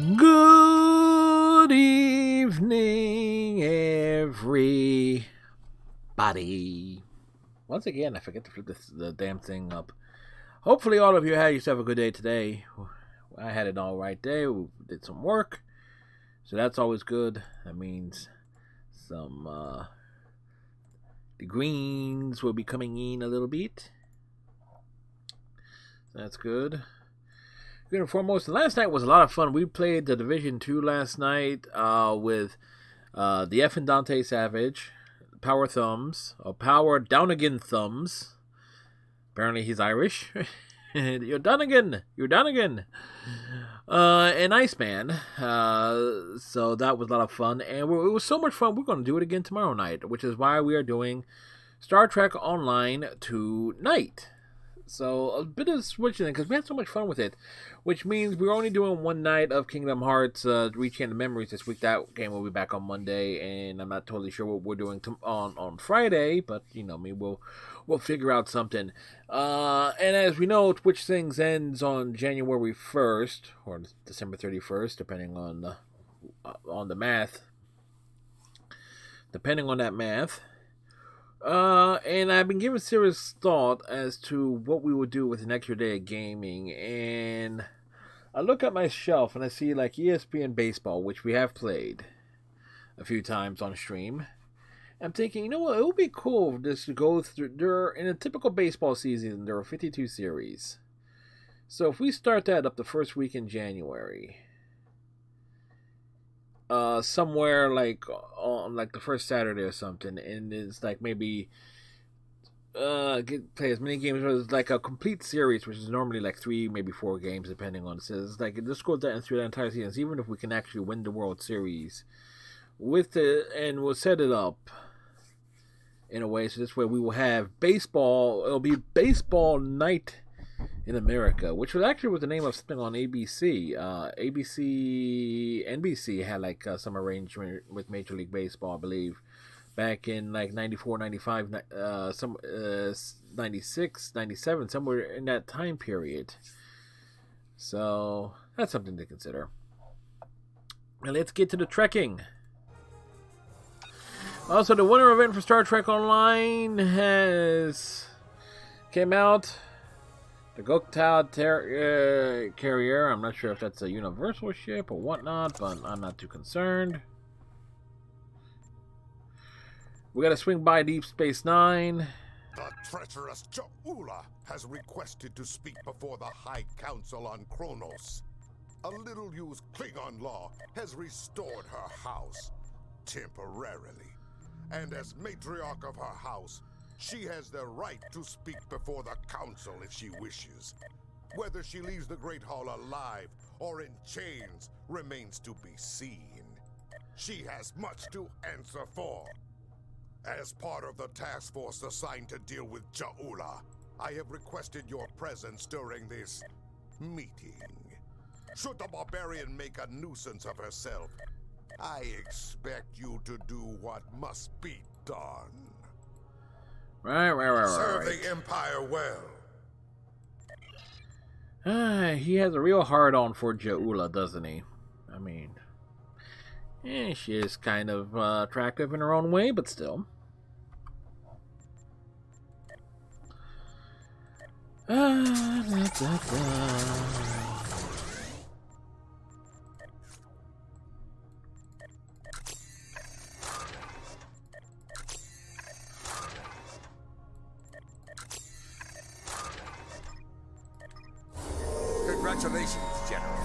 Good evening, everybody. Once again, I forget to flip the damn thing up. Hopefully, all of you had yourself a good day today. I had an alright day. We did some work, so that's always good. That means some the greens will be coming in a little bit. That's good. Good and foremost, last night was a lot of fun. We played the Division 2 last night with the F and Dante Savage, Power Thumbs, or Power Donegan Thumbs. Apparently he's Irish. You're Donegan! You're Donegan! And Iceman. So that was a lot of fun. And it was so much fun, we're going to do it again tomorrow night, which is why we are doing Star Trek Online tonight. So a bit of switching because we had so much fun with it, which means we're only doing one night of Kingdom Hearts Rechanted Memories this week. That game will be back on Monday, and I'm not totally sure what we're doing on Friday, but you know me, we'll figure out something. And as we know, Twitch Things ends on January 1st or December 31st, depending on the math. Depending on that math. And I've been giving serious thought as to what we would do with an extra day of gaming, and I look at my shelf and I see like ESPN Baseball, which we have played a few times on stream. I'm thinking, you know what, it would be cool just to go through, in a typical baseball season, there are 52 series. So if we start that up the first week in January, somewhere like on like the first Saturday or something, and it's like maybe play as many games as like a complete series, which is normally like 3, maybe 4 games depending on it. So it's like just go down through the entire season, even if we can actually win the World Series with it, and we'll set it up in a way so this way we will have baseball. It'll be baseball night in America, which was actually the name of something on ABC. NBC had like some arrangement with Major League Baseball, I believe, back in like 94, 95, 96, 97, somewhere in that time period. So that's something to consider. And let's get to the trekking. Also, the winter event for Star Trek Online has came out. The Goktal Carrier, I'm not sure if that's a universal ship or whatnot, but I'm not too concerned. We gotta swing by Deep Space Nine. The treacherous Ja'ula has requested to speak before the High Council on Kronos. A little-used Klingon law has restored her house, temporarily. And as matriarch of her house, she has the right to speak before the Council if she wishes. Whether she leaves the Great Hall alive or in chains remains to be seen. She has much to answer for. As part of the task force assigned to deal with Ja'ula, I have requested your presence during this meeting. Should the barbarian make a nuisance of herself, I expect you to do what must be done. Right. Serve the Empire well. He has a real hard-on for Ja'ula, doesn't he? I mean, she is kind of attractive in her own way, but still. Congratulations, General.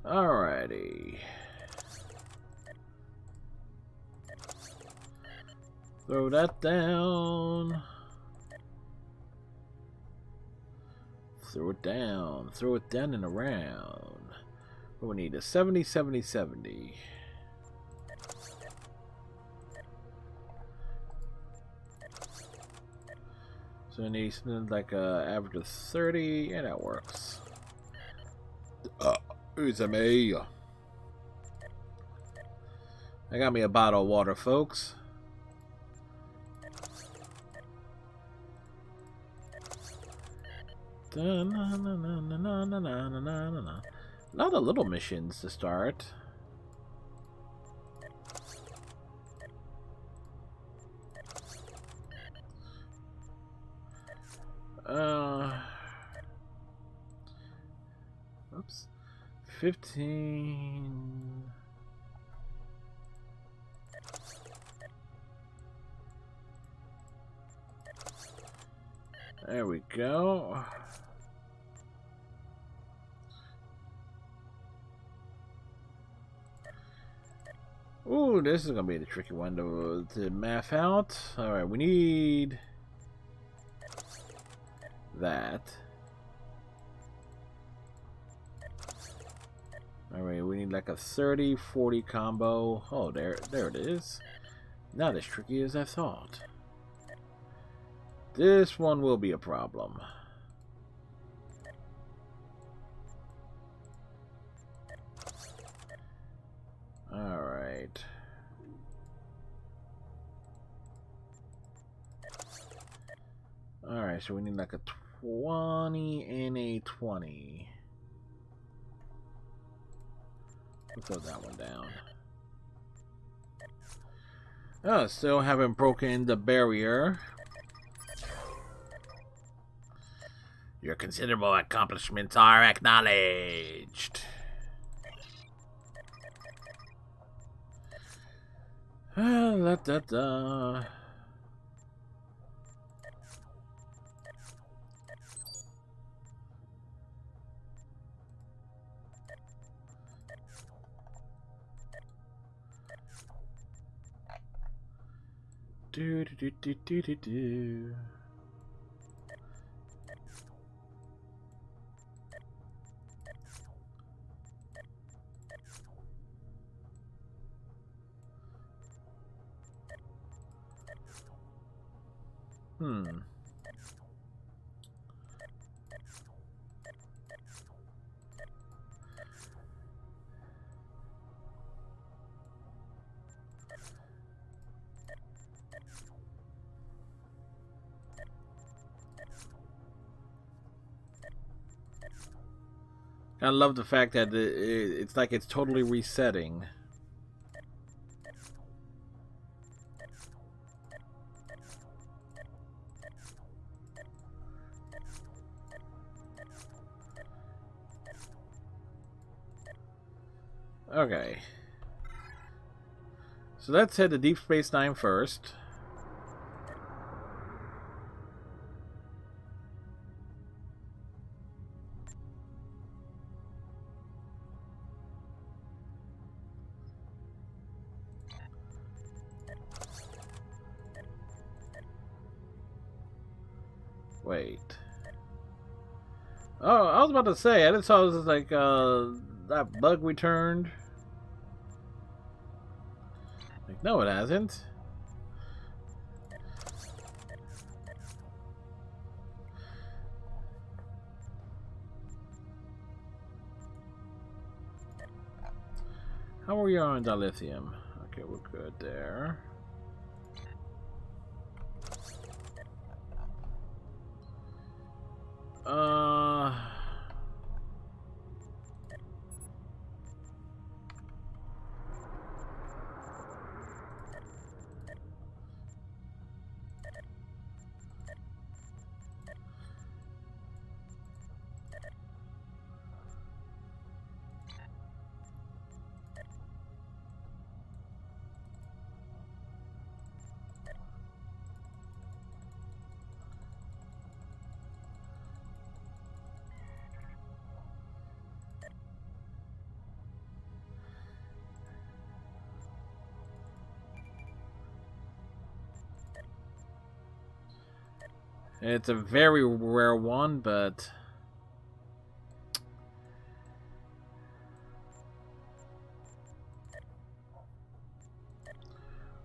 Alrighty. Throw that down. Throw it down. Throw it down and around. What we need is 70, 70, 70. So I need something like an average of 30. Yeah, that works. It's me. I got me a bottle of water, folks. A lot of little missions to start. Oops. 15. There we go. Ooh, this is gonna be the tricky one to math out. Alright, we need that. Alright, we need like a 30-40 combo. Oh, there it is. Not as tricky as I thought. This one will be a problem. Alright. Alright, so we need like a 20 and a 20. We'll throw that one down. Oh, still haven't broken the barrier. Your considerable accomplishments are acknowledged. La da da. Do do do do do do do. I love the fact that it's like it's totally resetting. Okay. So let's head to Deep Space Nine first. Wait. Oh, I was about to say, I just saw this like that bug returned. Like, no, it hasn't. How are we on dilithium? Okay, we're good there. It's a very rare one, but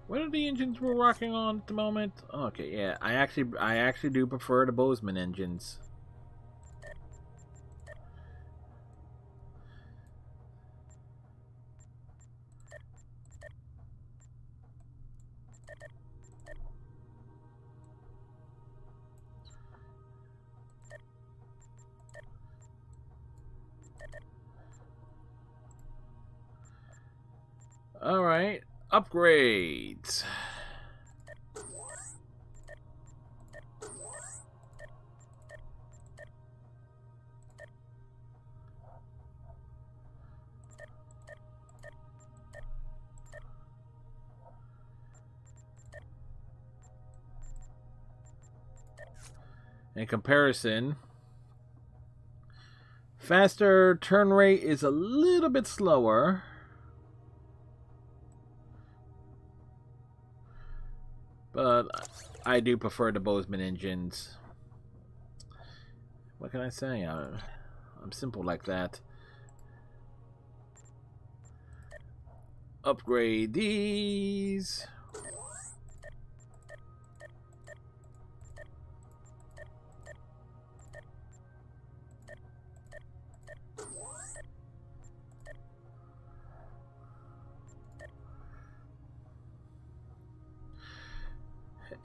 what are the engines we're rocking on at the moment? Okay, yeah, I actually do prefer the Bozeman engines. Alright. Upgrades. In comparison, faster turn rate is a little bit slower. But I do prefer the Bozeman engines. What can I say? I'm simple like that. Upgrade these.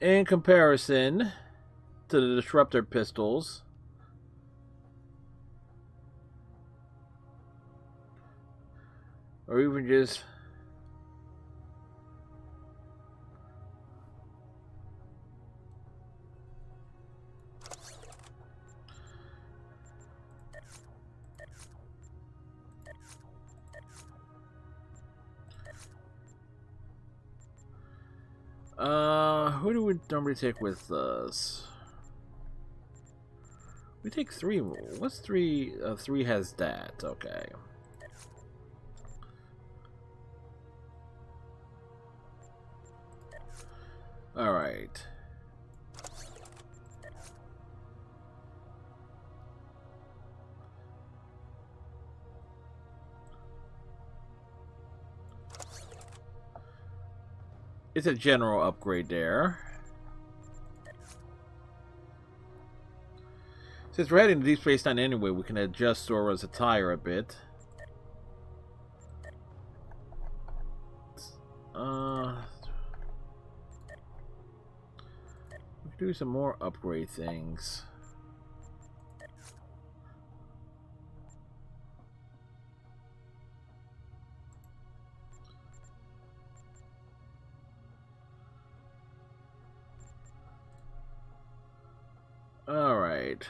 In comparison to the Disruptor pistols, or even just who do we normally take with us? We take 3. What's 3? 3 has that. Okay. All right. It's a general upgrade there. Since we're heading to Deep Space Nine anyway, we can adjust Zora's attire a bit. We can do some more upgrade things. All right.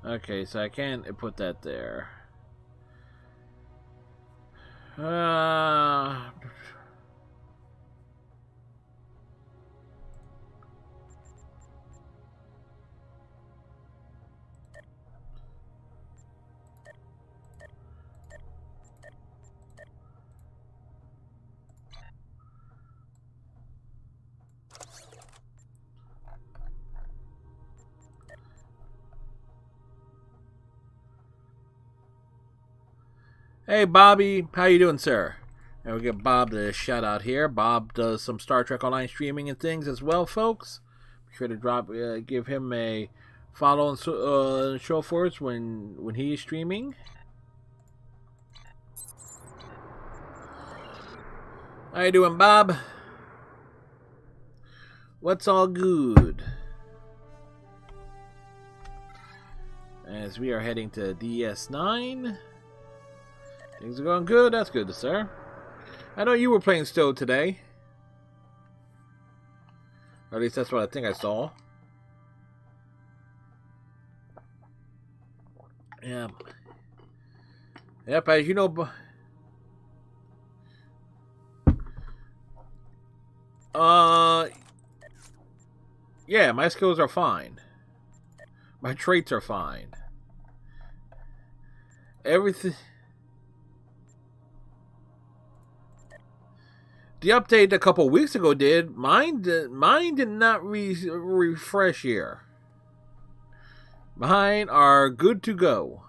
Okay, so I can't put that there. Hey, Bobby, how you doing, sir? And we get Bob the shout out here. Bob does some Star Trek Online streaming and things as well, folks. Be sure to give him a follow and show for us when he is streaming. How you doing, Bob? What's all good? As we are heading to DS9. Things are going good. That's good, sir. I know you were playing Stowe today. Or at least that's what I think I saw. Yeah. Yep, as you know... Yeah, my skills are fine. My traits are fine. Everything... The update a couple weeks ago did. Mine did not refresh here. Mine are good to go.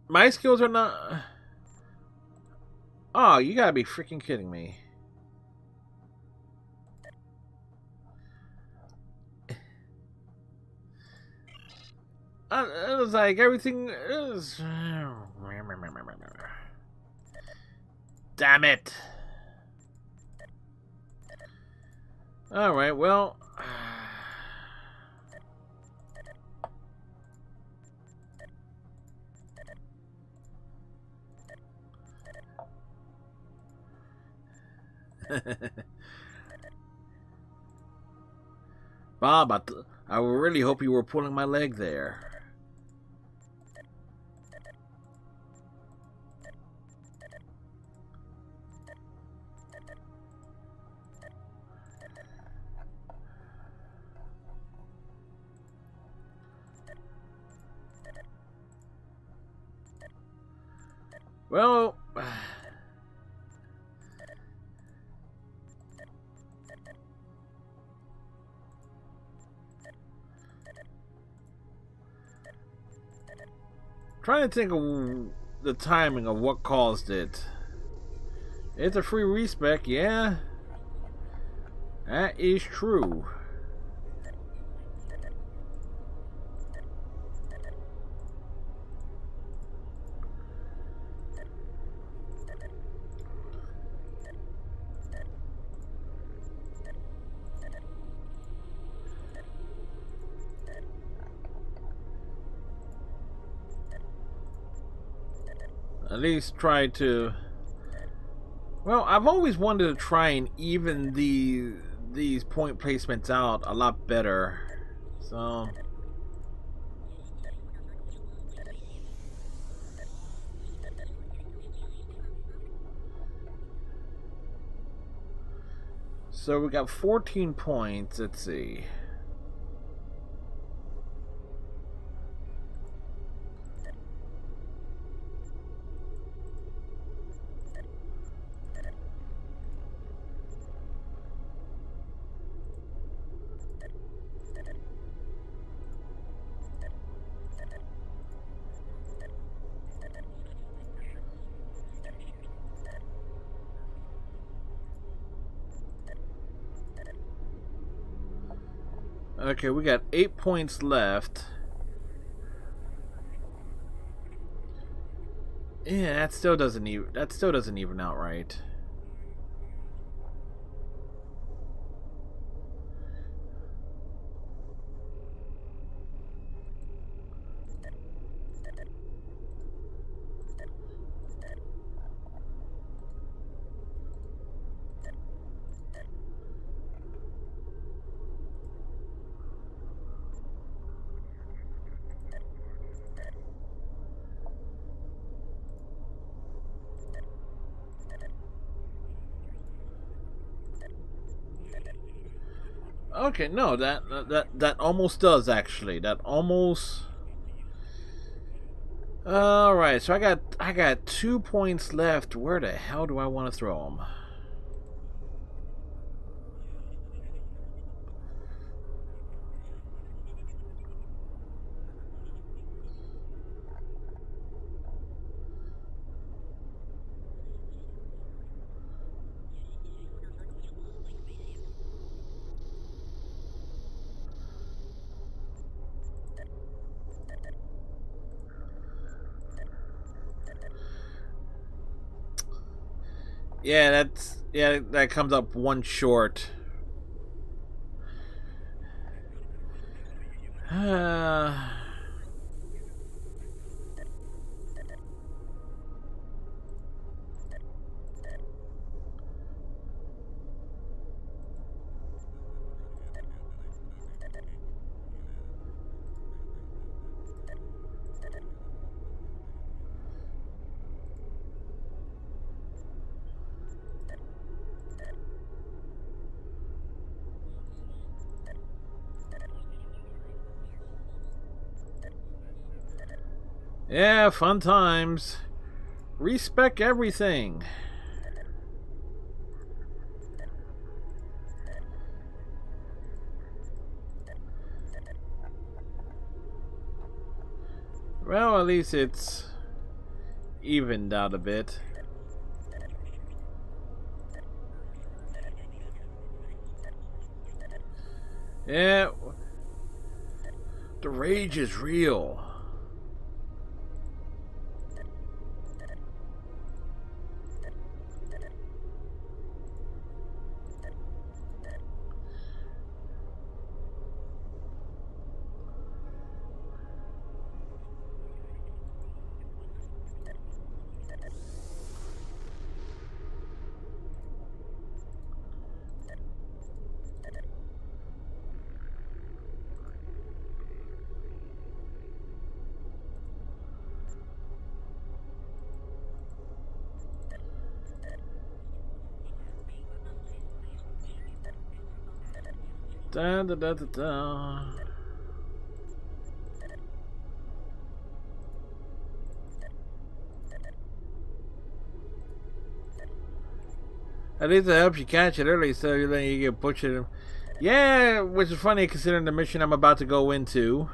My skills are not... Oh, you gotta be freaking kidding me. it was like everything is. Damn it! All right, well. Bob, I really hope you were pulling my leg there. Well, trying to think of the timing of what caused it. It's a free respec, yeah. That is true. At least try to. Well, I've always wanted to try and even these point placements out a lot better. So. So we got 14 points. Let's see. Okay, we got 8 points left. Yeah, that still doesn't even out right. Okay, no, that almost does actually. That almost. All right, so I got 2 points left. Where the hell do I want to throw them? Yeah, that comes up one short. Yeah, fun times. Respec everything. Well, at least it's evened out a bit. Yeah. The rage is real. Da, da, da, da, da. At least it helps you catch it early, so then you get pushed it. Yeah, which is funny considering the mission I'm about to go into.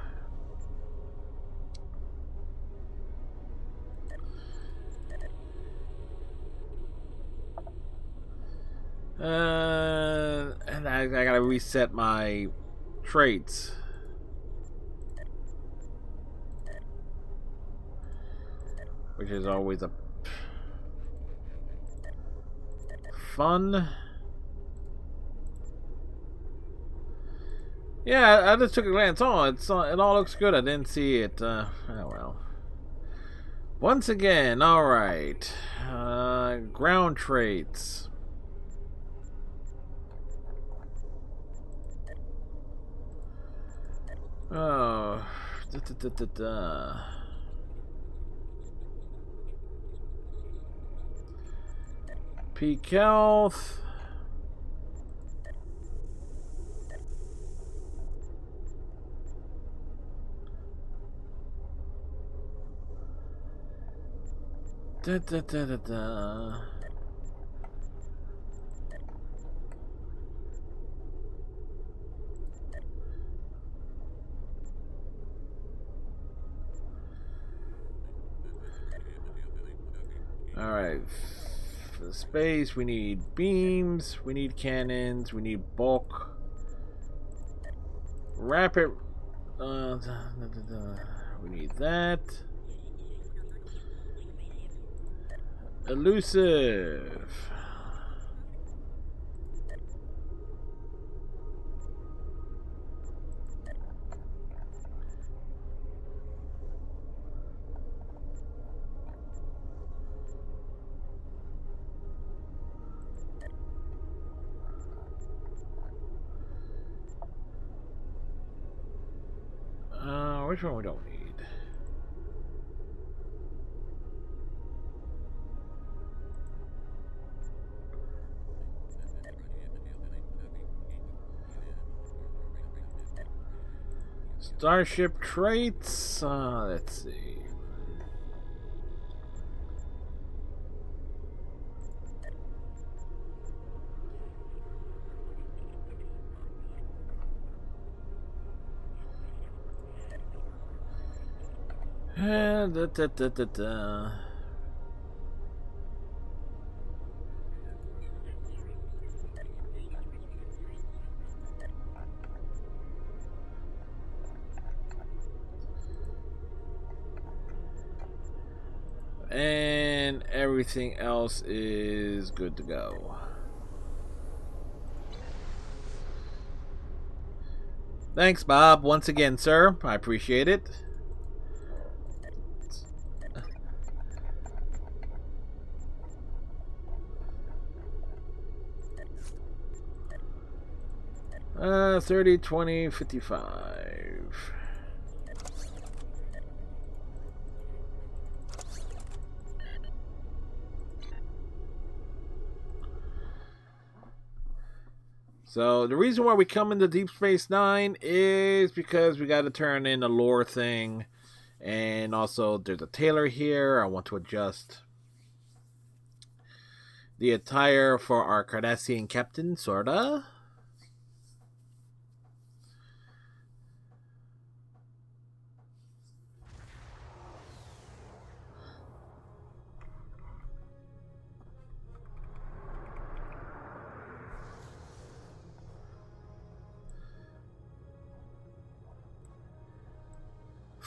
And I gotta reset my traits. Which is always a fun. Yeah, I just took a glance. Oh, it all looks good. I didn't see it. Oh well. Once again, alright. Ground traits. Oh. Peak health. Da, da, da, da, da. Alright. For the space, we need beams, we need cannons, we need bulk. Rapid. We need that. Elusive. Which one we don't need? Starship traits. Let's see. Da, da, da, da, da. And everything else is good to go. Thanks, Bob, once again, sir. I appreciate it. Uh, 30, 20, 55. So the reason why we come into Deep Space Nine is because we got to turn in a lore thing, and also there's a tailor here. I want to adjust the attire for our Cardassian captain, sorta.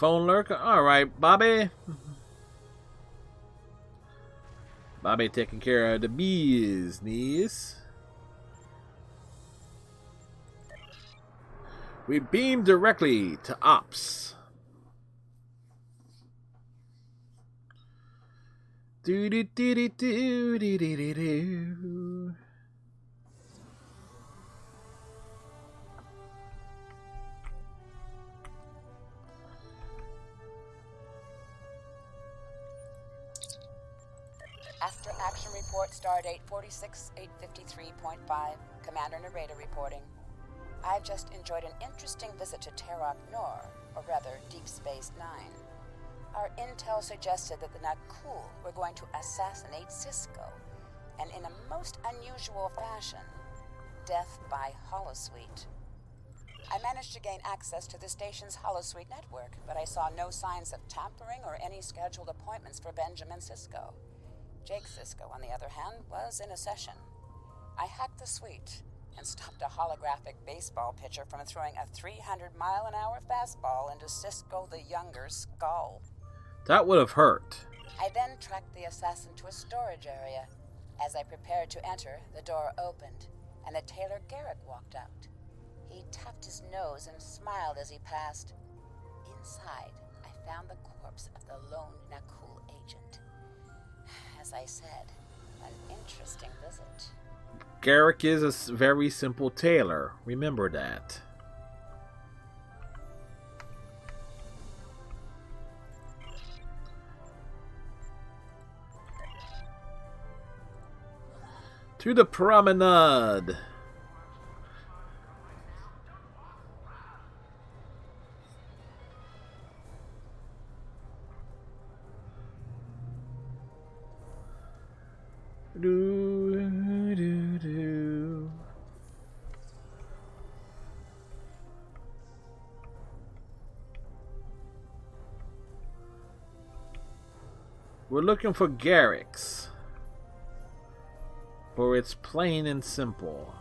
Phone lurker. All right, Bobby. Bobby taking care of the business. We beam directly to Ops. Do do do do do do do do. After action report, stardate 46853.5. Commander Nareda reporting. I've just enjoyed an interesting visit to Terok Nor, or rather, Deep Space Nine. Our intel suggested that the Nakul were going to assassinate Sisko, and in a most unusual fashion, death by holosuite. I managed to gain access to the station's holosuite network, but I saw no signs of tampering or any scheduled appointments for Benjamin Sisko. Jake Sisko, on the other hand, was in a session. I hacked the suite and stopped a holographic baseball pitcher from throwing a 300-mile-an-hour fastball into Sisko the Younger's skull. That would have hurt. I then tracked the assassin to a storage area. As I prepared to enter, the door opened, and the tailor Garrick walked out. He tapped his nose and smiled as he passed. Inside, I found the corpse of the lone Nakul agent. As I said, an interesting visit. Garrick is a very simple tailor. Remember that. To the promenade. Do, do, do. We're looking for Garricks. For it's plain and simple.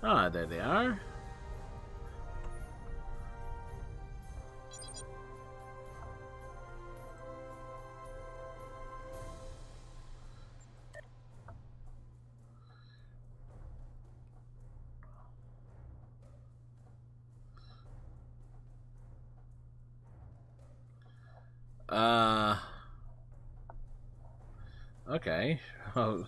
Ah, there they are. Okay. Oh.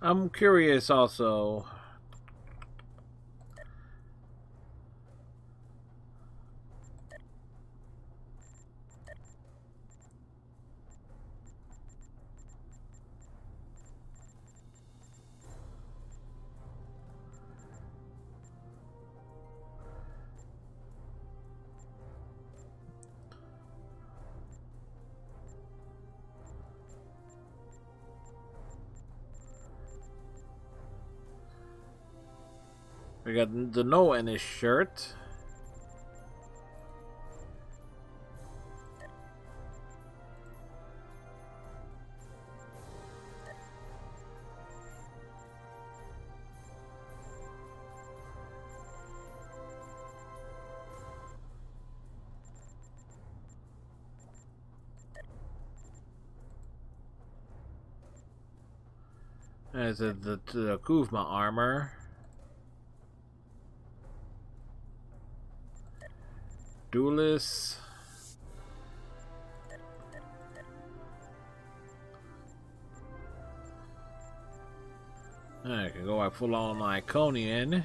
I'm curious also. We got the Noah in his shirt. There's the Kuzma armor. Duelist. I can go like full on Iconian.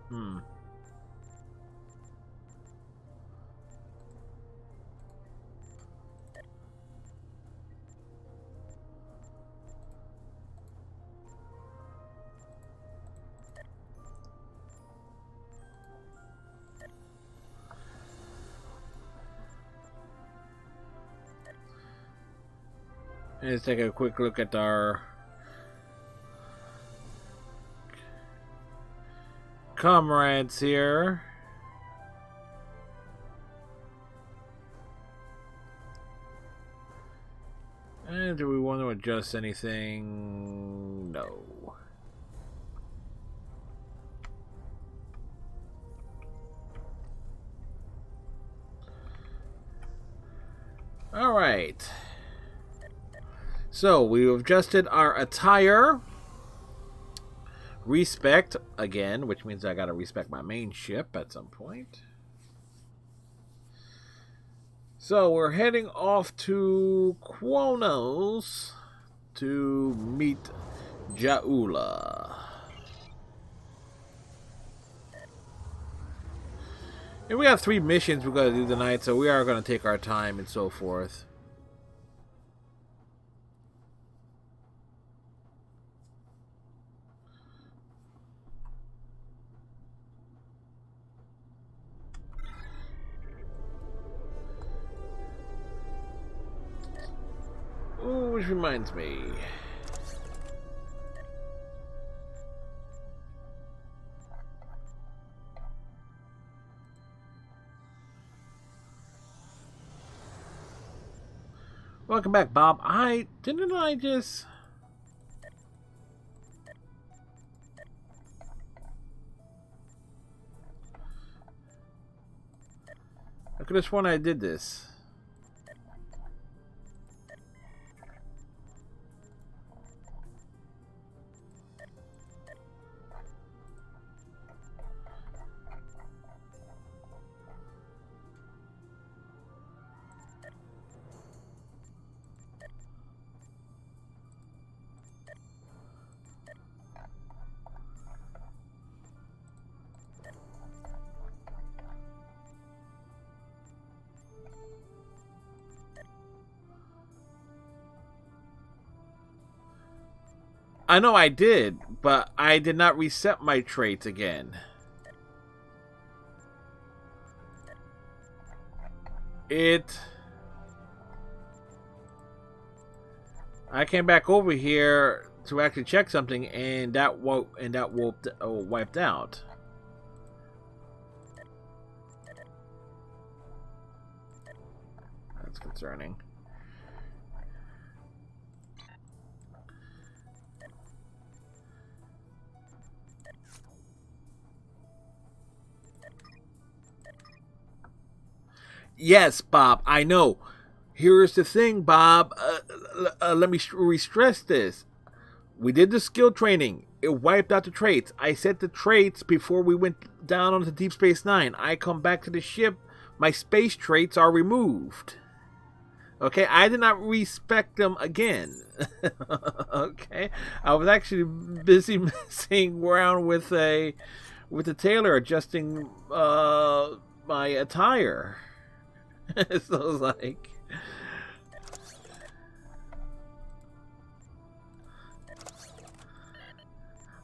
Hmm. Let's take a quick look at our comrades here. And do we want to adjust anything? No. Alright. So, we've adjusted our attire. Respect, again, which means I gotta respect my main ship at some point. So, we're heading off to Kronos to meet Jaula. And we have 3 missions we gotta do tonight, so we are gonna take our time and so forth. Ooh, which reminds me. Welcome back, Bob. Didn't I just... I could have sworn I did this. I know I did, but I did not reset my traits again. I came back over here to actually check something, and that wiped out. That's concerning. Yes, Bob, I know. Here's the thing, Bob. Let me re-stress this. We did the skill training. It wiped out the traits. I set the traits before we went down onto Deep Space Nine. I come back to the ship. My space traits are removed. Okay, I did not respec them again. Okay, I was actually busy messing around with the tailor, adjusting my attire. So it was like,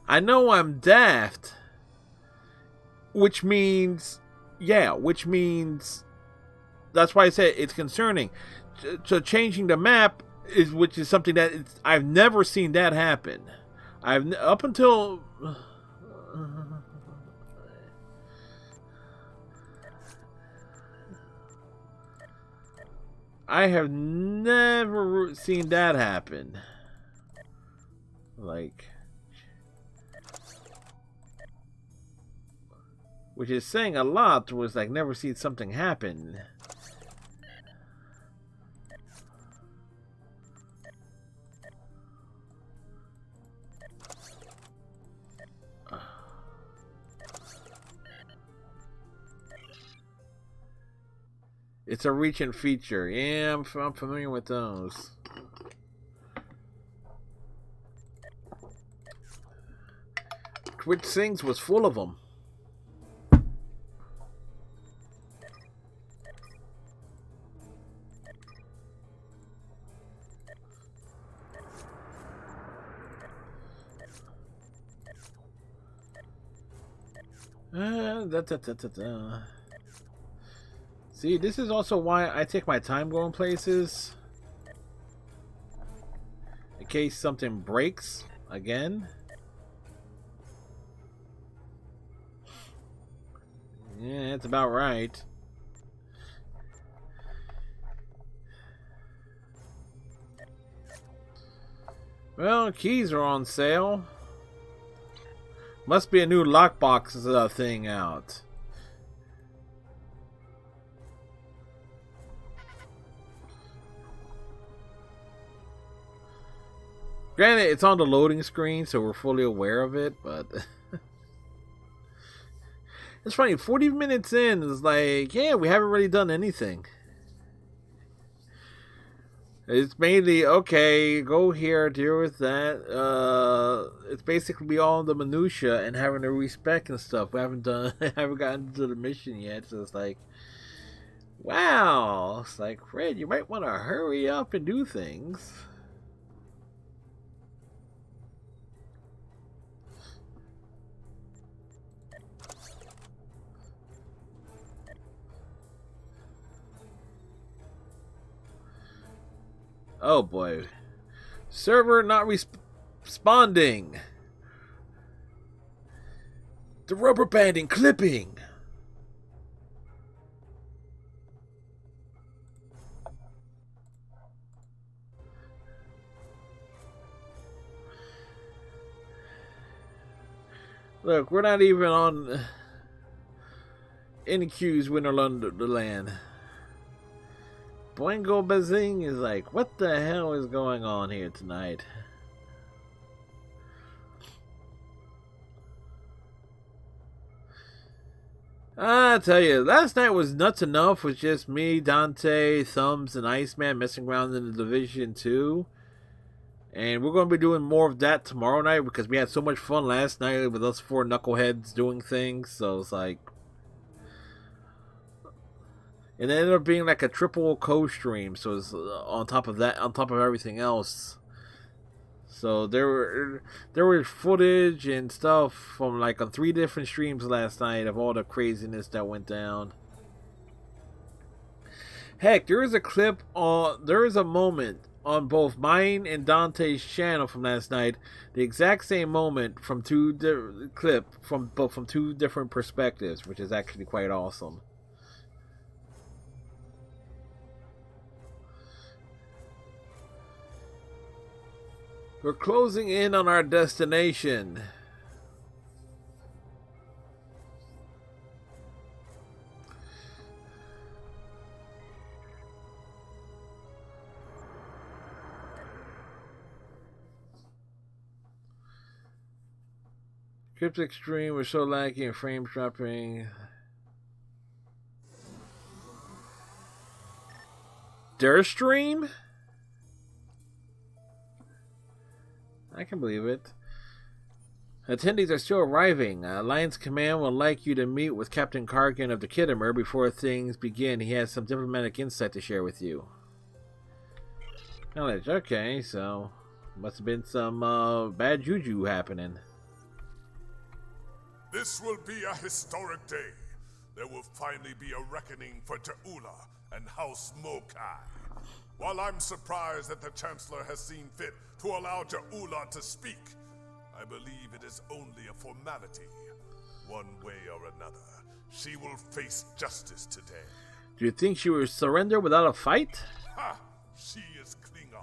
I know I'm daft, which means that's why I said it's concerning. So changing the map which is something that I've never seen that happen. Up until I have never seen that happen. Like, which is saying a lot. Was like never seen something happen. It's a recent feature. Yeah, I'm familiar with those. Twitch Sings was full of them. See, this is also why I take my time going places. In case something breaks again. Yeah, that's about right. Well, keys are on sale. Must be a new lockbox thing out. Granted, it's on the loading screen, so we're fully aware of it, but it's funny, 40 minutes in, it's like, yeah, we haven't really done anything. It's mainly, okay, go here, deal with that. It's basically all the minutia and having to respec and stuff. We haven't gotten to the mission yet, so it's like, wow. It's like, Fred, you might want to hurry up and do things. Oh boy. Server not responding. The rubber banding clipping. Look, we're not even on NQ's Winter Wonderland. Boingo Bazing is like, what the hell is going on here tonight? I tell you, last night was nuts enough with just me, Dante, Thumbs, and Iceman messing around in the Division 2. And we're going to be doing more of that tomorrow night because we had so much fun last night with us four knuckleheads doing things. So it's like, and it ended up being like a triple co-stream, so it's on top of that, on top of everything else. So there were footage and stuff from like on 3 different streams last night of all the craziness that went down. Heck, there is a moment on both mine and Dante's channel from last night, the exact same moment from two different perspectives, which is actually quite awesome. We're closing in on our destination. Cryptic stream was so laggy and frames dropping. Their stream? I can believe it. Attendees are still arriving. Alliance Command would like you to meet with Captain Kargan of the Kittimer before things begin. He has some diplomatic insight to share with you. Knowledge. Okay, so must have been some bad juju happening. This will be a historic day. There will finally be a reckoning for Ta'ula and House Mokai. While I'm surprised that the Chancellor has seen fit to allow Ta'ula to speak, I believe it is only a formality. One way or another, she will face justice today. Do you think she will surrender without a fight? Ha! She is Klingon.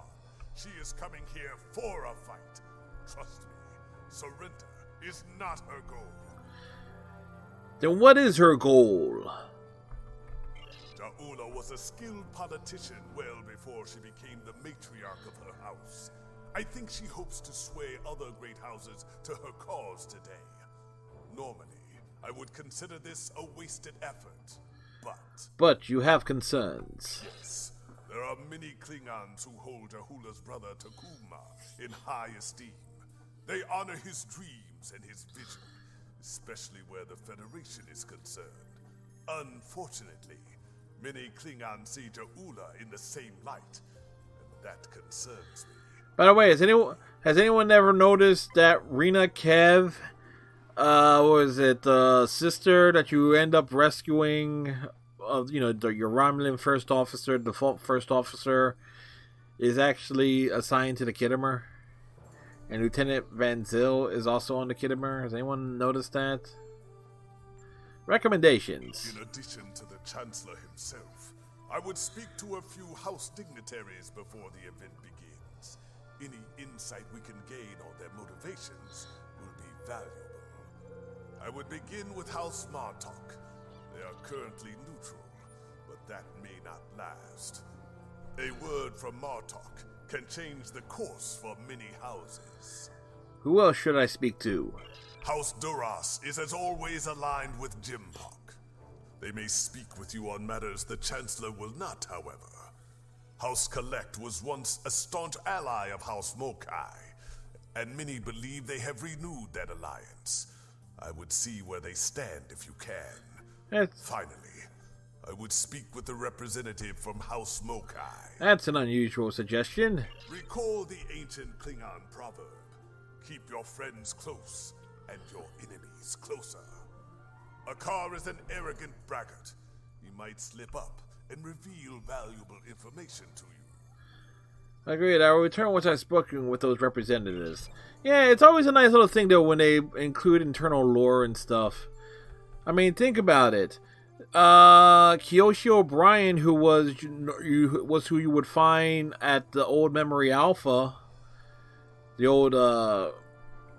She is coming here for a fight. Trust me, surrender is not her goal. Then what is her goal? Ta'ula was a skilled politician well before she became the matriarch of her house. I think she hopes to sway other great houses to her cause today. Normally, I would consider this a wasted effort, but... But you have concerns. Yes, there are many Klingons who hold Ta'ula's brother Takuma in high esteem. They honor his dreams and his vision, especially where the Federation is concerned. Unfortunately, many Klingons see Ta'ula in the same light, and that concerns me. By the way, has anyone ever noticed that Rena Kev, was it the sister that you end up rescuing? Your Romulan first officer, default first officer, is actually assigned to the Kittimer, and Lieutenant Van Zyl is also on the Kittimer. Has anyone noticed that? Recommendations. In addition to the Chancellor himself, I would speak to a few House dignitaries before the event begins. Any insight we can gain on their motivations will be valuable. I would begin with House Martok. They are currently neutral, but that may not last. A word from Martok can change the course for many houses. Who else should I speak to? House Duras is as always aligned with Jimpak. They may speak with you on matters the Chancellor will not, however. House Collect was once a staunch ally of House Mokai, and many believe they have renewed that alliance. I would see where they stand if you can. Finally, I would speak with the representative from House Mokai. That's an unusual suggestion. Recall the ancient Klingon proverb, keep your friends close and your enemies closer. Akar is an arrogant braggart. He might slip up and reveal valuable information to you. Agreed. I will return once I've spoken with those representatives. Yeah, it's always a nice little thing, though, when they include internal lore and stuff. I mean, think about it. Kyoshi O'Brien, who was who you would find at the old Memory Alpha, the old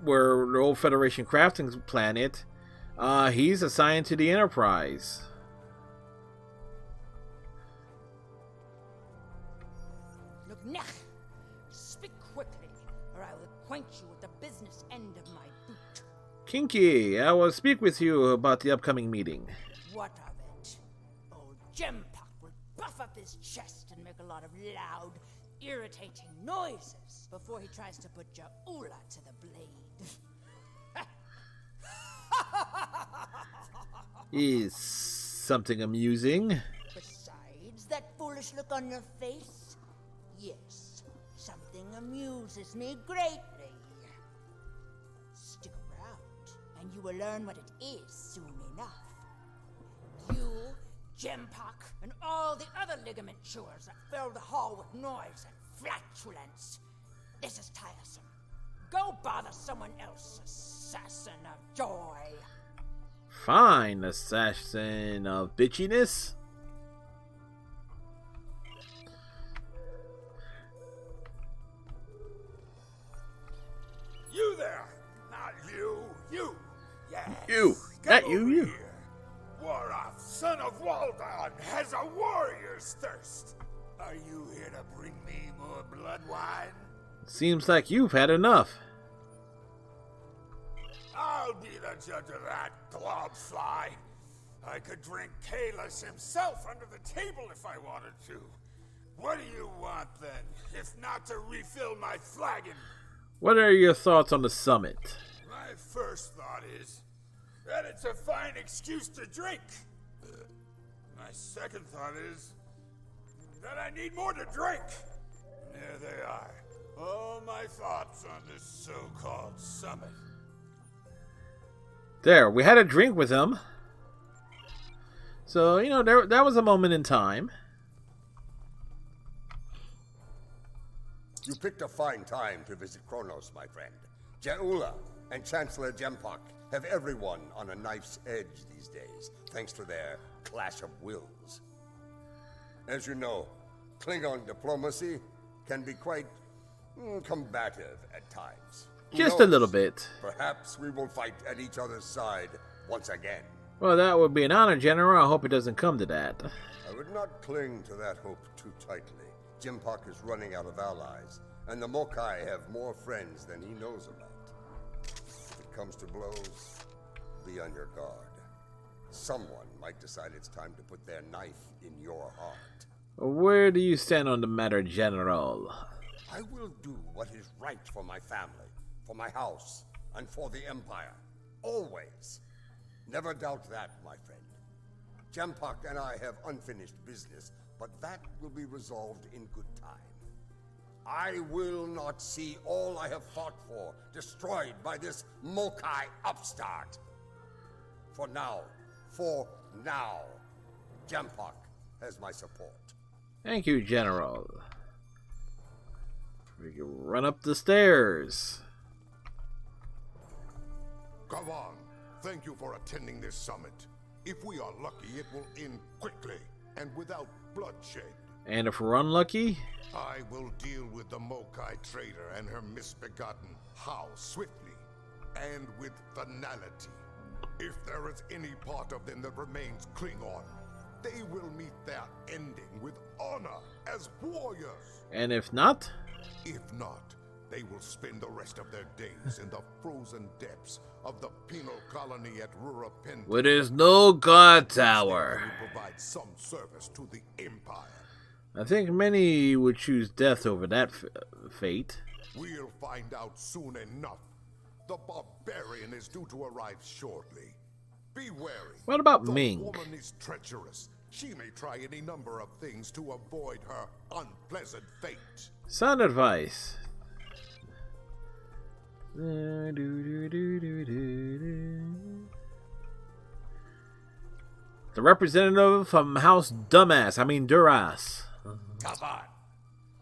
where the old Federation crafting planet, he's assigned to the Enterprise. Nah, speak quickly, or I will acquaint you with the business end of my boot. Kinky, I will speak with you about the upcoming meeting. What of it? Old Jempak will puff up his chest and make a lot of loud, irritating noises before he tries to put Ta'ula to the blade. Is something amusing? Besides that foolish look on your face, yes, something amuses me greatly. Stick around, and you will learn what it is soon enough. You, Jempak, and all the other ligament chewers that fill the hall with noise and flatulence. This is tiresome. Go bother someone else, assassin of joy. Fine, assassin of bitchiness. You there! Not you! You! Yes! You! Not you, you! Warath, son of Waldon, has a warrior's thirst! Are you here to bring me more blood wine? Seems like you've had enough. I'll be the judge of that globfly. I could drink Kalis himself under the table if I wanted to. What do you want then, if not to refill my flagon? What are your thoughts on the summit? My first thought is that it's a fine excuse to drink. My second thought is that I need more to drink. There they are. All my thoughts on this so-called summit. There, we had a drink with him. So, you know, that was a moment in time. You picked a fine time to visit Kronos, my friend. Jaula and Chancellor Jempok have everyone on a knife's edge these days, thanks to their clash of wills. As you know, Klingon diplomacy can be quite combative at times. Who Just knows? a little bit. Perhaps we will fight at each other's side once again. Well, that would be an honor, General. I hope it doesn't come to that. I would not cling to that hope too tightly. Jempok is running out of allies, and the Mokai have more friends than he knows about. If it comes to blows, be on your guard. Someone might decide it's time to put their knife in your heart. Where do you stand on the matter, General? I will do what is right for my family, for my house, and for the Empire. Always. Never doubt that, my friend. Jempok and I have unfinished business, but that will be resolved in good time. I will not see all I have fought for destroyed by this Mokai upstart. For now, Jempok has my support. Thank you, General. We can run up the stairs. Gavan, thank you for attending this summit. If we are lucky, it will end quickly and without bloodshed. And if we're unlucky, I will deal with the Mokai trader and her misbegotten How swiftly and with finality. If there is any part of them that remains Klingon, they will meet their ending with honor as warriors. and if not, If not, they will spend the rest of their days in the frozen depths of the penal colony at Rurapenta. where there's no guard tower. They will provide some service to the Empire. I think many would choose death over that fate. We'll find out soon enough. The barbarian is due to arrive shortly. Be wary. What about The Ming? woman is treacherous. She may try any number of things to avoid her unpleasant fate. Sound advice. The representative from House Duras. Gavan,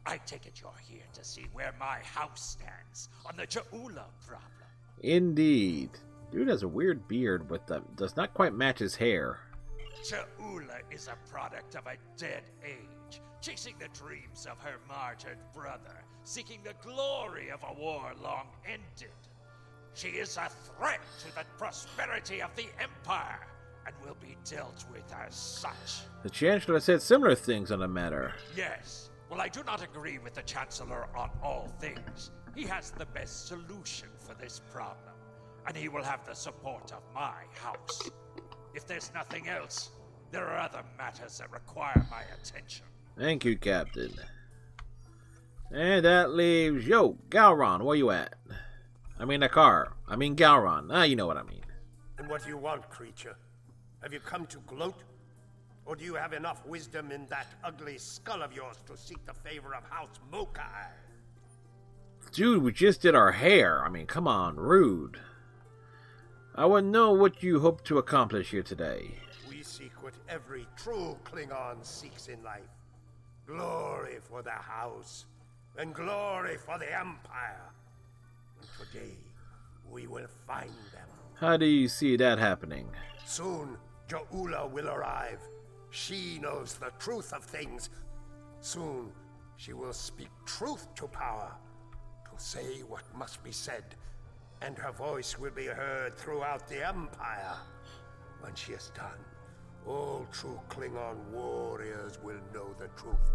I take it you're here to see where my house stands on the Jaula problem. Indeed. Dude has a weird beard with that does not quite match his hair. Jaula is a product of a dead age, chasing the dreams of her martyred brother, seeking the glory of a war long ended. She is a threat to the prosperity of the Empire, and will be dealt with as such. The Chancellor said similar things on the matter. Yes. Well, I do not agree with the Chancellor on all things. He has the best solution for this problem, and he will have the support of my house. If there's nothing else, there are other matters that require my attention. Thank you, Captain. And that leaves... Yo, Galron, where you at? I mean, Galron. You know what I mean. And what do you want, creature? Have you come to gloat? Or do you have enough wisdom in that ugly skull of yours to seek the favor of House Mokai? Dude, we just did our hair. I mean, come on, rude. I want to know what you hope to accomplish here today. We seek what every true Klingon seeks in life. Glory for the House, and glory for the Empire. And today, we will find them. How do you see that happening? Soon, Jaula will arrive. She knows the truth of things. Soon, she will speak truth to power, to say what must be said, and her voice will be heard throughout the Empire. When she is done, all true Klingon warriors will know the truth,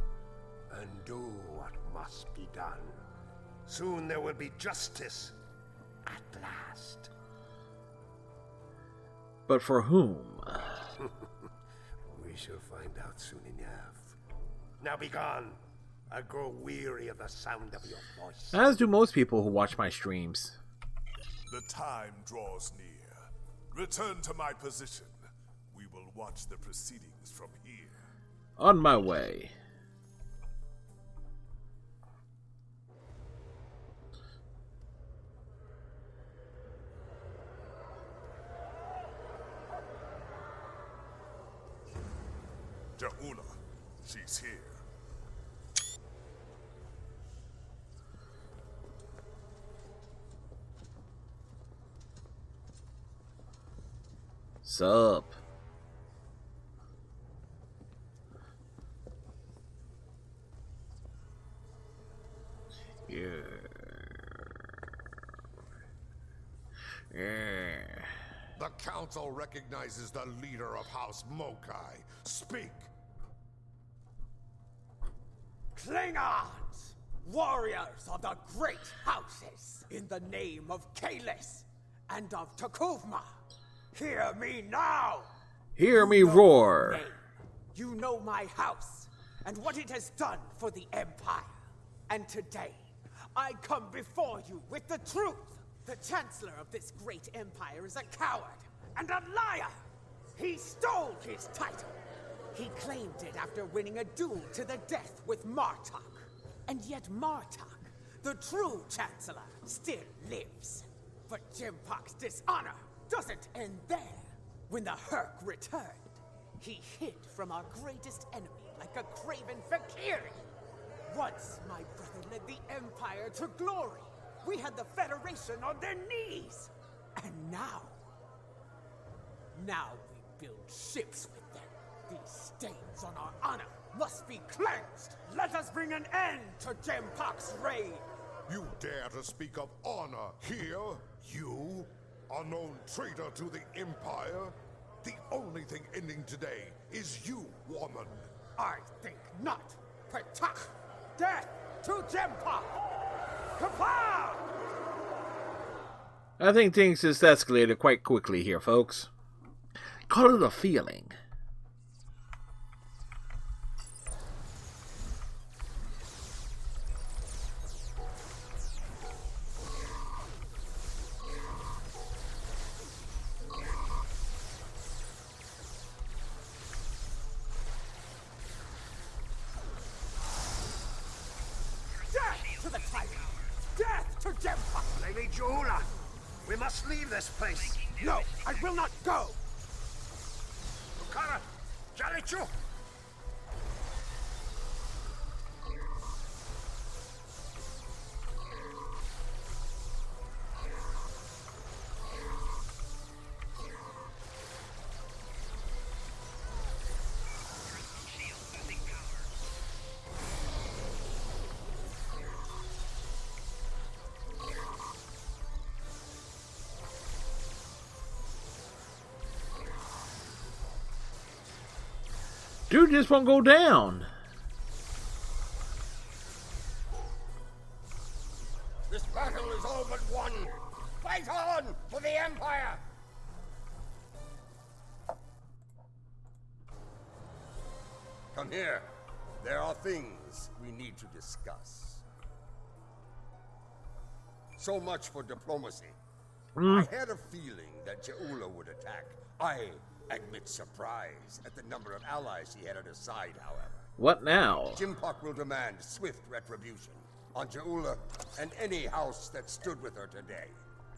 and do what must be done. Soon there will be justice, at last. but for whom? We shall find out soon enough. Now be gone. I grow weary of the sound of your voice. As do most people who watch my streams. The time draws near. Return to my position. We will watch the proceedings from here. On my way. Ja'ula, she's here. Sup? Yeah. The council recognizes the leader of House Mokai. Speak! Klingons! Warriors of the great houses! In the name of Kalis and of Takuvma! Hear me now! Hear me roar! Name. You know my house, and what it has done for the Empire. And today, I come before you with the truth. The Chancellor of this great empire is a coward and a liar! He stole his title! He claimed it after winning a duel to the death with Martok. And yet Martok, the true Chancellor, still lives. But Jimpok's dishonor doesn't end there. When the Herc returned, he hid from our greatest enemy like a craven Fakiri. Once my brother led the Empire to glory. We had the Federation on their knees. And now we build ships with them. These stains on our honor must be cleansed. Let us bring an end to Jimpok's reign. You dare to speak of honor here? You? Unknown traitor to the Empire? The only thing ending today is you, woman. I think not. Petach! Death to Jimpok! Kapow! I think things just escalated quite quickly here, folks. Call it a feeling. Death to the Titan! Death to Jimpok! Lady Ja'ula, we must leave this place. No, I will not go! Ukara, Jalichu! Dude just won't go down. This battle is all but won. Fight on for the Empire! Come here. There are things we need to discuss. So much for diplomacy. I had a feeling that Ja'ula would attack. I admit surprise at the number of allies he had at his side, however. What now? Jimpok will demand swift retribution on Ja'ula and any house that stood with her today.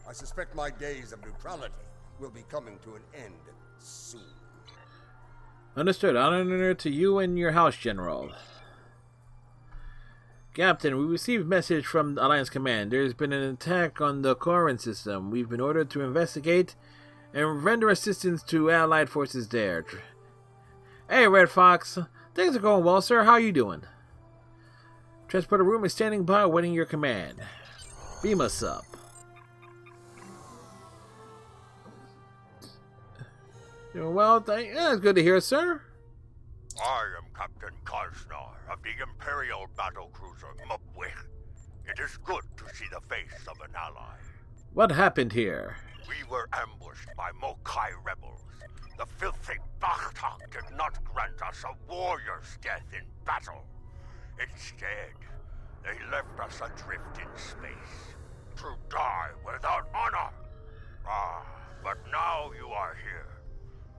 I suspect my days of neutrality will be coming to an end soon. Understood. Honor to you and your house, General. Captain, we received message from Alliance Command. There's been an attack on the Koran system. We've been ordered to investigate and render assistance to Allied forces there. Hey, Red Fox. Things are going well, sir. How are you doing? Transporter room is standing by awaiting your command. Beam us up. Doing well, that's good to hear, sir. I am Captain Karsnar of the Imperial Battlecruiser Mupwich. It is good to see the face of an ally. What happened here? We were ambushed by Mokai rebels. The filthy Bachtak did not grant us a warrior's death in battle. Instead, they left us adrift in space, to die without honor. But now you are here.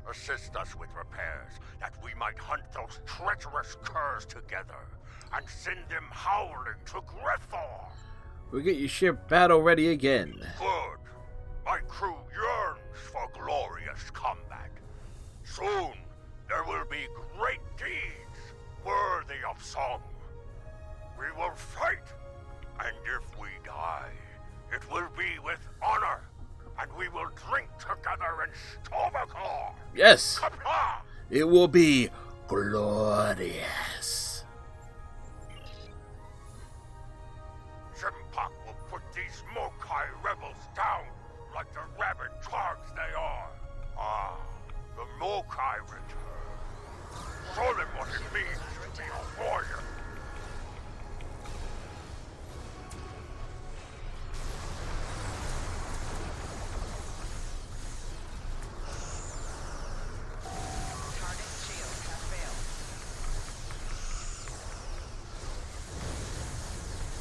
Assist us with repairs, that we might hunt those treacherous curs together, and send them howling to Grethor. We'll get your ship battle ready again. Good. My crew yearns for glorious combat. Soon, there will be great deeds worthy of song. We will fight, and if we die, it will be with honor, and we will drink together in Stovakor. Yes, Kapla! it will be glorious. Simpak will put these Mokai rebels down like the rabid targs they are. The Mokai return. Show them what it means to be a warrior.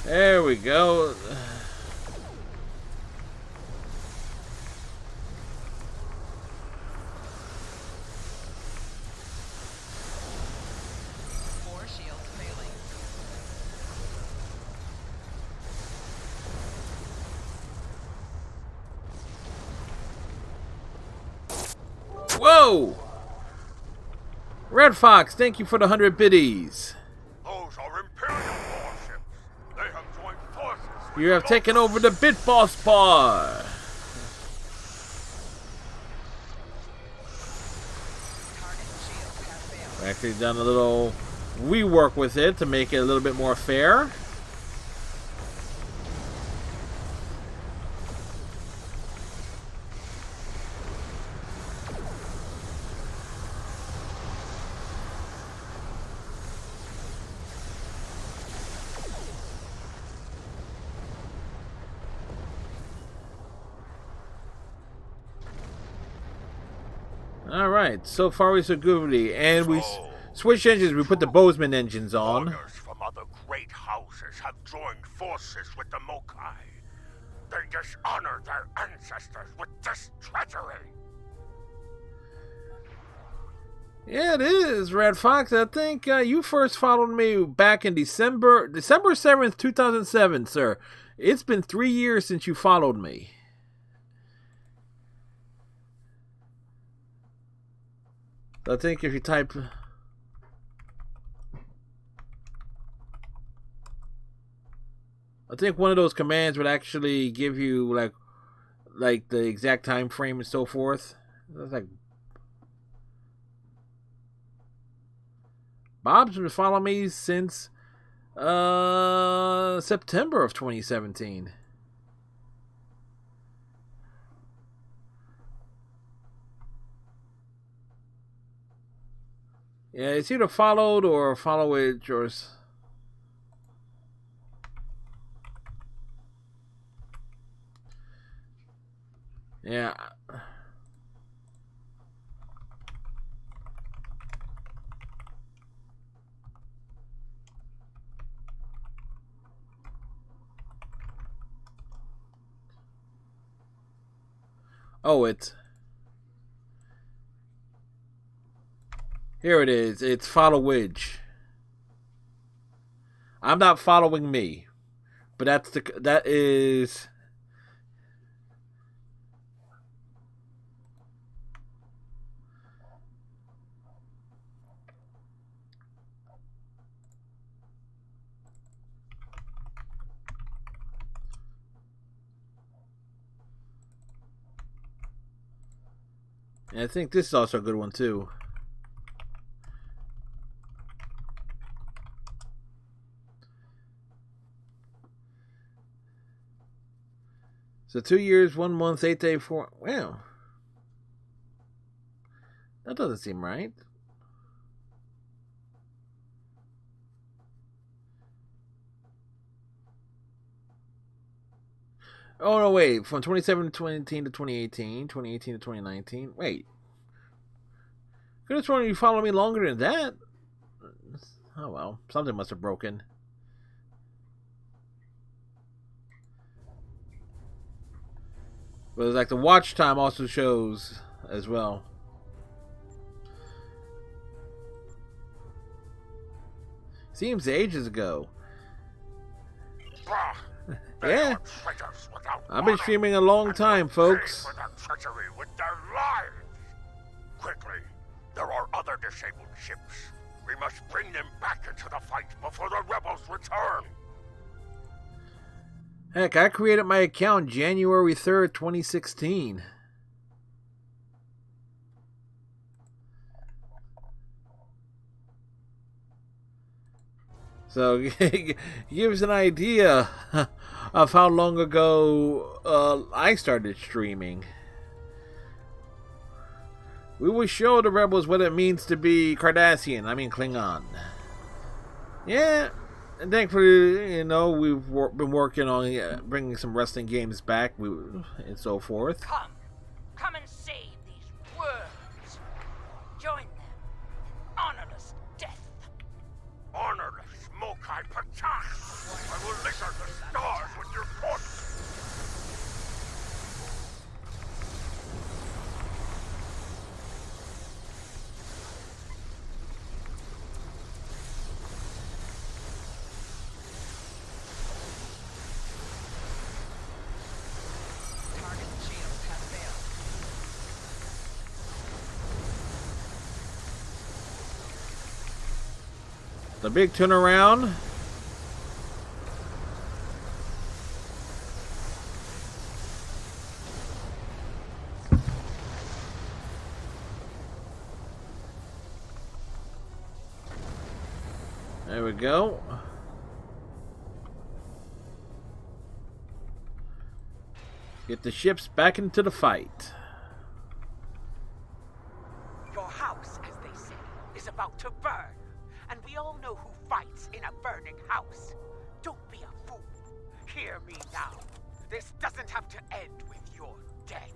There we go. More shields failing. Whoa! Red Fox, thank you for the 100 biddies. Those are Imperial warships. They have joined forces with You have taken over the Bit Boss bar. Actually done a little rework with it to make it a little bit more fair. Alright, so far we so goody. And we switched engines, we put the Bozeman engines on. warriors from other great houses have joined forces with the Mokai. They dishonor their ancestors with this treachery. Yeah, it is, Red Fox. I think you first followed me back in December 7th, 2007, sir. It's been 3 years since you followed me. I think if you type... I think one of those commands would actually give you like the exact time frame and so forth. That's like... Bob's been following me since September of 2017. Yeah, it's either followed or follow it or... Yeah. Oh, it's... Here it is. It's follow Widge. I'm not following me. But that is... And I think this is also a good one too. So 2 years, 1 month, 8 days, 4... Wow. That doesn't seem right. Oh, no, wait. From 2017 to 2018, 2018 to 2019. Wait. Could have sworn you followed me longer than that. Oh, well. Something must have broken. But it's like the watch time also shows as well. Seems ages ago. Yeah. I've been streaming a long time, folks. Treachery with their lives. Quickly, there are other disabled ships. We must bring them back into the fight before the rebels return. Heck, I created my account January 3rd, 2016. So, gives an idea of how long ago I started streaming. We will show the rebels what it means to be Cardassian, I mean Klingon. Yeah, and thankfully, you know, we've been working on bringing some wrestling games back and so forth. Come and save these worms. Join them in honorless death. Honorless Mokai Patach! I will litter the stars with your corpse! Target's shield has failed. The big turnaround. There we go. Get the ships back into the fight. Your house, as they say, is about to burn. And we all know who fights in a burning house. Don't be a fool. Hear me now. This doesn't have to end with your death.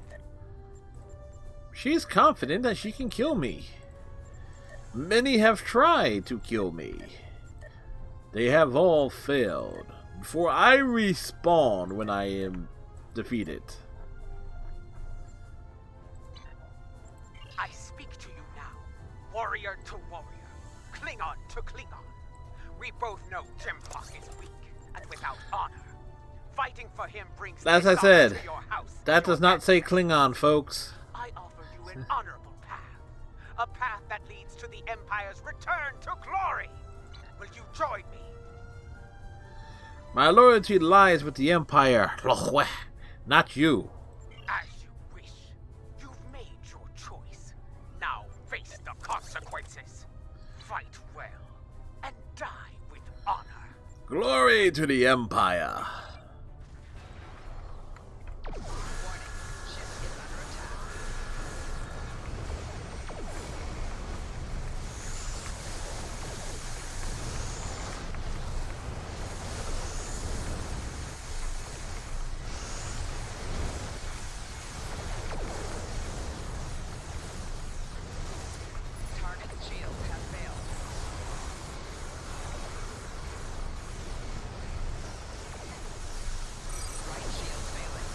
She's confident that she can kill me. Many have tried to kill me. They have all failed before I respawn when I am defeated. I speak to you now, warrior to warrior, Klingon to Klingon. We both know Jimlock is weak and without honor. Fighting for him brings As I dishonor said, to your house. that does not say Klingon, folks. I offer you an honorable path. A path that leads to the Empire's return to glory. Will you join me? My loyalty lies with the Empire, not you. As you wish. You've made your choice. Now face the consequences. Fight well and die with honor. Glory to the Empire. Target's shield has failed. Right shield failing.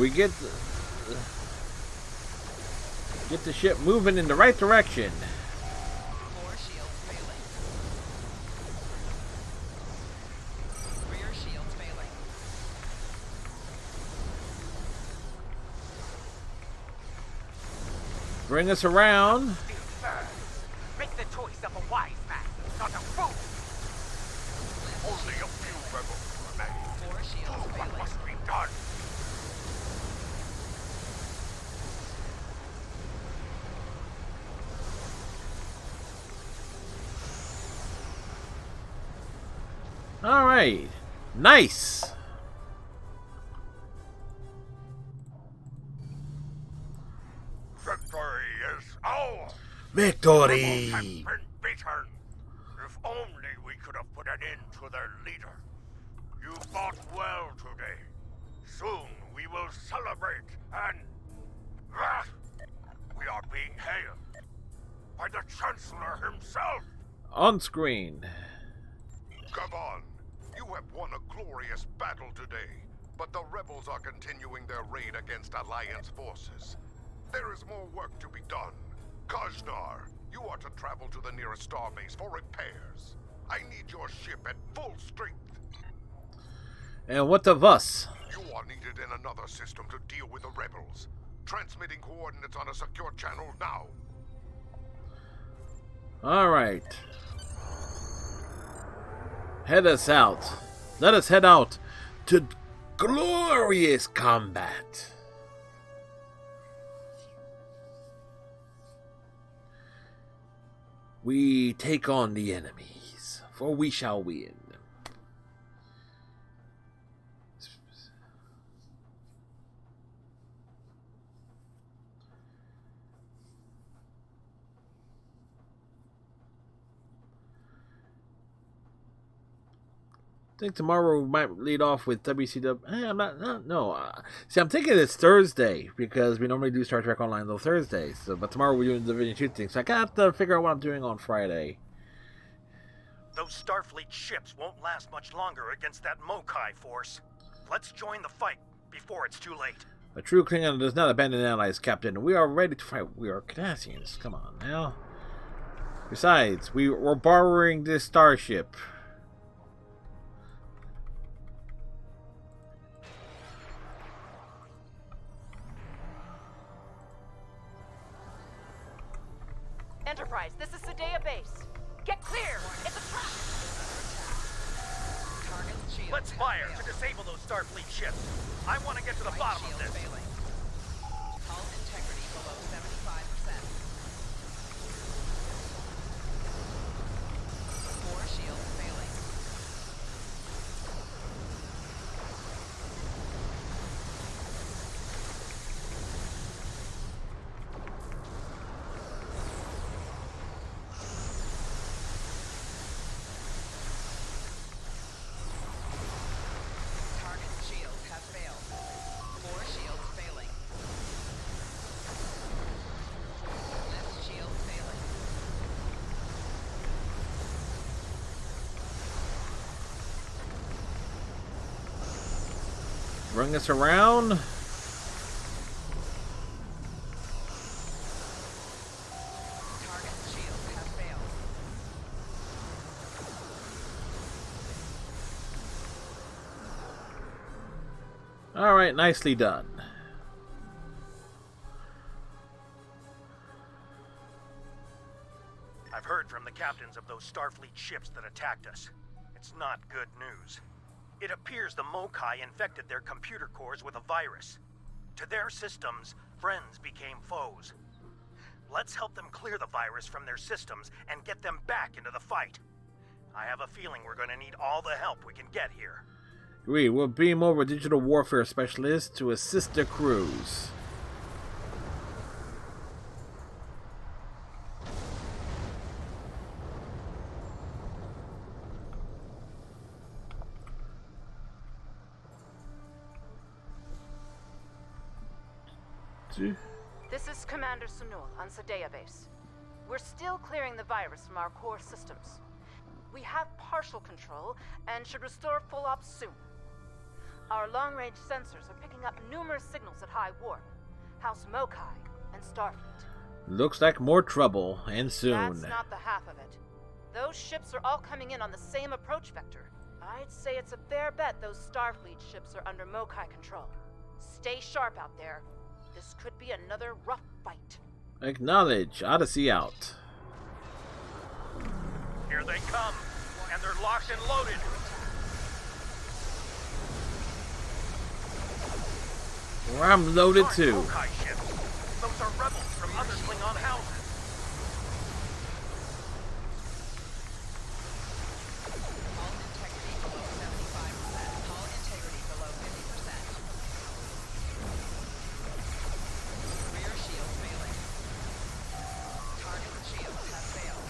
We get the ship moving in the right direction. Core shields failing. Rear shields failing. Bring us around. Make the choice of a wise man, not a fool. Only a few rebels remain. Core shields What failing. must be done? All right. Nice. Victory is ours. Victory. Rebels have been beaten. If only we could have put an end to their leader. You fought well, will celebrate, and we are being hailed by the Chancellor himself. On screen. Gabon, you have won a glorious battle today, but the rebels are continuing their raid against Alliance forces. There is more work to be done. Kajnar, you are to travel to the nearest starbase for repairs. I need your ship at full strength. And what of us? You are needed in another system to deal with the rebels. Transmitting coordinates on a secure channel now. Alright. Head us out. Let us head out to glorious combat. We take on the enemies, for we shall win. I think tomorrow we might lead off with WCW. See, I'm thinking it's Thursday because we normally do Star Trek Online on Thursdays. So, but tomorrow we're doing the Division 2 thing. So I got to figure out what I'm doing on Friday. Those Starfleet ships won't last much longer against that Mokai force. Let's join the fight before it's too late. A true Klingon does not abandon allies, Captain. We are ready to fight. We are Cardassians. Come on now. Besides, we're borrowing this starship. Enterprise, this is Sadea Base. Get clear! It's a trap! Let's fire to disable those Starfleet ships. I want to get to the bottom of this. Hull integrity below 75%. 4 shields failing. Bring us around. All right, nicely done. I've heard from the captains of those Starfleet ships that attacked us. It's not good news. It appears the Mokai infected their computer cores with a virus. To their systems, friends became foes. Let's help them clear the virus from their systems and get them back into the fight. I have a feeling we're going to need all the help we can get here. We'll beam over digital warfare specialists to assist the crews. This is Commander Sunul on Sadea Base. We're still clearing the virus from our core systems. We have partial control and should restore full ops soon. Our long-range sensors are picking up numerous signals at high warp. House Mokai and Starfleet. Looks like more trouble, and soon. That's not the half of it. Those ships are all coming in on the same approach vector. I'd say it's a fair bet those Starfleet ships are under Mokai control. Stay sharp out there. This could be another rough fight. Acknowledge. Odyssey out. Here they come, and they're locked and loaded. Well, I'm loaded too. Mokai ships. Those are rebels from other Klingon houses. Hull integrity below 75%. Hull integrity below 50%. Rear shield failing. Target shields have failed.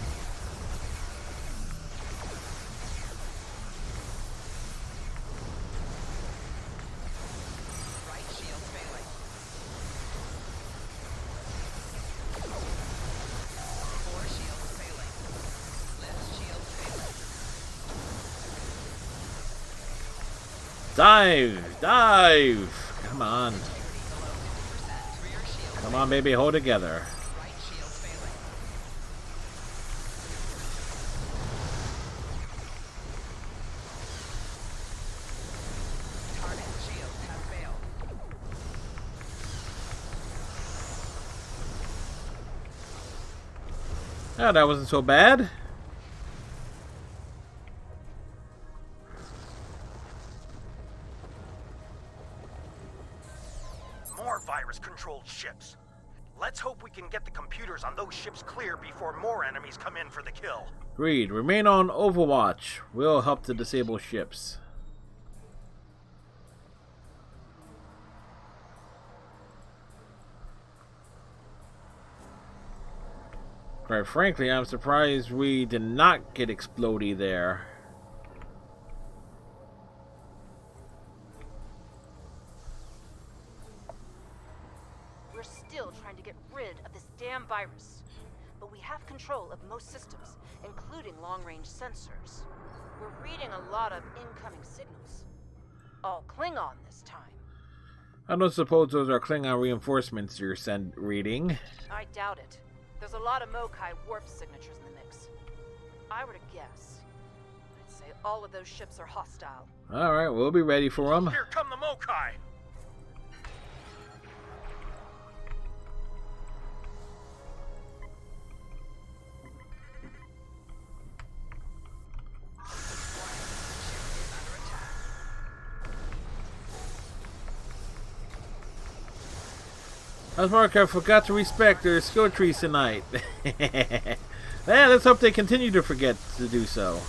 Right shield failing. Dive! Dive! Come on. Come on, baby, hold together. Oh, that wasn't so bad. More virus-controlled ships. Let's hope we can get the computers on those ships clear before more enemies come in for the kill. Agreed. Remain on Overwatch. We'll help to disable ships. Quite frankly, I'm surprised we did not get Explodey there. We're still trying to get rid of this damn virus. But we have control of most systems, including long-range sensors. We're reading a lot of incoming signals. All Klingon this time. I don't suppose those are Klingon reinforcements you're reading. I doubt it. There's a lot of Mokai warp signatures in the mix. I were to guess, I'd say all of those ships are hostile. Alright, we'll be ready for them. Here come the Mokai! Asmark, I forgot to respect their skill trees tonight. Yeah, let's hope they continue to forget to do so.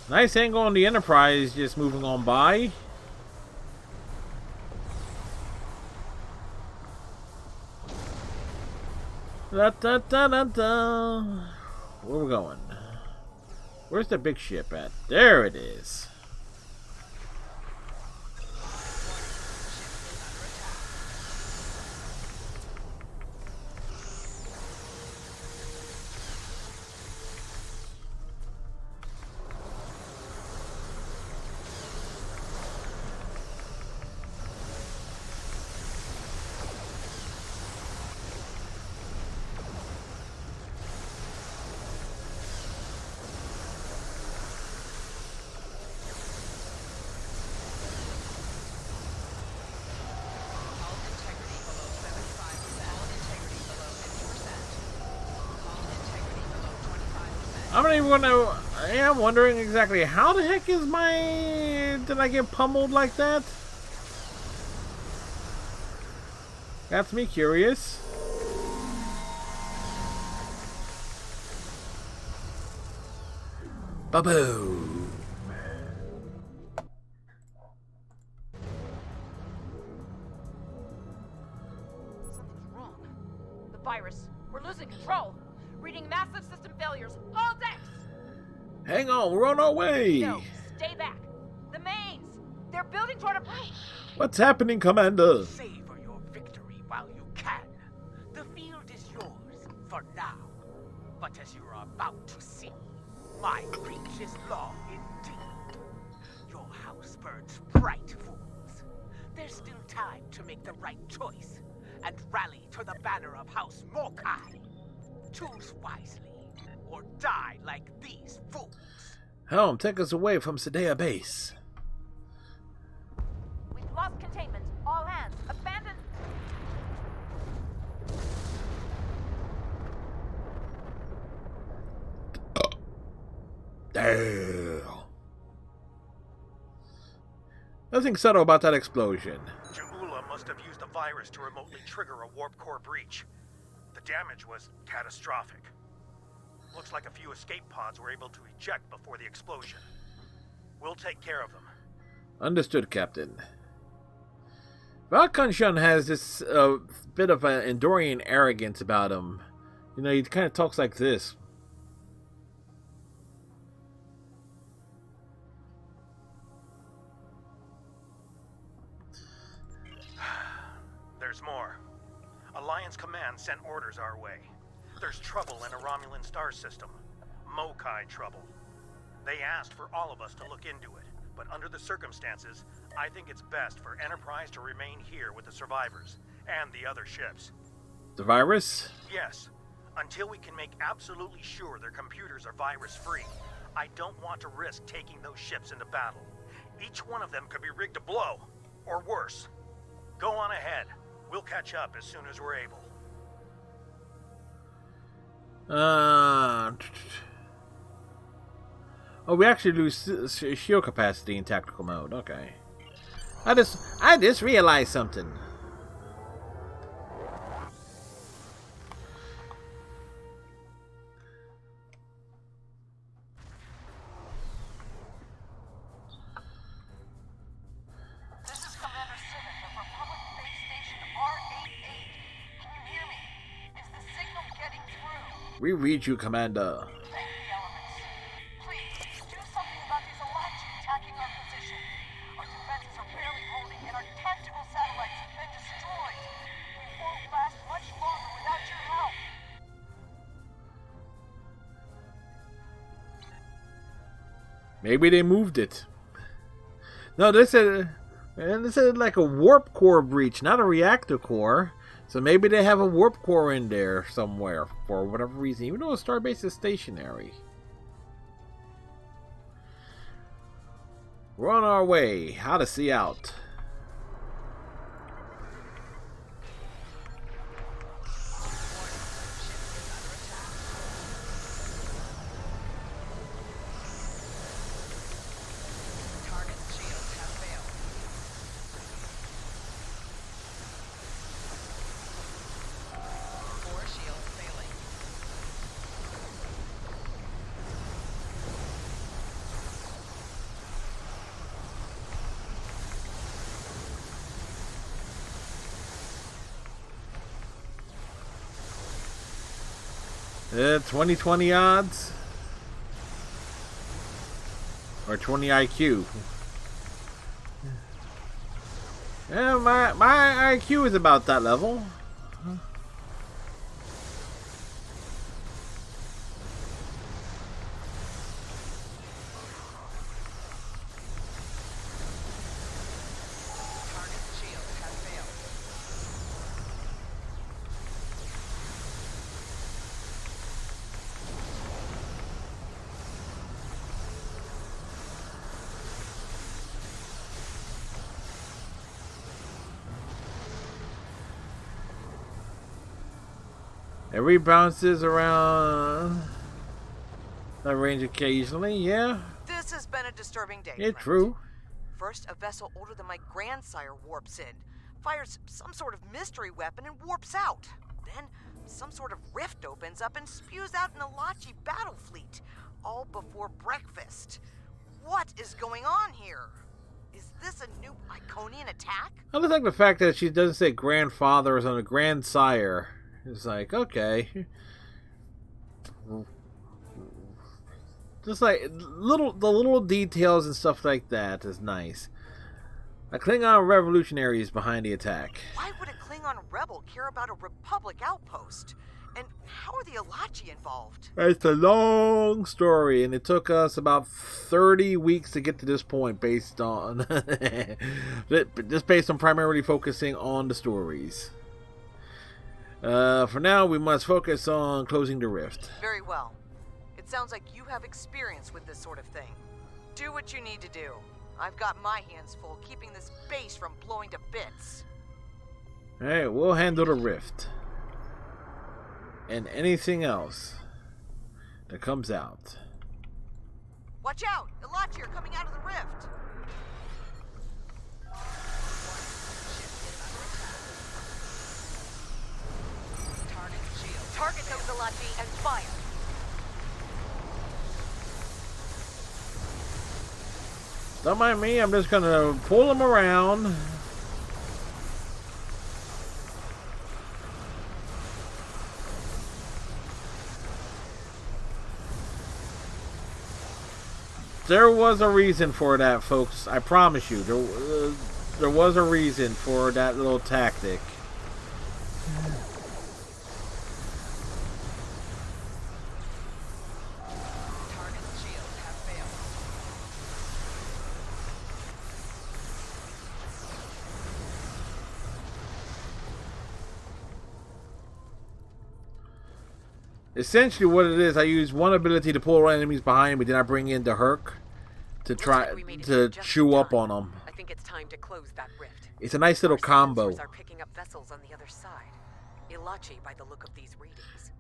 Nice angle on the Enterprise, just moving on by. Da, da, da, da, da. Where we going? Where's the big ship at? There it is. I'm not even gonna. I am wondering exactly how the heck is my. Did I get pummeled like that? That's me curious. Ba-boom. Something's wrong. The virus. We're losing control. Reading massive system failures. All decks! Hang on, we're on our way. No, stay back. The mains. They're building toward a breach. What's happening, Commander? Savor your victory while you can. The field is yours for now. But as you are about to see, my reach is long indeed. Your house burns bright, fools. There's still time to make the right choice and rally to the banner of House Mokai. Choose wisely, or die like these fools. Helm, take us away from Sadea Base. We've lost containment. All hands, abandon. Damn. Nothing subtle about that explosion. Ja'ula must have used a virus to remotely trigger a warp core breach. The damage was catastrophic. Looks like a few escape pods were able to eject before the explosion. We'll take care of them. Understood, Captain. Valkonshan has this bit of an Endorian arrogance about him. You know, he kind of talks like this. There's more. Alliance Command sent orders our way. There's trouble in a Romulan star system. Mokai trouble. They asked for all of us to look into it, but under the circumstances, I think it's best for Enterprise to remain here with the survivors and the other ships. The virus? Yes. Until we can make absolutely sure their computers are virus-free, I don't want to risk taking those ships into battle. Each one of them could be rigged to blow, or worse. Go on ahead. We'll catch up as soon as we're able. Oh, we actually lose shield capacity in tactical mode. Okay. I just realized something. This is Commander Civic of Republic Base Station R88. Can you hear me? Is the signal getting through? We read you, Commander. Thank the elements. Please, do something about these Alachi attacking our position. Our defenses are barely holding, and our tactical satellites have been destroyed. We won't last much longer without your help. Maybe they moved it. No, this is like a warp core breach, not a reactor core. So maybe they have a warp core in there somewhere for whatever reason, even though a starbase is stationary. We're on our way. How to see out. Target's shields have failed. Core shields failing. Yeah, 20/20 odds. Or 20 IQ. Yeah, my IQ is about that level. Target's shields have failed. It rebounces around that range occasionally, yeah. This has been a disturbing day. Yeah, friend. true. First, a vessel older than my grandsire warps in, fires some sort of mystery weapon, and warps out. Then, some sort of rift opens up and spews out an Alachi battle fleet, all before breakfast. What is going on here? Is this a new Iconian attack? I just like the fact that she doesn't say grandfather or something, grandsire. It's like, okay. Just like the little details and stuff like that is nice. A Klingon revolutionary is behind the attack. Why would a Klingon rebel care about a Republic outpost? And how are the Alachi involved? It's a long story, and it took us about 30 weeks to get to this point based on... just based on primarily focusing on the stories. For now, we must focus on closing the rift. Very well. It sounds like you have experience with this sort of thing. Do what you need to do. I've got my hands full keeping this base from blowing to bits. Alright, we'll handle the rift. And anything else that comes out. Watch out! Elachi are coming out of the rift! Target those Elachi and fire! Don't mind me, I'm just gonna pull them around. There was a reason for that, folks. I promise you. There was a reason for that little tactic. Essentially what it is, I use one ability to pull enemies behind me, then I bring in the Herc to try to chew up on them. I think it's time to close that rift. It's a nice little combo. Sensors are picking up vessels on the other side. Elachi by the look of these readings.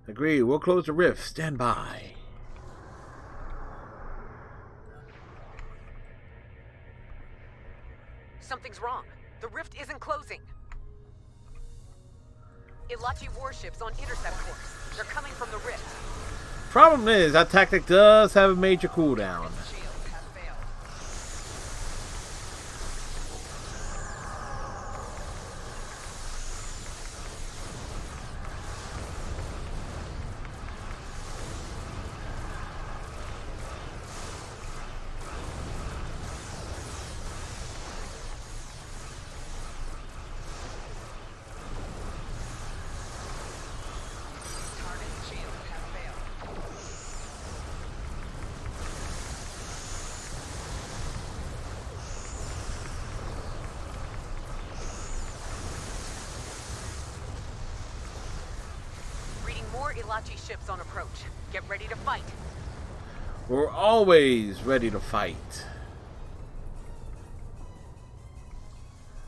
Agreed. We'll close the rift. Stand by. Something's wrong. The rift isn't closing. Elachi warships on intercept course. They're coming from the rift. Problem is, that tactic does have a major cooldown. Elachi ships on approach. Get ready to fight. We're always ready to fight.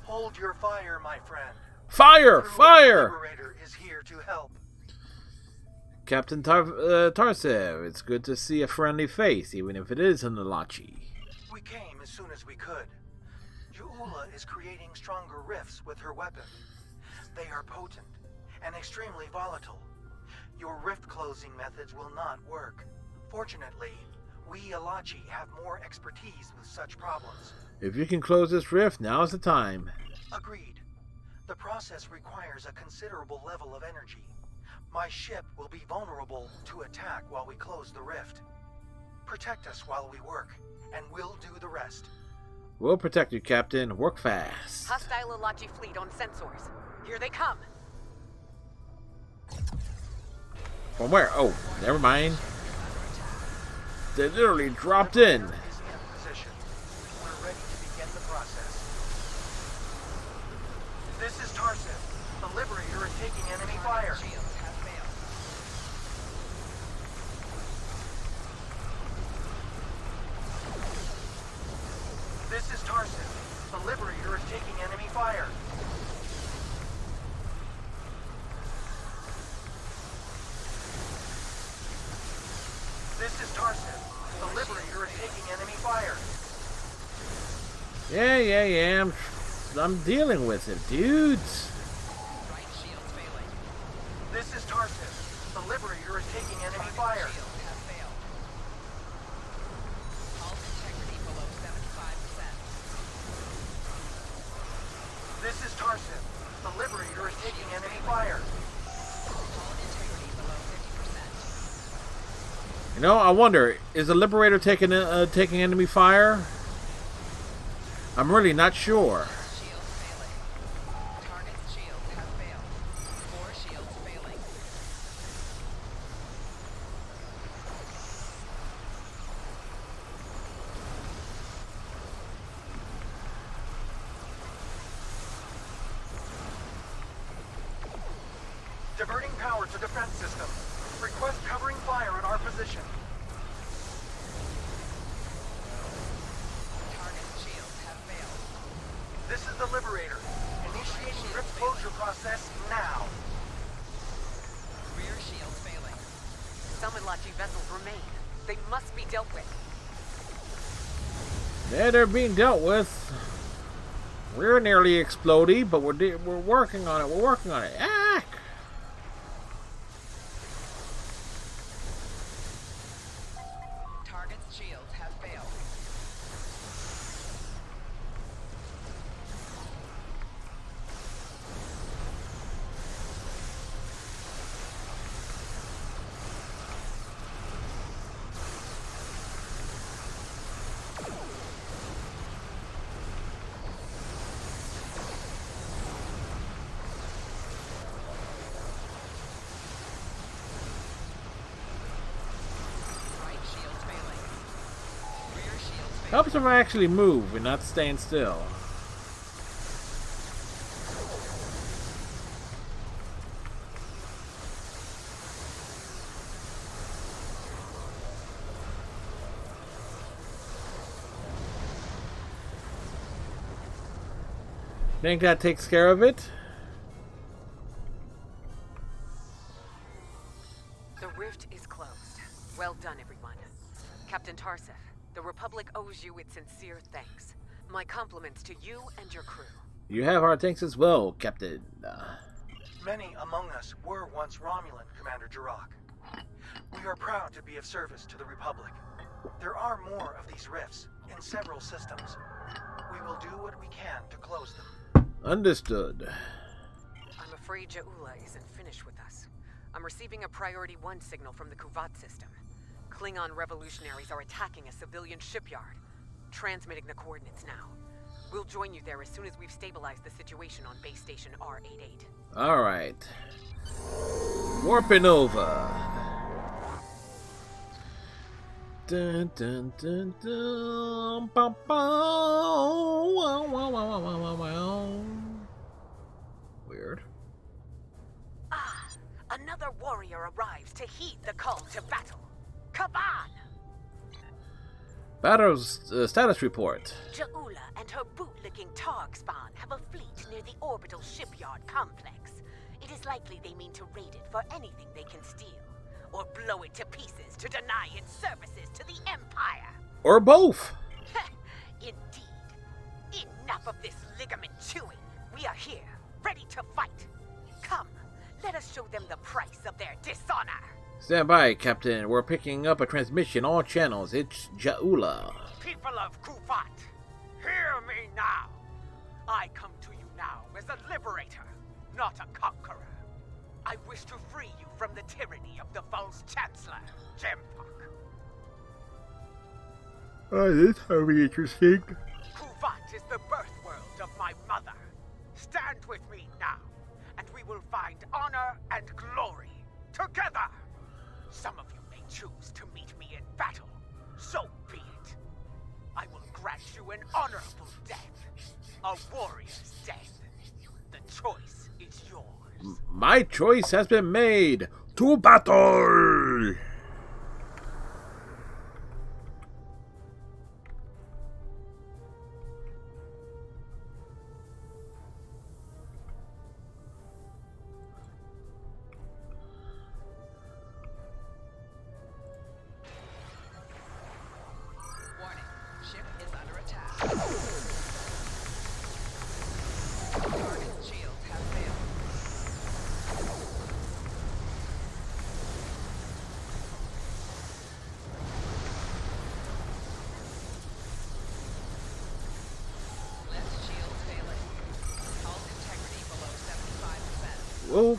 Hold your fire, my friend. Fire! Fire! The Liberator is here to help. Captain Tarsev, it's good to see a friendly face, even if it is an Elachi. We came as soon as we could. Ju'ula is creating stronger rifts with her weapon. They are potent and extremely volatile. Your rift closing methods will not work. Fortunately, we Elachi have more expertise with such problems. If you can close this rift, now's the time. Agreed. The process requires a considerable level of energy. My ship will be vulnerable to attack while we close the rift. Protect us while we work, and we'll do the rest. We'll protect you, Captain. Work fast. Hostile Elachi fleet on sensors. Here they come. From where? Oh, never mind. They literally dropped in. We're ready to begin the process. This is Tarsev. The Liberator is taking enemy fire. This is Tarsev. The Liberator is taking enemy fire. This is Tarsev. The Liberator is taking enemy fire. Yeah. I'm dealing with it, dudes. This is Tarsev. The Liberator is taking enemy fire. This is Tarsev. The Liberator is taking enemy fire. You know, I wonder, is the Liberator taking enemy fire? I'm really not sure. Diverting power to defense system. Request covering fire at our position. This is the Liberator. Initiating rift closure process now. Rear shields failing. Some Elachi vessels remain. They must be dealt with. Yeah, they're being dealt with. We're nearly exploding, but we're working on it. We're working on it. Ah! Target's shields have failed. Helps them actually move and not stand still. Think that takes care of it? The rift is closed. Well done, everyone. Captain Tarsef, the Republic owes you its sincere thanks. My compliments to you and your crew. You have our thanks as well, Captain. Many among us were once Romulan, Commander Jirok. We are proud to be of service to the Republic. There are more of these rifts in several systems. We will do what we can to close them. Understood. I'm afraid Ja'ula isn't finished with us. I'm receiving a Priority 1 signal from the Kuvat system. Klingon revolutionaries are attacking a civilian shipyard. Transmitting the coordinates now. We'll join you there as soon as we've stabilized the situation on base station R88. Alright. Warping over. Dun, dun, dun, dun, ba, ba, wow, wow, wow, wow, wow, wow. Weird. Ah, another warrior arrives to heed the call to battle. Kaban! Battle's status report. Ja'ula and her bootlicking Targ spawn have a fleet near the orbital shipyard complex. It is likely they mean to raid it for anything they can steal, or blow it to pieces to deny its services to the Empire. Or both. Indeed. Enough of this ligament chewing. We are here, ready to fight. Come, let us show them the price of their dishonor. Stand by, Captain. We're picking up a transmission, all channels. It's Ja'ula. People of Kuvat, hear me now. I come to you now as a liberator, not a conqueror. I wish to free you from the tyranny of the false Chancellor, Jempak. Oh, this is very interesting. Kuvat is the birth world of my mother. Stand with me now, and we will find honor and glory together. Some of you may choose to meet me in battle. So be it. I will grant you an honorable death. A warrior's death. The choice is yours. My choice has been made. To battle!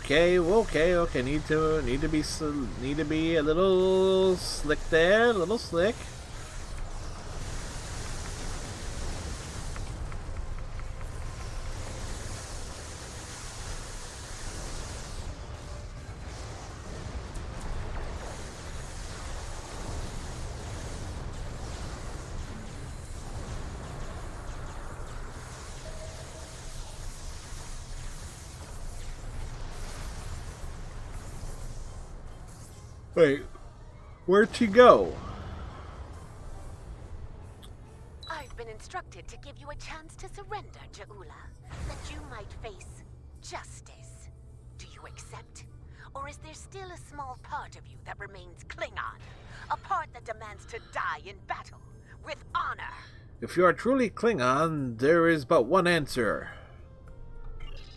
Okay. Need to be a little slick there, a little slick. Wait, where'd she go? I've been instructed to give you a chance to surrender, Ja'ula, that you might face justice. Do you accept? Or is there still a small part of you that remains Klingon? A part that demands to die in battle, with honor? If you are truly Klingon, there is but one answer.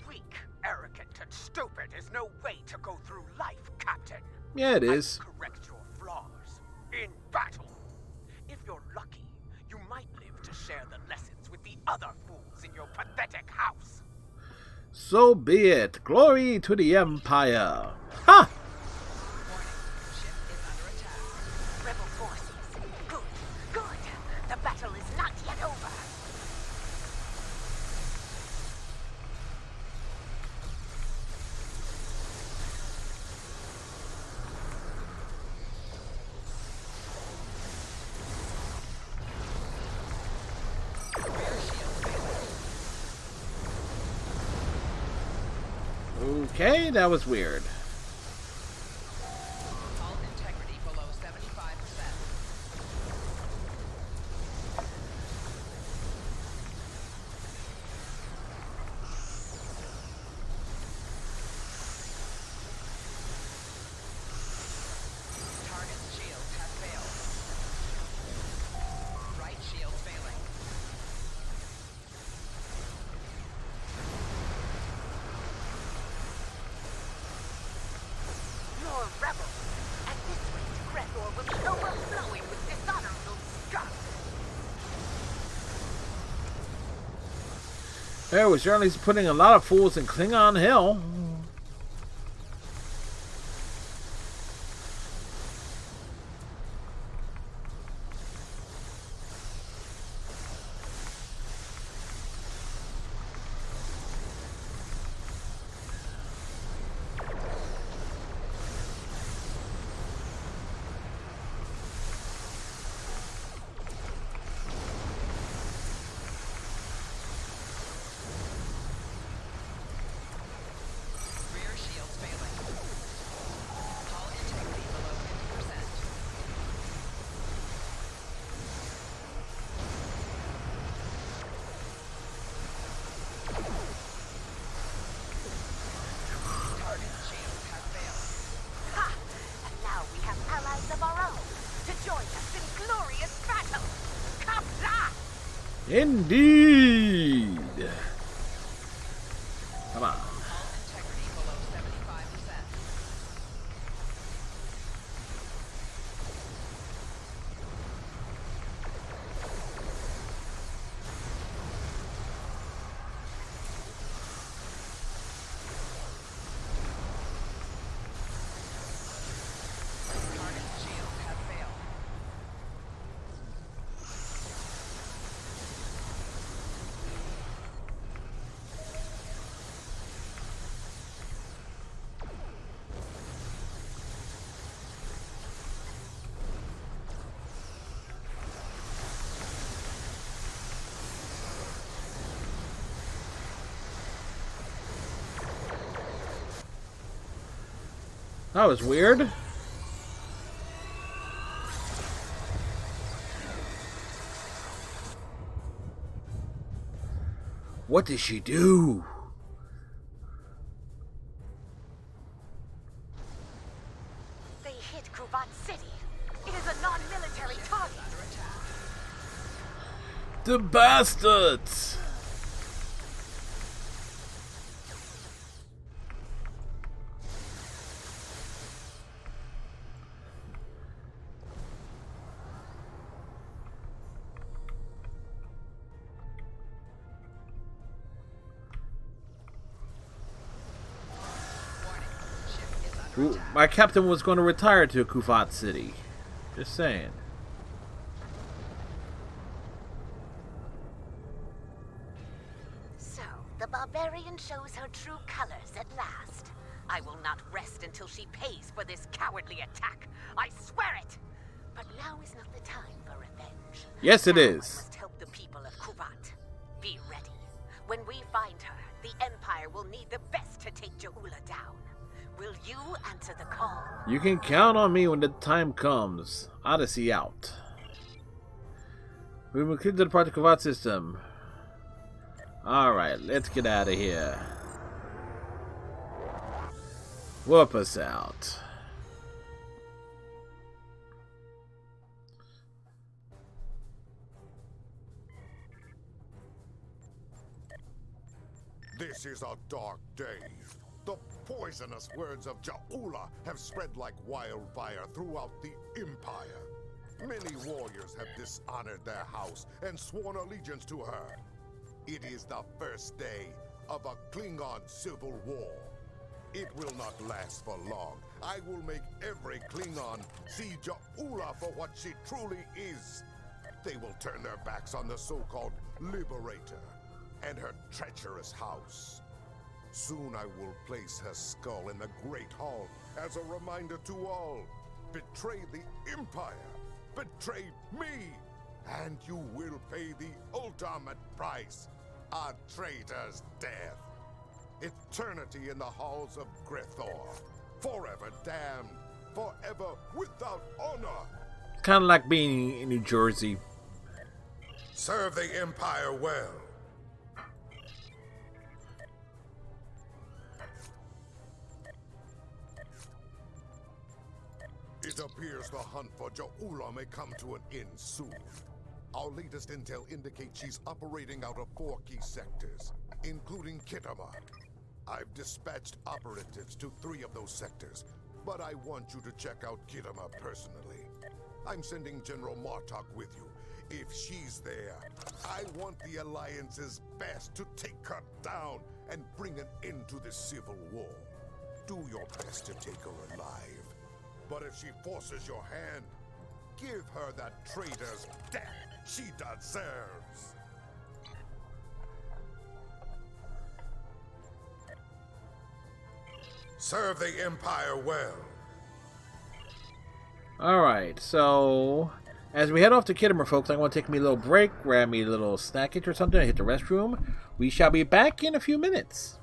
Weak, arrogant, and stupid is no way to go through life, Captain. Yeah, it is. Correct your flaws in battle. If you're lucky, you might live to share the lessons with the other fools in your pathetic house. So be it. Glory to the Empire. Ha! Rebel forces. Good, good. The battle is not yet over. Okay, that was weird. Hull integrity below 75%. Target's shields have failed. Right shield failing. You're rebels. At this rate, Gretor will be overflowing with dishonorable scum. There was certainly putting a lot of fools in Klingon hell. Rear shields failing. Hull integrity below 50%. Target's shields have failed. Ha! And now we have allies of our own to join us in glorious battle. Kapla! Indeed. Come on. Hull integrity below 75%. Target's shields have failed. That was weird. What did she do? They hit Kruvat City. It is a non-military target. The bastards! Ooh, my captain was going to retire to Kufat City. Just saying. So, the barbarian shows her true colors at last. I will not rest until she pays for this cowardly attack. I swear it! But now is not the time for revenge. Yes, it Now is. I must help the people of Kuvat. Be ready. When we find her, the Empire will need the best to take Ja'ula down. Will you answer the call? You can count on me when the time comes. Odyssey out. We will clear the Project Kovat system. Alright, let's get out of here. Whoop us out. This is a dark day. The poisonous words of Ja'ula have spread like wildfire throughout the Empire. Many warriors have dishonored their house and sworn allegiance to her. It is the first day of a Klingon civil war. It will not last for long. I will make every Klingon see Ja'ula for what she truly is. They will turn their backs on the so-called Liberator and her treacherous house. Soon I will place her skull in the Great Hall as a reminder to all. Betray the Empire, betray me, and you will pay the ultimate price, a traitor's death. Eternity in the halls of Grithor, forever damned, forever without honor. Kind of like being in New Jersey. Serve the Empire well. It appears the hunt for Ja'ula may come to an end soon. Our latest intel indicates she's operating out of 4 key sectors, including Kitama. I've dispatched operatives to 3 of those sectors, but I want you to check out Kitama personally. I'm sending General Martok with you. If she's there, I want the Alliance's best to take her down and bring an end to this civil war. Do your best to take her alive. But if she forces your hand, give her that traitor's death she deserves. Serve the Empire well. Alright, so as we head off to Kittimer, folks, I'm going to take me a little break, grab me a little snackage or something, hit the restroom. We shall be back in a few minutes.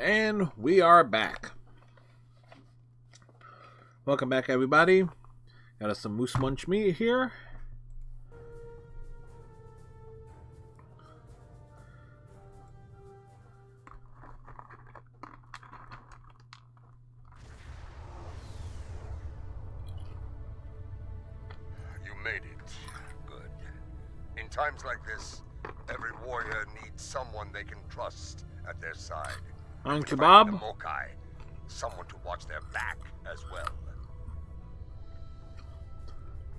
And we are back. Welcome back, everybody. Got us some moose munch meat here. You made it. Good. In times like this, every warrior needs someone they can trust at their side. Uncle The Bob. Mokai, someone to watch their back as well.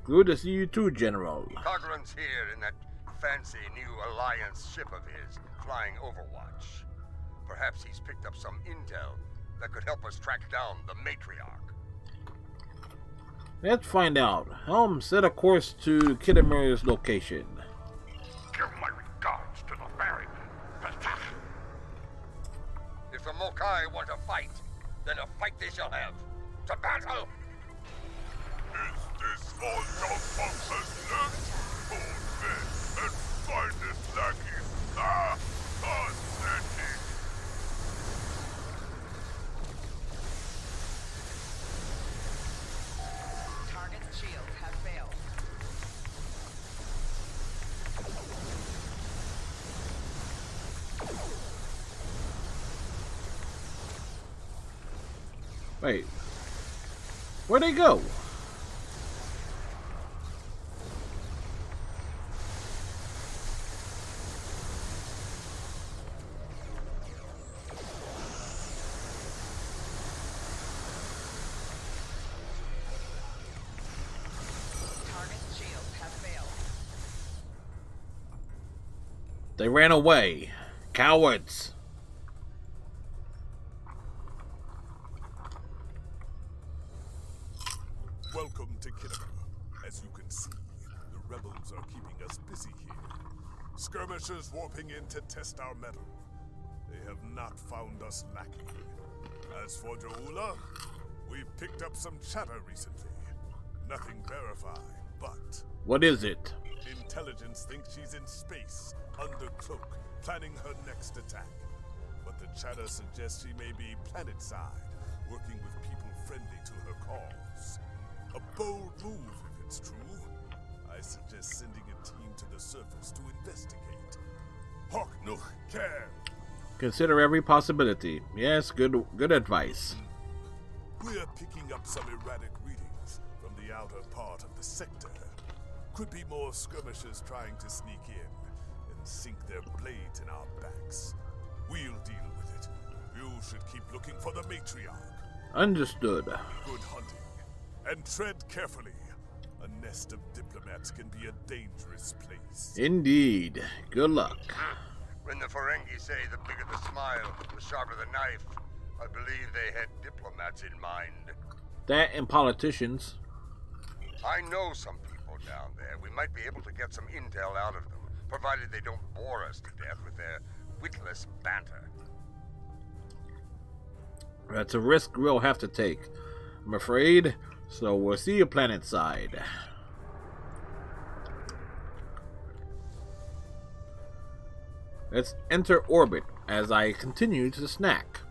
Good to see you too, General. Cogran's here in that fancy new Alliance ship of his, flying Overwatch. Perhaps he's picked up some intel that could help us track down the Matriarch. Let's find out. Helm, set a course to Kittimer's location. Give my regards to the Baron. If the Mokai want to fight, then a fight they shall have. To battle! Is this all your folks has left? Old men and finest lackeys. Ah, pathetic. Target's shields have failed. Wait. Where'd they go? Target's shields have failed. They ran away. Cowards. Welcome to Kittimer. As you can see, the rebels are keeping us busy here. Skirmishers warping in to test our mettle. They have not found us lacking. As for Joula, we've picked up some chatter recently. Nothing verified, but What is it? intelligence thinks she's in space, under cloak, planning her next attack. But the chatter suggests she may be planet-side, working with people friendly to her cause. A bold move, if it's true. I suggest sending a team to the surface to investigate. Hawk Nuch Care. Consider every possibility. Yes, good advice. We're picking up some erratic readings from the outer part of the sector. Could be more skirmishers trying to sneak in and sink their blades in our backs. We'll deal with it. You should keep looking for the Matriarch. Understood. Good hunting. And tread carefully. A nest of diplomats can be a dangerous place. Indeed. Good luck. When the Ferengi say the bigger the smile, the sharper the knife, I believe they had diplomats in mind. That and politicians. I know some people down there. We might be able to get some intel out of them, provided they don't bore us to death with their witless banter. That's a risk we'll have to take, I'm afraid. So we'll see you planet side. Let's enter orbit as I continue to snack.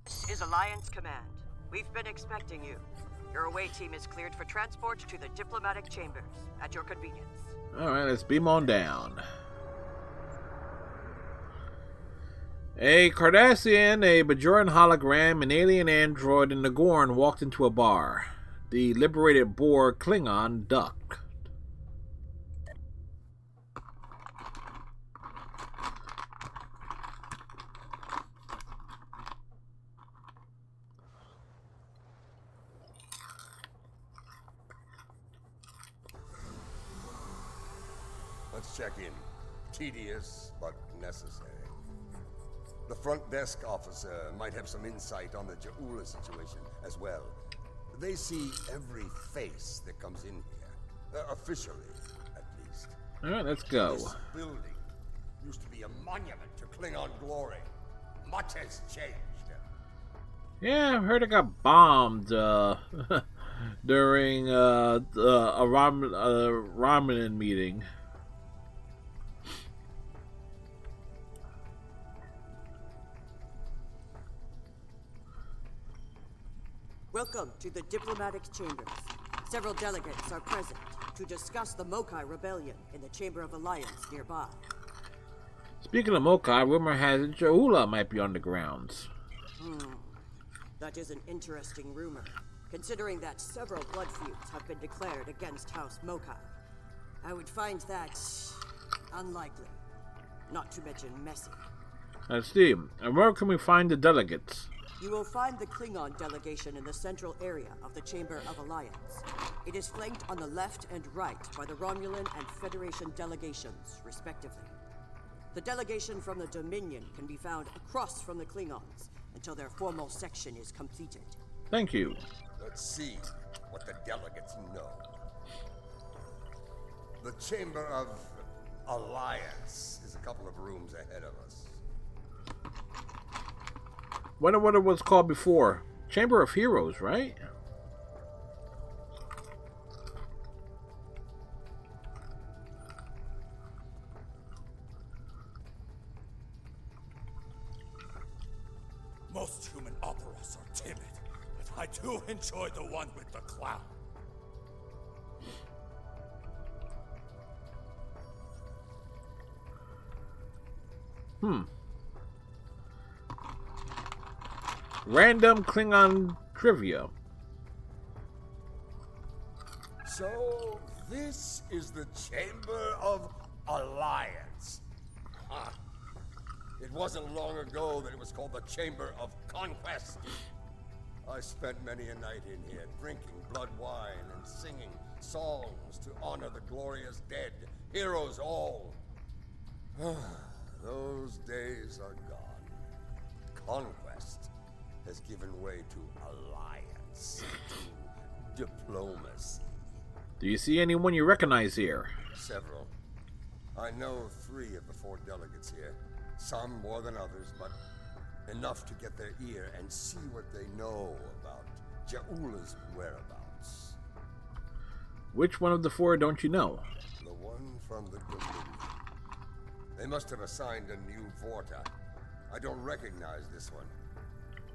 This is Alliance Command. We've been expecting you. Your away team is cleared for transport to the diplomatic chambers at your convenience. Alright, let's beam on down. A Cardassian, a Bajoran hologram, an alien android, and a Gorn walked into a bar. The liberated Borg Klingon ducked. Let's check in. Tedious, but necessary. The front desk officer might have some insight on the Joula situation as well. They see every face that comes in here. Officially, at least. Alright, let's go. This building used to be a monument to Klingon glory. Much has changed. Yeah, I heard it got bombed during a Romulan meeting. Welcome to the diplomatic chambers. Several delegates are present to discuss the Mokai rebellion in the Chamber of Alliance nearby. Speaking of Mokai, rumor has it Ja'ula might be on the grounds. That is an interesting rumor, considering that several blood feuds have been declared against House Mokai. I would find that unlikely, not to mention messy. I see. And where can we find the delegates? You will find the Klingon delegation in the central area of the Chamber of Alliance. It is flanked on the left and right by the Romulan and Federation delegations, respectively. The delegation from the Dominion can be found across from the Klingons until their formal section is completed. Thank you. Let's see what the delegates know. The Chamber of Alliance is a couple of rooms ahead of us. Wonder what it was called before. Chamber of Heroes, right? Most human operas are timid, but I do enjoy the one with the clown. Random Klingon trivia. So, this is the Chamber of Alliance. Huh. It wasn't long ago that it was called the Chamber of Conquest. I spent many a night in here, drinking blood wine and singing songs to honor the glorious dead, heroes all. Those days are gone. Conquest has given way to alliance, to diplomacy. Do you see anyone you recognize here? Several. I know 3 of the 4 delegates here. Some more than others, but enough to get their ear and see what they know about Ja'ula's whereabouts. Which one of the 4 don't you know? The one from the Dominion. They must have assigned a new Vorta. I don't recognize this one.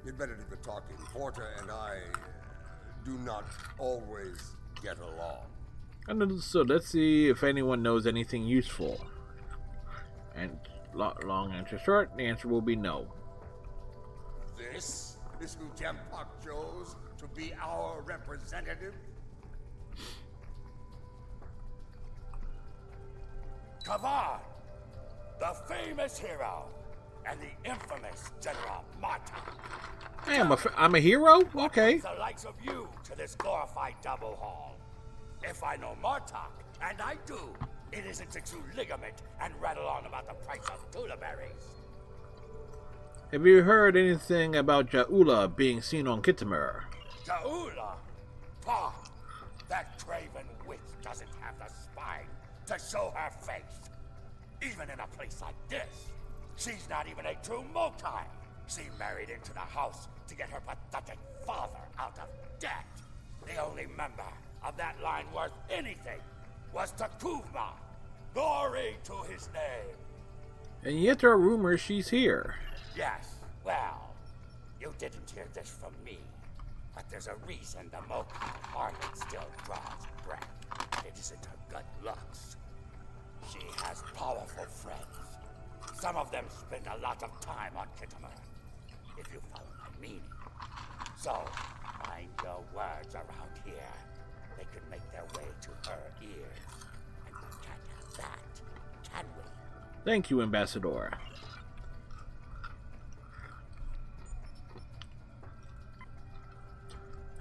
You'd better do the talking. Vorta and I do not always get along. So let's see if anyone knows anything useful. And long answer short, the answer will be no. This is who Jempak chose to be our representative? Kavar, the famous hero, and the infamous General Martok. Hey, I'm a hero? Okay. The likes of you to this glorified double hall. If I know Martok, and I do, it isn't to chew ligament and rattle on about the price of tula berries. Have you heard anything about Ja'ula being seen on Khitomer? Ja'ula? Pah! That craven witch doesn't have the spine to show her face. Even in a place like this, she's not even a true Mokai. She married into the house to get her pathetic father out of debt. The only member of that line worth anything was Takuvma. Glory to his name. And yet there are rumors she's here. Yes, well, you didn't hear this from me. But there's a reason the Mokai harlot still draws breath. It isn't her good looks. She has powerful friends. Some of them spend a lot of time on Khitomer, if you follow my meaning. So, mind your words around here. They could make their way to her ears. And we can't have that, can we? Thank you, Ambassador.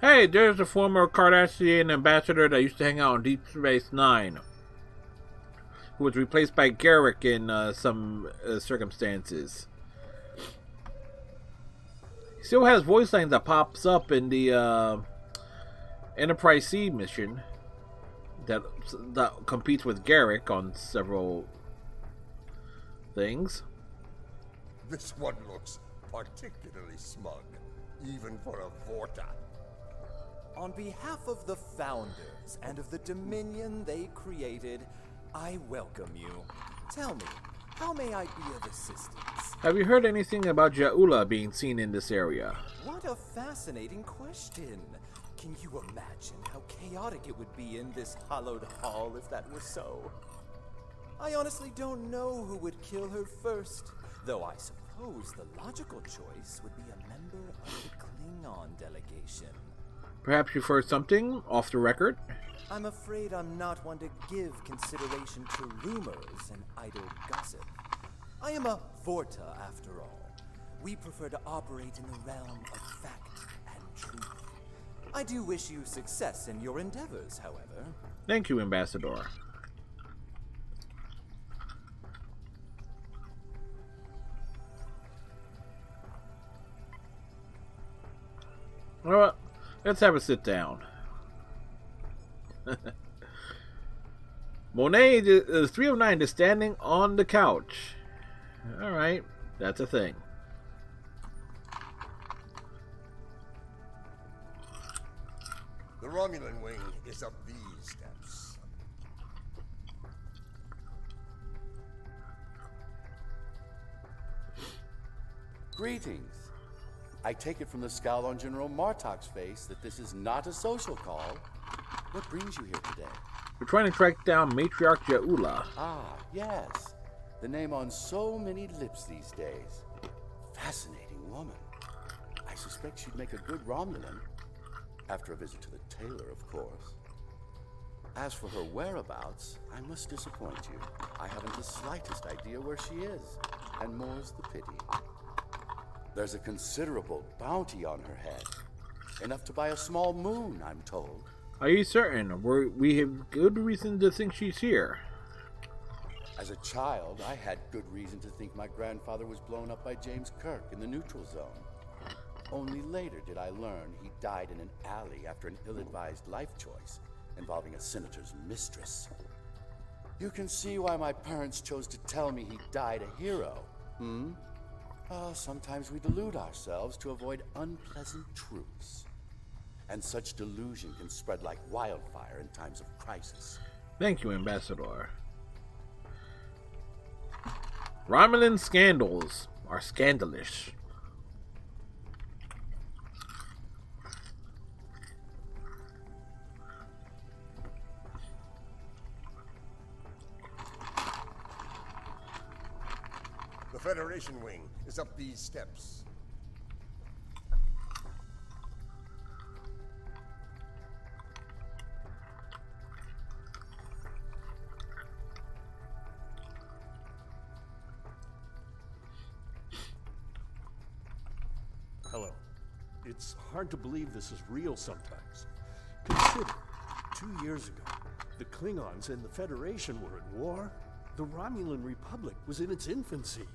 Hey, there's a former Cardassian ambassador that used to hang out on Deep Space Nine, who was replaced by Garrick in some circumstances. He still has voice lines that pops up in the Enterprise C mission that competes with Garrick on several things. This one looks particularly smug, even for a Vorta. On behalf of the Founders and of the Dominion they created, I welcome you. Tell me, how may I be of assistance? Have you heard anything about Ja'ula being seen in this area? What a fascinating question. Can you imagine how chaotic it would be in this hallowed hall if that were so? I honestly don't know who would kill her first, though I suppose the logical choice would be a member of the Klingon delegation. Perhaps you've heard something off the record? I'm afraid I'm not one to give consideration to rumors and idle gossip. I am a Vorta, after all. We prefer to operate in the realm of fact and truth. I do wish you success in your endeavors, however. Thank you, Ambassador. Alright, let's have a sit down. Monet, the 309 is standing on the couch. Alright, that's a thing. The Romulan wing is up these steps. Greetings. I take it from the scowl on General Martok's face that this is not a social call. What brings you here today? We're trying to track down Matriarch Ja'ula. Ah, yes. The name on so many lips these days. Fascinating woman. I suspect she'd make a good Romulan. After a visit to the tailor, of course. As for her whereabouts, I must disappoint you. I haven't the slightest idea where she is, and more's the pity. There's a considerable bounty on her head. Enough to buy a small moon, I'm told. Are you certain? We have good reason to think she's here. As a child, I had good reason to think my grandfather was blown up by James Kirk in the neutral zone. Only later did I learn he died in an alley after an ill-advised life choice involving a senator's mistress. You can see why my parents chose to tell me he died a hero, sometimes we delude ourselves to avoid unpleasant truths. And such delusion can spread like wildfire in times of crisis. Thank you, Ambassador. Romulan scandals are scandalous. The Federation wing is up these steps. Hello. It's hard to believe this is real sometimes. Consider, 2 years ago, the Klingons and the Federation were at war. The Romulan Republic was in its infancy,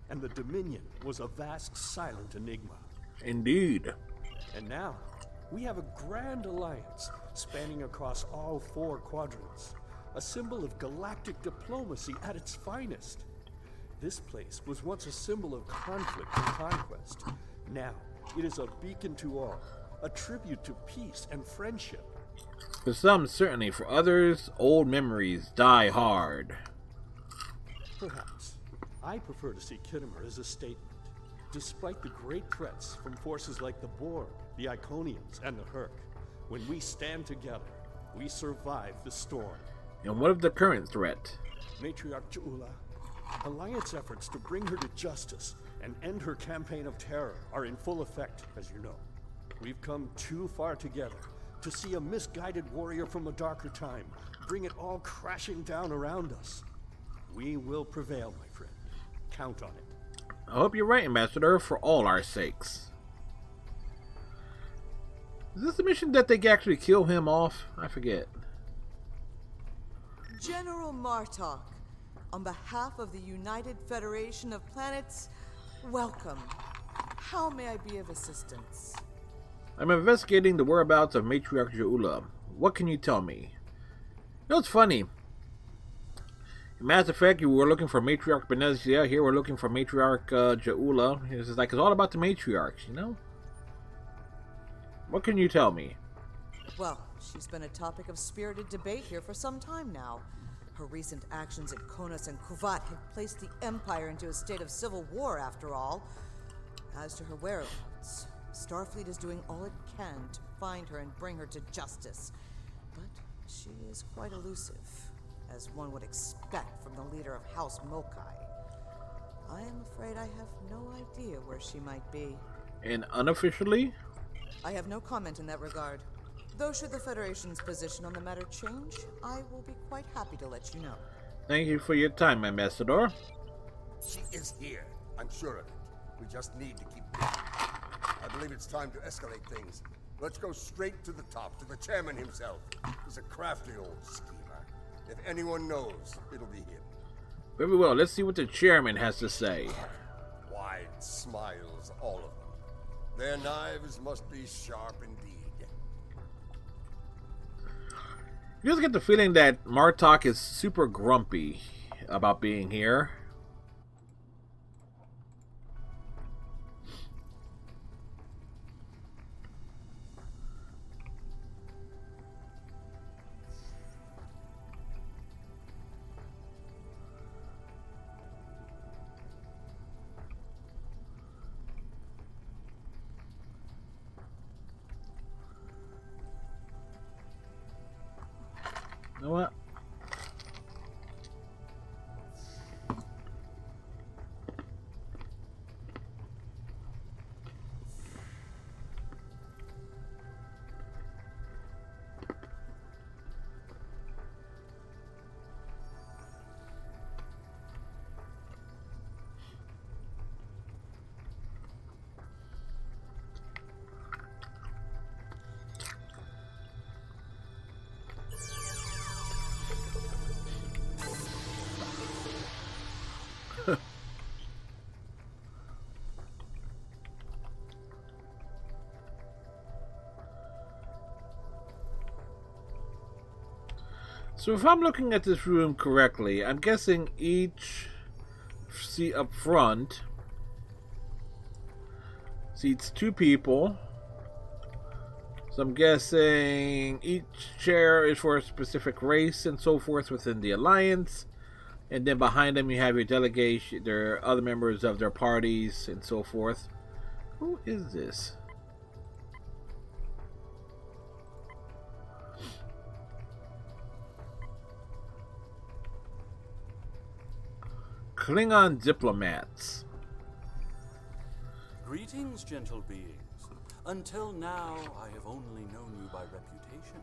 and the Dominion was a vast silent enigma. Indeed. And now, we have a grand alliance spanning across all 4 quadrants, a symbol of galactic diplomacy at its finest. This place was once a symbol of conflict and conquest. Now, it is a beacon to all, a tribute to peace and friendship. For some, certainly. For others, old memories die hard. Perhaps. I prefer to see Kittimer as a statement. Despite the great threats from forces like the Borg, the Iconians, and the Herc, when we stand together, we survive the storm. And what of the current threat? Matriarch Ja'ula, Alliance efforts to bring her to justice and end her campaign of terror are in full effect, as you know. We've come too far together to see a misguided warrior from a darker time bring it all crashing down around us. We will prevail, my friend. Count on it. I hope you're right, Ambassador, for all our sakes. Is this the mission that they actually kill him off? I forget. General Martok, on behalf of the United Federation of Planets, welcome. How may I be of assistance? I'm investigating the whereabouts of Matriarch Ja'ula. What can you tell me? You know, it's funny. In Mass Effect, you were looking for Matriarch Benezia. Here we're looking for Matriarch Ja'ula. It's all about the matriarchs, you know? What can you tell me? Well, she's been a topic of spirited debate here for some time now. Her recent actions at Konos and Kuvat have placed the Empire into a state of civil war, after all. As to her whereabouts, Starfleet is doing all it can to find her and bring her to justice. But she is quite elusive, as one would expect from the leader of House Mokai. I am afraid I have no idea where she might be. And unofficially? I have no comment in that regard. Though should the Federation's position on the matter change, I will be quite happy to let you know. Thank you for your time, Ambassador. She is here. I'm sure of it. We just need to keep busy. I believe it's time to escalate things. Let's go straight to the top, to the chairman himself. He's a crafty old schemer. If anyone knows, it'll be him. Very well, let's see what the chairman has to say. Wide smiles, all of them. Their knives must be sharp indeed. You just get the feeling that Martok is super grumpy about being here. You know what? So if I'm looking at this room correctly, I'm guessing each seat up front seats 2 people. So I'm guessing each chair is for a specific race and so forth within the Alliance. And then behind them you have your delegation, there are other members of their parties and so forth. Who is this? Klingon diplomats. Greetings, gentle beings. Until now, I have only known you by reputation.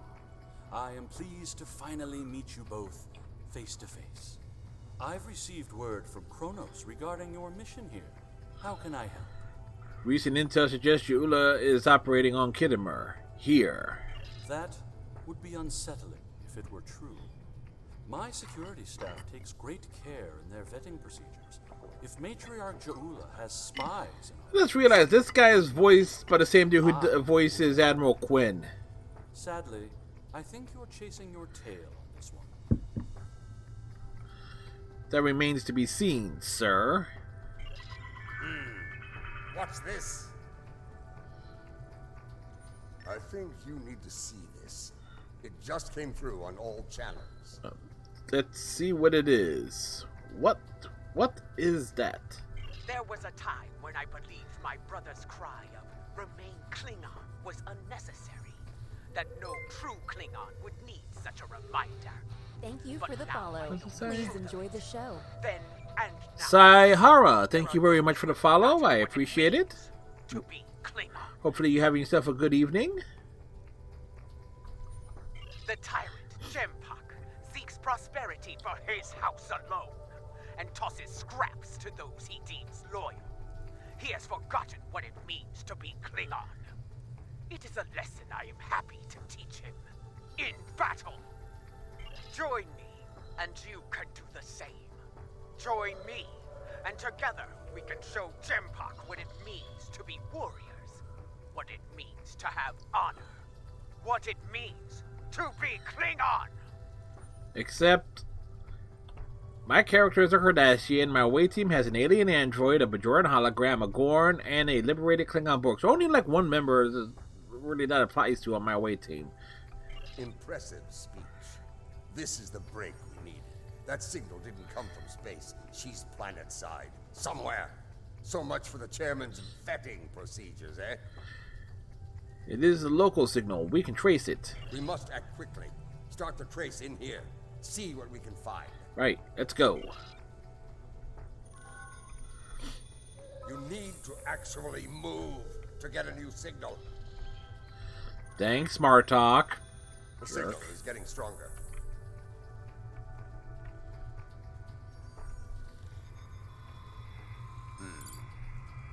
I am pleased to finally meet you both face to face. I've received word from Kronos regarding your mission here. How can I help? Recent intel suggests Yaula is operating on Khitomer. Here. That would be unsettling if it were true. My security staff takes great care in their vetting procedures. If Matriarch Yaula has spies... Let's realize this guy is voiced by the same dude who voices Admiral Quinn. Sadly, I think you're chasing your tail on this one. That remains to be seen, sir. What's this? I think you need to see this. It just came through on all channels. Let's see what it is. What is that? There was a time when I believed my brother's cry of "Remain Klingon" was unnecessary. That no true Klingon would need such a reminder. Thank you But for the now follow. I know Please enjoy the show. Then and now. Saihara, thank you very much for the follow. I appreciate it. To be Klingon. Hopefully you're having yourself a good evening. The tyrant, Jempak, seeks prosperity for his house alone, and tosses scraps to those he deems loyal. He has forgotten what it means to be Klingon. It is a lesson I am happy to teach him. In battle! Join me, and you can do the same. Join me, and together we can show Jempak what it means to be warriors. What it means to have honor. What it means to be Klingon! Except, my character is a Cardassian, my away team has an alien android, a Bajoran hologram, a Gorn, and a liberated Klingon Borg. So only like one member really that applies to on my way team. Impressive speech. This is the break we needed. That signal didn't come from space. She's planet-side. Somewhere. So much for the chairman's vetting procedures, eh? It is a local signal. We can trace it. We must act quickly. Start the trace in here. See what we can find. Right, let's go. You need to actually move to get a new signal. Thanks, Martok. The signal is getting stronger.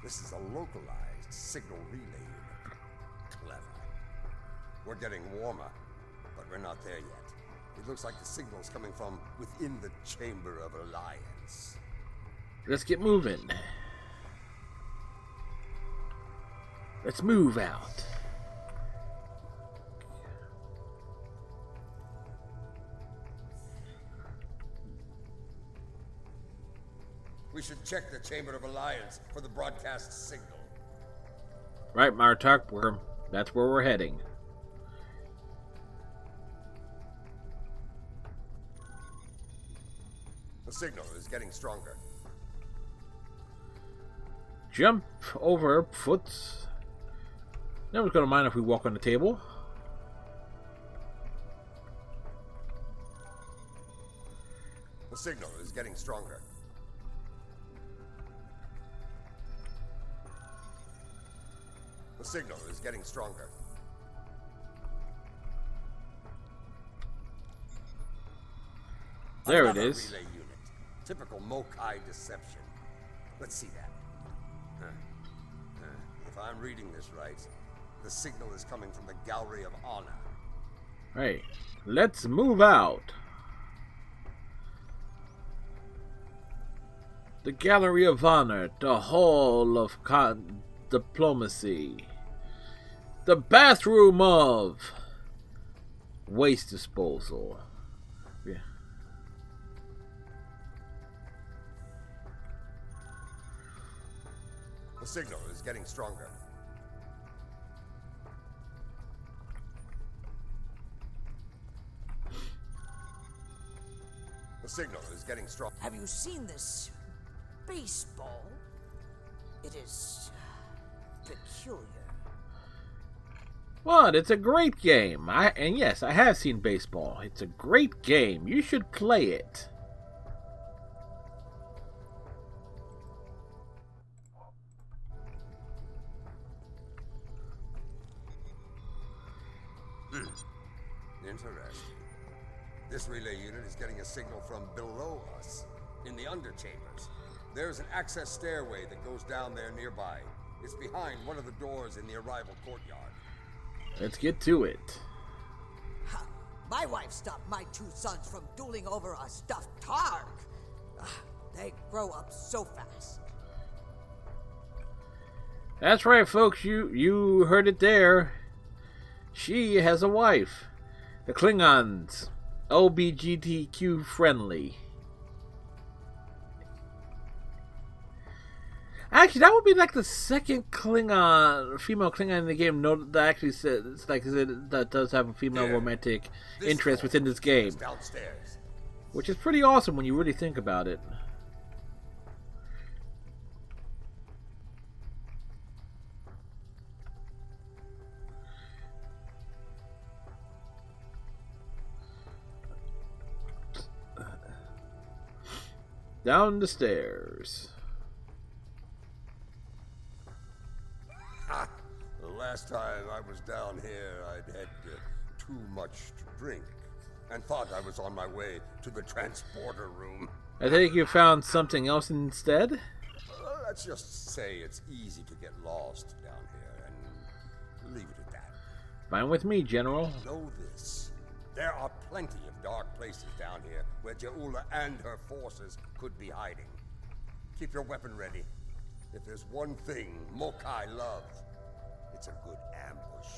This is a localized signal relay unit. Clever. We're getting warmer, but we're not there yet. It looks like the signal's coming from within the Chamber of Alliance. Let's get moving. Let's move out. We should check the Chamber of Alliance for the broadcast signal. Right, Martok, that's where we're heading. The signal is getting stronger. Jump over foot. No one's gonna mind if we walk on the table. The signal is getting stronger. The signal is getting stronger. There Another it is. Relay unit. Typical Mokai deception. Let's see that. If I'm reading this right, the signal is coming from the Gallery of Honor. Right. Let's move out. The Gallery of Honor, the Hall of Diplomacy, the bathroom of waste disposal. Yeah. The signal is getting stronger. The signal is getting strong. Have you seen this baseball? It is peculiar. What? It's a great game. And yes, I have seen baseball. It's a great game. You should play it. Interesting. This relay unit is getting a signal from below us, in the underchambers. There's an access stairway that goes down there nearby. It's behind one of the doors in the arrival courtyard. Let's get to it. My wife stopped my two sons from dueling over a stuffed targ. They grow up so fast. That's right, folks. You heard it there. She has a wife. The Klingons, LGBTQ friendly. Actually, that would be like the second Klingon, female Klingon in the game. That actually says, that does have a female romantic interest within this game, Downstairs. which is pretty awesome when you really think about it. Down the stairs. The last time I was down here, I'd had too much to drink and thought I was on my way to the transporter room. I think you found something else instead? Let's just say it's easy to get lost down here and leave it at that. Fine with me, General. Know this. There are plenty of dark places down here where Ja'ula and her forces could be hiding. Keep your weapon ready. If there's one thing Mokai love, it's a good ambush.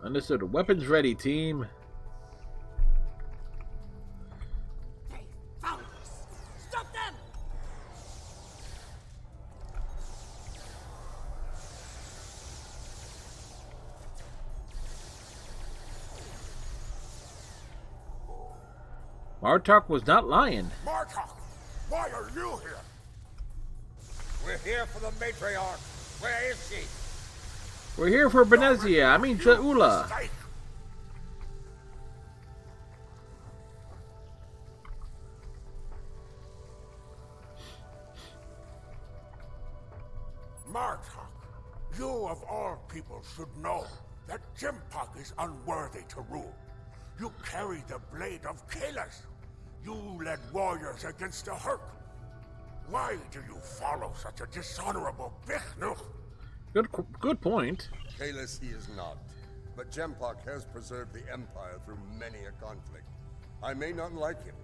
Understood. Weapons ready, team. Found us! Stop them! Martok was not lying. Martok, why are you here? We're here for the matriarch. Where is she? We're here for Benezia. I mean Jaula. Martok, you of all people should know that Jimpak is unworthy to rule. You carry the blade of Kalis. You led warriors against the Herc. Why do you follow such a dishonorable Bichnuch? Good point. Kalis he is not, but Jempak has preserved the Empire through many a conflict. I may not like him,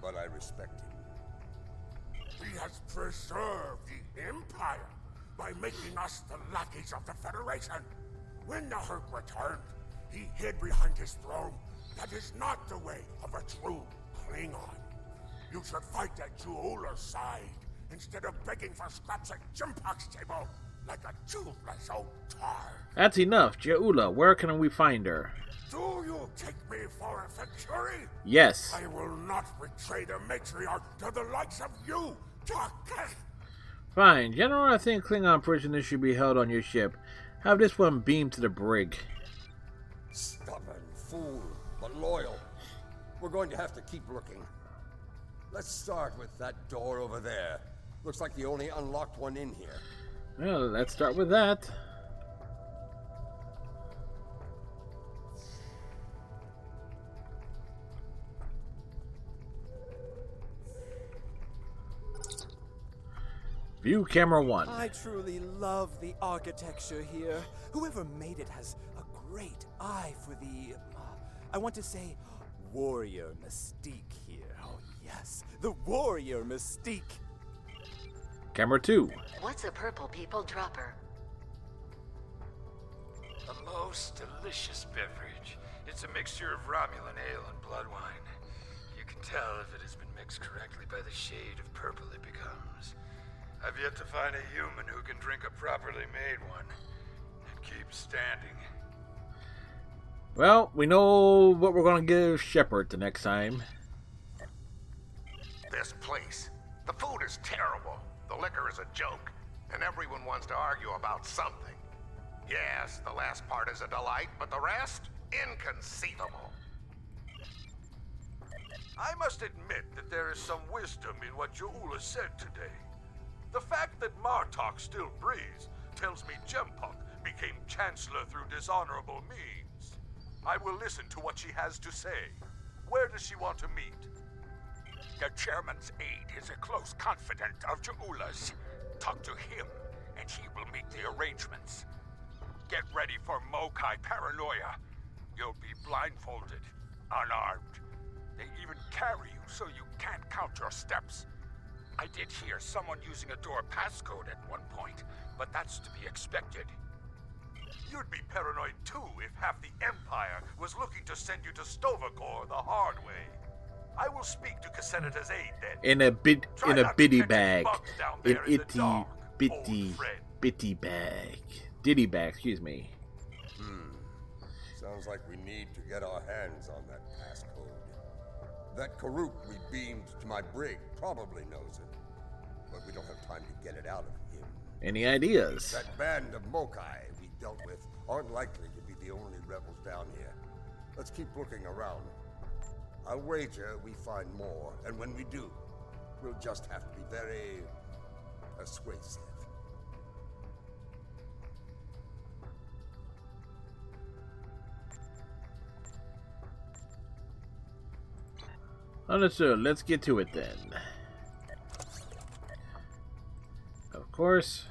but I respect him. He has preserved the Empire by making us the lackeys of the Federation. When the Herc returned, he hid behind his throne. That is not the way of a true Klingon. You should fight at Jaula's side instead of begging for scraps at Jimpak's table like a toothless old tar. That's enough. Jaula, where can we find her? Do you take me for a Factory? Yes. I will not betray the matriarch to the likes of you, Taketh. Fine. General, I think Klingon prisoners should be held on your ship. Have this one beamed to the brig. Stubborn fool, but loyal. We're going to have to keep looking. Let's start with that door over there. Looks like the only unlocked one in here. Well, let's start with that. View camera 1. I truly love the architecture here. Whoever made it has a great eye for the, I want to say, warrior mystique here. Oh yes, the warrior mystique. Camera 2. What's a purple people dropper? A most delicious beverage. It's a mixture of Romulan ale and blood wine. You can tell if it has been mixed correctly by the shade of purple it becomes. I've yet to find a human who can drink a properly made one and keep standing. Well, we know what we're going to give Shepard the next time. This place. The food is terrible. The liquor is a joke. And everyone wants to argue about something. Yes, the last part is a delight, but the rest? Inconceivable. I must admit that there is some wisdom in what Jaula said today. The fact that Martok still breathes tells me Jempak became Chancellor through dishonorable means. I will listen to what she has to say. Where does she want to meet? The chairman's aide is a close confidant of Jaula's. Talk to him, and he will make the arrangements. Get ready for Mokai paranoia. You'll be blindfolded, unarmed. They even carry you so you can't count your steps. I did hear someone using a door passcode at one point, but that's to be expected. You'd be paranoid too if half the Empire was looking to send you to Stovacor the hard way. I will speak to Casseneta's aide then. In a bitty bag. An in the dark, bitty bag. Ditty bag, excuse me. Sounds like we need to get our hands on that passcode. That Karuk we beamed to my brig probably knows it, but we don't have time to get it out of him. Any ideas? That band of Mokai we dealt with aren't likely to be the only rebels down here. Let's keep looking around. I'll wager we find more, and when we do, we'll just have to be very persuasive. Understood. Let's get to it then. Of course.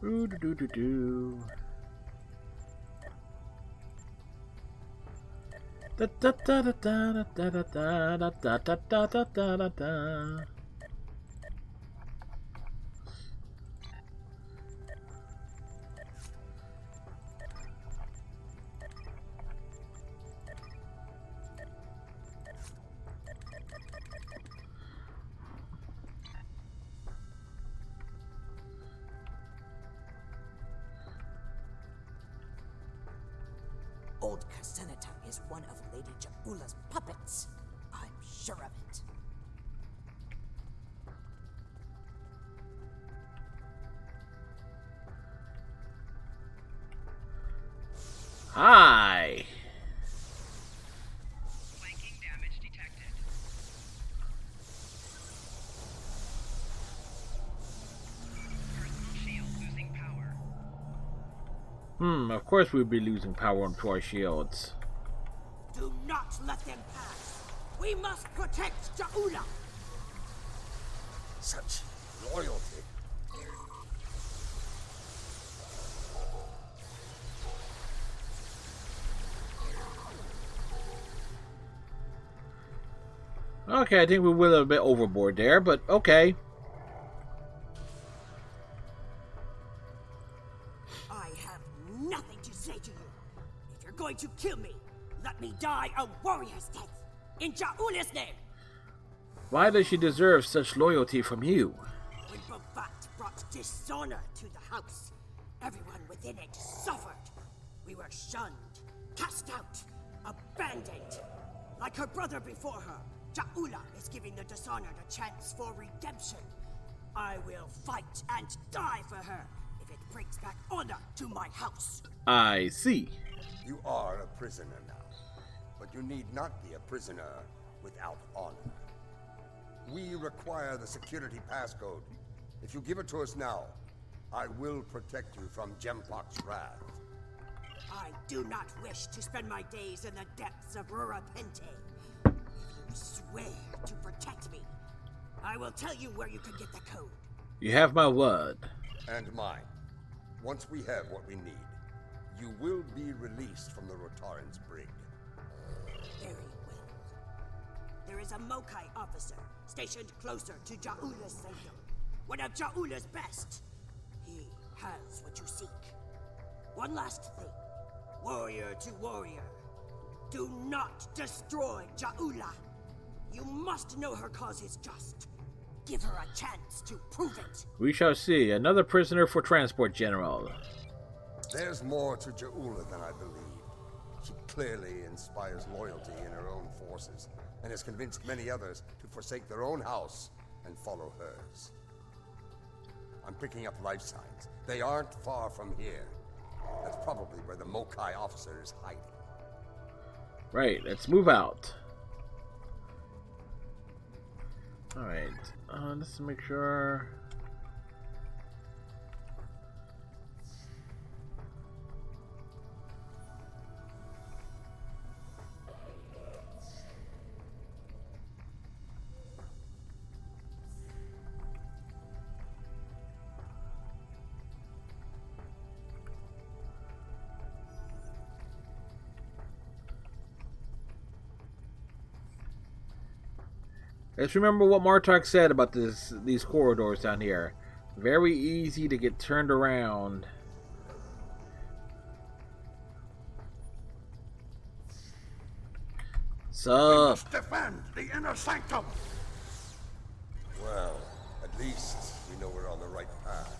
Ooh, do do do do. Da da da da da da da da da da da da da da da. old Casenita is one of Lady Jaula's puppets. I'm sure of it. Hi. Flanking damage detected. Personal shield losing power. Of course we'd be losing power onto our shields. Do not let them pass. We must protect Jaula. Such loyalty. Okay, I think we went a bit overboard there, but okay. I have nothing to say to you. If you're going to kill me, let me die a warrior's death. In Jaula's name. Why does she deserve such loyalty from you? When Bovat brought dishonor to the house, everyone within it suffered. We were shunned, cast out, abandoned. Like her brother before her, Jaula is giving the dishonored a chance for redemption. I will fight and die for her if it brings back honor to my house. I see. You are a prisoner now, but you need not be a prisoner without honor. We require the security passcode. If you give it to us now, I will protect you from Gempok's wrath. I do not wish to spend my days in the depths of Rurapente. If you swear to protect me, I will tell you where you can get the code. You have my word. And mine. Once we have what we need, you will be released from the Rotaran's brig. Very well. There is a Mokai officer stationed closer to Jaula's sanctum. One of Jaula's best. He has what you seek. One last thing. Warrior to warrior. Do not destroy Jaula. You must know her cause is just. Give her a chance to prove it. We shall see. Another prisoner for transport, General. There's more to Jaula than I believed. She clearly inspires loyalty in her own forces, and has convinced many others to forsake their own house and follow hers. I'm picking up life signs. They aren't far from here. That's probably where the Mokai officer is hiding. Right, let's move out. Alright, let's make sure... Let's remember what Martok said about these corridors down here. Very easy to get turned around. We must defend the inner sanctum! Well, at least we know we're on the right path.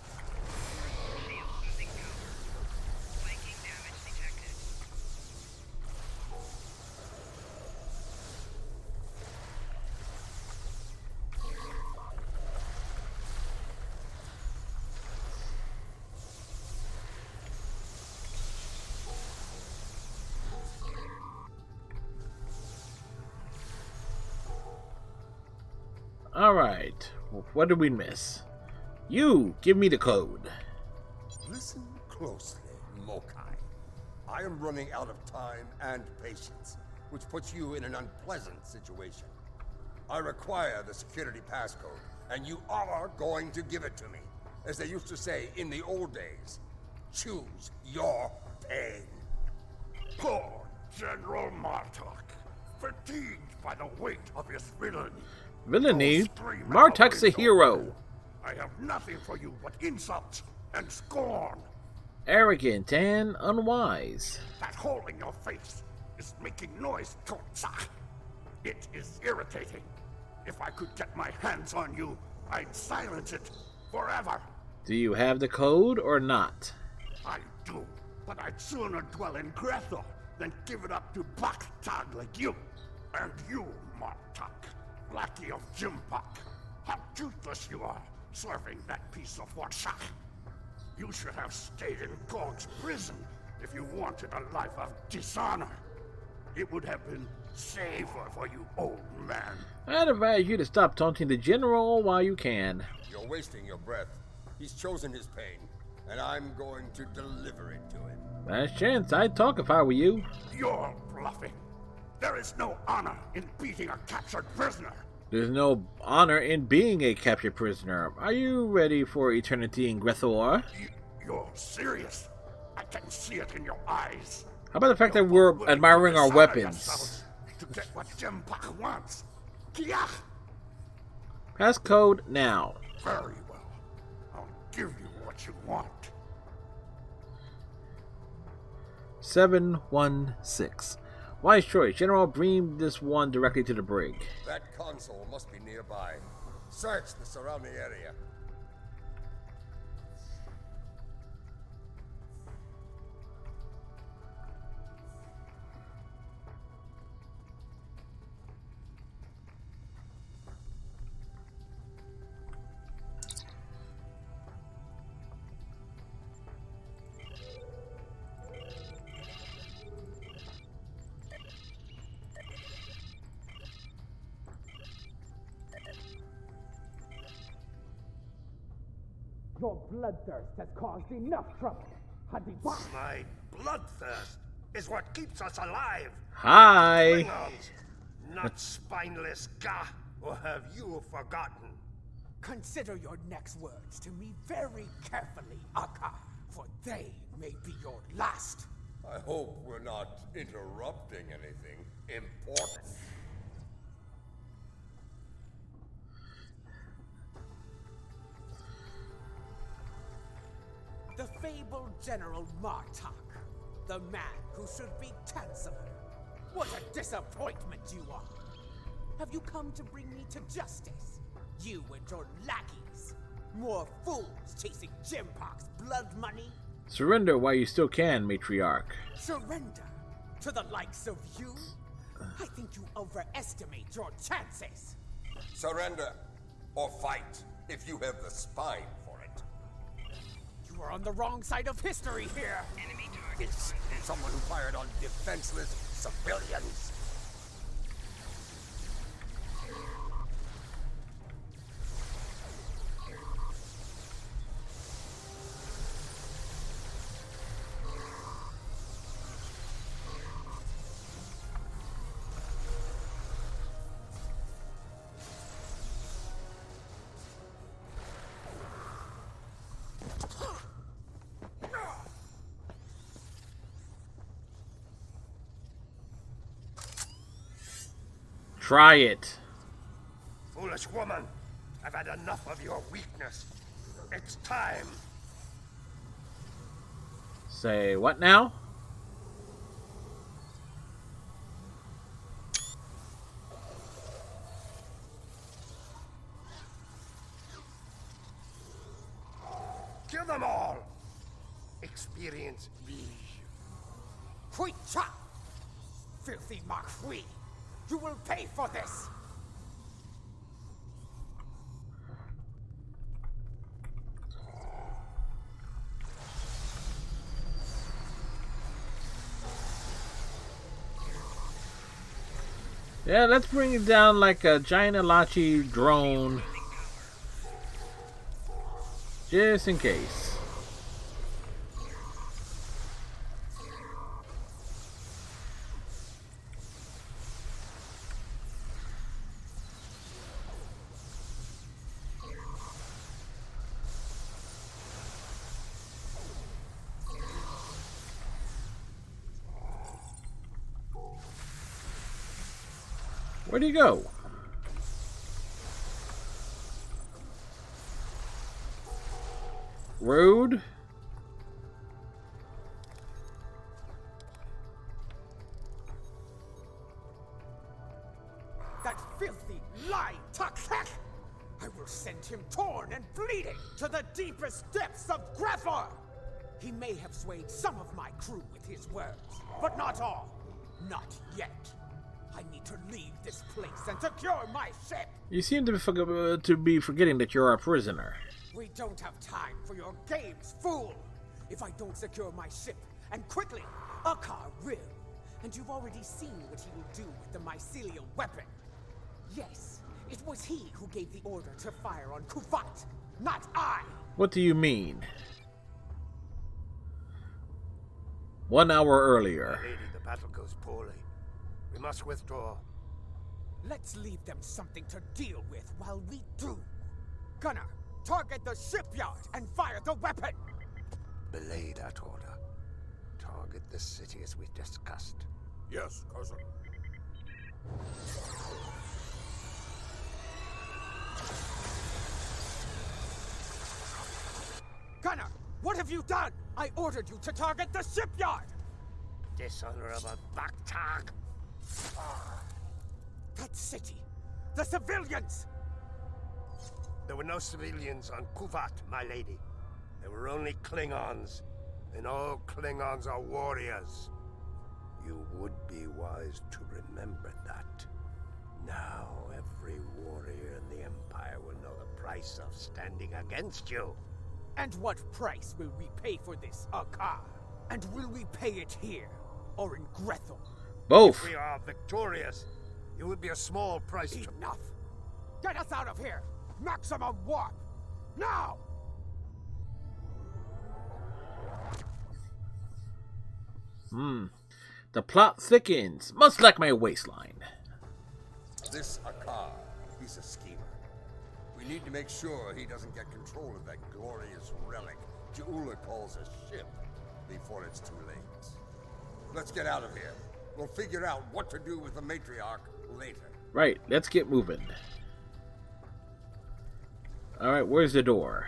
Alright, what did we miss? You, give me the code. Listen closely, Mokai. I am running out of time and patience, which puts you in an unpleasant situation. I require the security passcode, and you are going to give it to me. As they used to say in the old days, choose your pain. Poor General Martok, fatigued by the weight of his villainy. Villainy? Martok's a hero. I have nothing for you but insults and scorn. Arrogant and unwise. That hole in your face is making noise, Totsa. It is irritating. If I could get my hands on you, I'd silence it forever. Do you have the code or not? I do, but I'd sooner dwell in Grethel then give it up to Baktag like you. And you, Martak, lackey of Jimpak. How toothless you are, serving that piece of Warshak. You should have stayed in Gog's prison if you wanted a life of dishonor. It would have been safer for you, old man. I'd advise you to stop taunting the general while you can. You're wasting your breath. He's chosen his pain, and I'm going to deliver it to him. Last chance, I'd talk if I were you. You're bluffing. There is no honor in beating a captured prisoner. There's no honor in being a captured prisoner. Are you ready for eternity in Grethor? You're serious. I can see it in your eyes. How about the fact that we're admiring our weapons? To get what Jimpak wants. Kiach! Passcode now. Very well. I'll give you what you want. 716. Wise choice. General, beam this one directly to the brig. That console must be nearby. Search the surrounding area. Your bloodthirst has caused enough trouble. Hadibah. My bloodthirst is what keeps us alive. Hi. Klingons, not spineless Gah, or have you forgotten? Consider your next words to me very carefully, Akka, for they may be your last. I hope we're not interrupting anything important. The fabled General Martak, the man who should be Chancellor. What a disappointment you are! Have you come to bring me to justice? You and your lackeys? More fools chasing Jimpak's blood money? Surrender while you still can, Matriarch. Surrender to the likes of you? I think you overestimate your chances. Surrender or fight if you have the spine for it. You are on the wrong side of history here. This is someone who fired on defenseless civilians. Try it. Foolish woman, I've had enough of your weakness. It's time. Say what now? Kill them all. Experience me. Hui Cha! Filthy Mark Hui! You will pay for this! Yeah, let's bring it down like a giant Alachi drone. Just in case. Where'd he go? Rude. That filthy lying Tuxek! I will send him torn and bleeding to the deepest depths of Grethor! He may have swayed some of my crew with his words, but not all. Not yet. I need to leave this place and secure my ship. You seem to be forgetting that you're a prisoner. We don't have time for your games, fool. If I don't secure my ship, and quickly, Akar will. And you've already seen what he will do with the mycelial weapon. Yes, it was he who gave the order to fire on Kuvat, not I. What do you mean? 1 hour earlier. Lady, the battle goes poorly. We must withdraw. Let's leave them something to deal with while we do. Gunner, target the shipyard and fire the weapon! Belay that order. Target the city as we discussed. Yes, cousin. Gunner, what have you done? I ordered you to target the shipyard! Dishonorable Baktak! That city! The civilians! There were no civilians on Kuvat, my lady. There were only Klingons. And all Klingons are warriors. You would be wise to remember that. Now every warrior in the Empire will know the price of standing against you. And what price will we pay for this, Akar? And will we pay it here, or in Grethel? Both. If we are victorious, it would be a small price to... Enough! Get us out of here! Maximum warp! Now! The plot thickens, much like my waistline. This Akar, he's a schemer. We need to make sure he doesn't get control of that glorious relic Ja'ula calls a ship before it's too late. Let's get out of here. We'll figure out what to do with the matriarch later. Right, let's get moving. Alright, where's the door?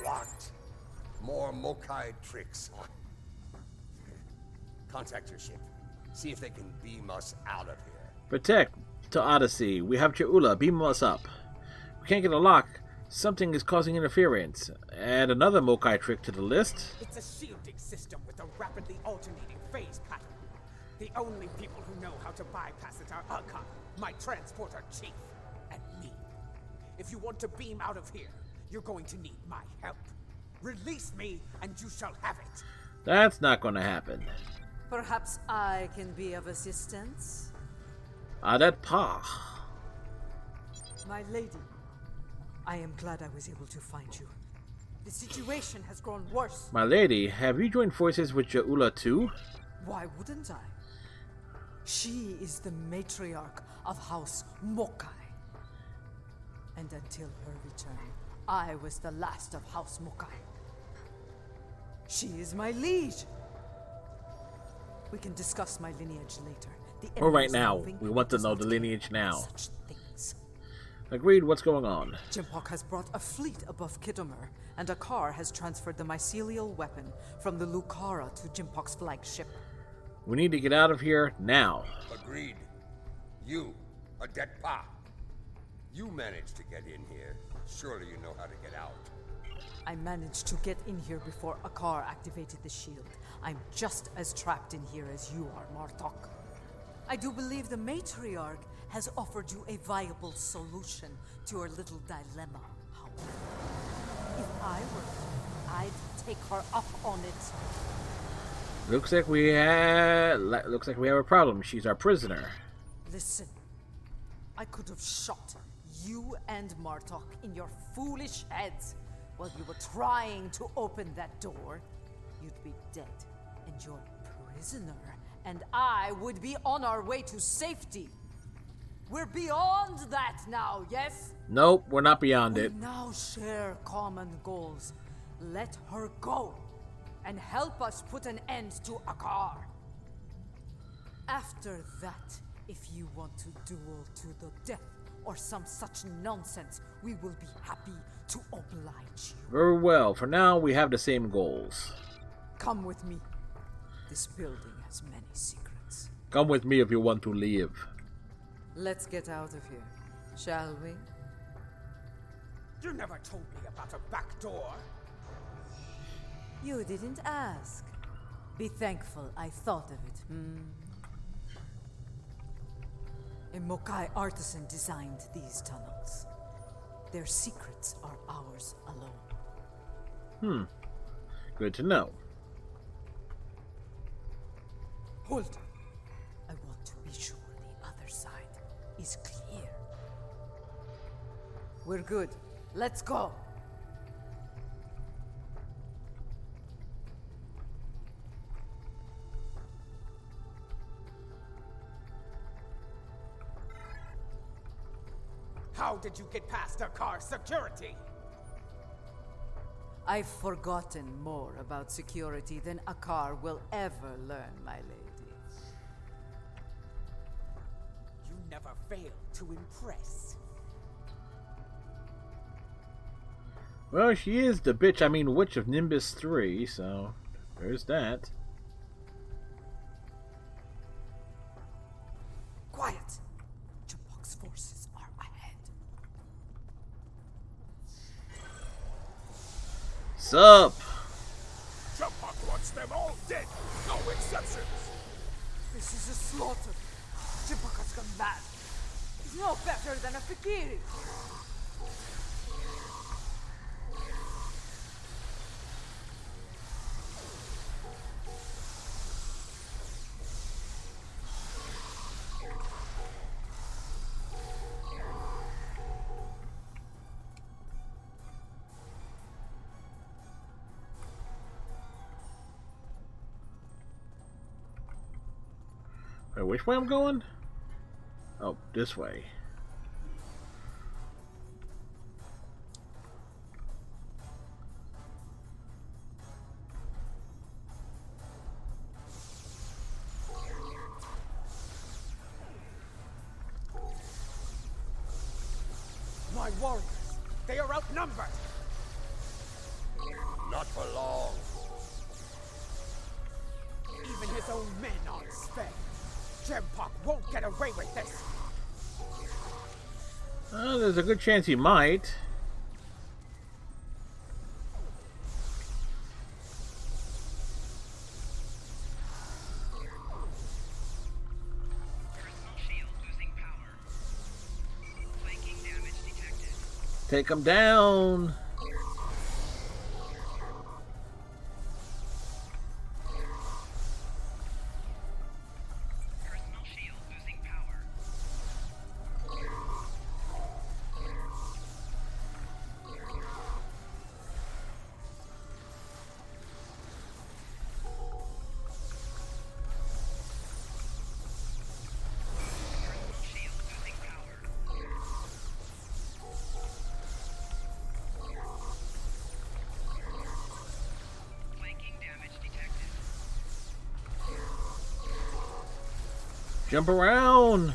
Locked. More Mokai tricks. Contact your ship. See if they can beam us out of here. Protect to Odyssey. We have Ja'ula. Beam us up. We can't get a lock. Something is causing interference. Add another Mokai trick to the list. It's a shielding system with a rapidly alternating phase pattern. The only people who know how to bypass it are Akar, my transporter chief, and me. If you want to beam out of here, you're going to need my help. Release me, and you shall have it. That's not going to happen. Perhaps I can be of assistance? That pa. My lady, I am glad I was able to find you. The situation has grown worse. My lady, have you joined forces with Ja'ula too? Why wouldn't I? She is the matriarch of House Mokai. And until her return, I was the last of House Mokai. She is my liege. We can discuss my lineage later. Or right now. We want to know the lineage now. Agreed, what's going on? Jimpock has brought a fleet above Kittimer, and Akar has transferred the mycelial weapon from the Lucara to Jimpock's flagship. We need to get out of here now. Agreed. You, Adet Pa. You managed to get in here. Surely you know how to get out. I managed to get in here before Akar activated the shield. I'm just as trapped in here as you are, Martok. I do believe the matriarch has offered you a viable solution to her little dilemma, however. If I were you, I'd take her up on it. Looks like we have a problem. She's our prisoner. Listen, I could have shot you and Martok in your foolish heads while you were trying to open that door. You'd be dead, and your prisoner and I would be on our way to safety. We're beyond that now, yes? Nope, we're not beyond it. We now share common goals. Let her go, and help us put an end to Akar. After that, if you want to duel to the death or some such nonsense, we will be happy to oblige you. Very well. For now, we have the same goals. Come with me. This building has many secrets. Come with me if you want to leave. Let's get out of here, shall we? You never told me about a back door. You didn't ask. Be thankful I thought of it, A Mokai artisan designed these tunnels. Their secrets are ours alone. Good to know. Hold on. I want to be sure the other side is clear. We're good. Let's go. How did you get past Akar's security? I've forgotten more about security than Akar will ever learn, my lady. You never fail to impress. Well, she is the witch of Nimbus 3, so there's that. Quiet! Jambok's forces are ahead. Sup? Jambok wants them all dead, no exceptions. This is a slaughter. Jambok has gone mad. He's no better than a Fakiri. Wait, which way I'm going? Oh, this way. My warriors, they are outnumbered. Not for long. Even his own men aren't spared. Jambok won't get away with this. There's a good chance he might. Take him down. Jump around!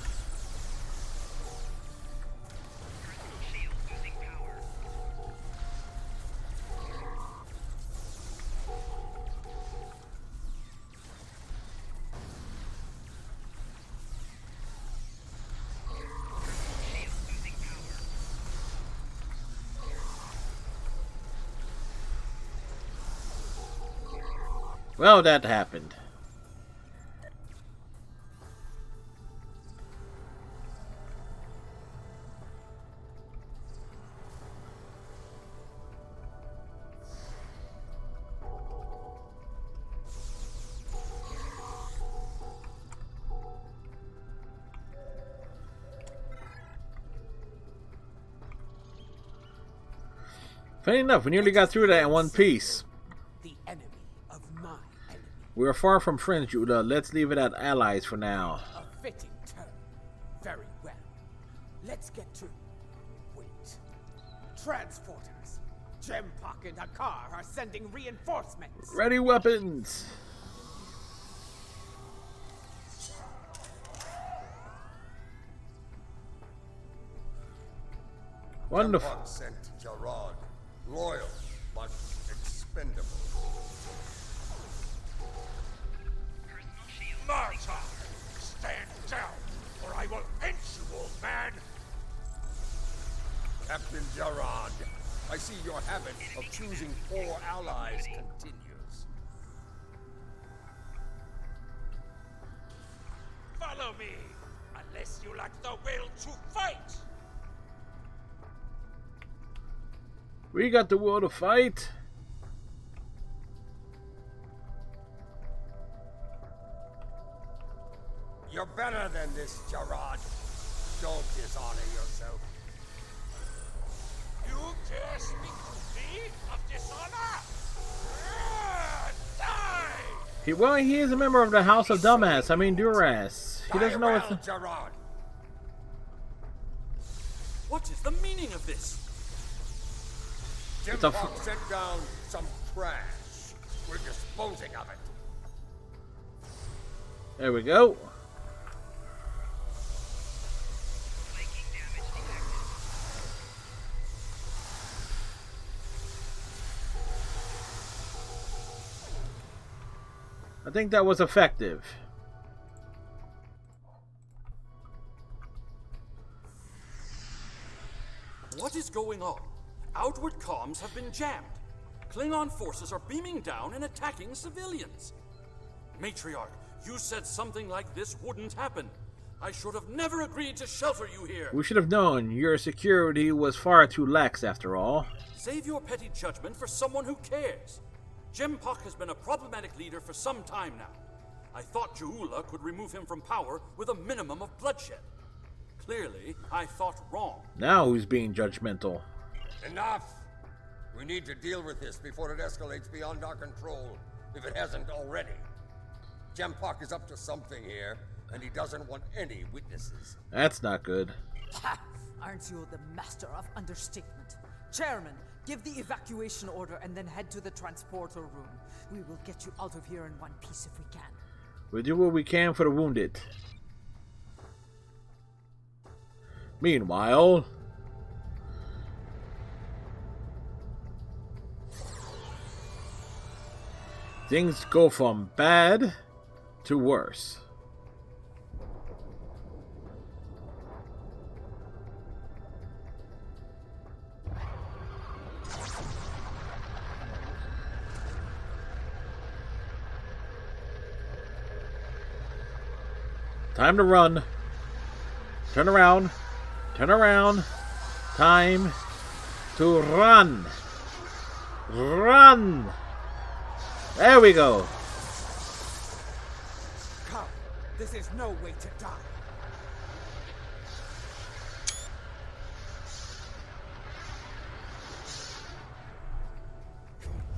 Well, that happened. Funny enough, we nearly got through that in one piece. The enemy of my enemy. We are far from friends, Judah. Let's leave it at allies for now. A fitting term. Very well. Let's get to... Wait. Transporters. Jambok and Akar are sending reinforcements. Ready weapons! Wonderful. Jambok sent Jarad. Loyal, but expendable. Martar, stand down, or I will end you, old man! Captain Gerard. I see your habit of choosing 4 allies continues. Follow me, unless you lack the will to fight. We got the will to fight. You're better than this, Gerard. Don't dishonor yourself. You dare speak to me of dishonor? Die! He is a member of the House of Dumbass. I mean, Duras. He doesn't know what's... Gerard. What is the meaning of this? Jim Fox sent down some trash. We're disposing of it. There we go. I think that was effective. What is going on? Outward comms have been jammed. Klingon forces are beaming down and attacking civilians. Matriarch, you said something like this wouldn't happen. I should have never agreed to shelter you here. We should have known. Your security was far too lax after all. Save your petty judgment for someone who cares. Jempok has been a problematic leader for some time now. I thought Ja'ula could remove him from power with a minimum of bloodshed. Clearly, I thought wrong. Now who's being judgmental? Enough! We need to deal with this before it escalates beyond our control, if it hasn't already. Jempok is up to something here, and he doesn't want any witnesses. That's not good. Ha! Aren't you the master of understatement? Chairman, give the evacuation order and then head to the transporter room. We will get you out of here in one piece if we can. We'll do what we can for the wounded. Meanwhile... things go from bad to worse. Time to run. Turn around. Turn around. Time to run. Run. There we go. Come. This is no way to die.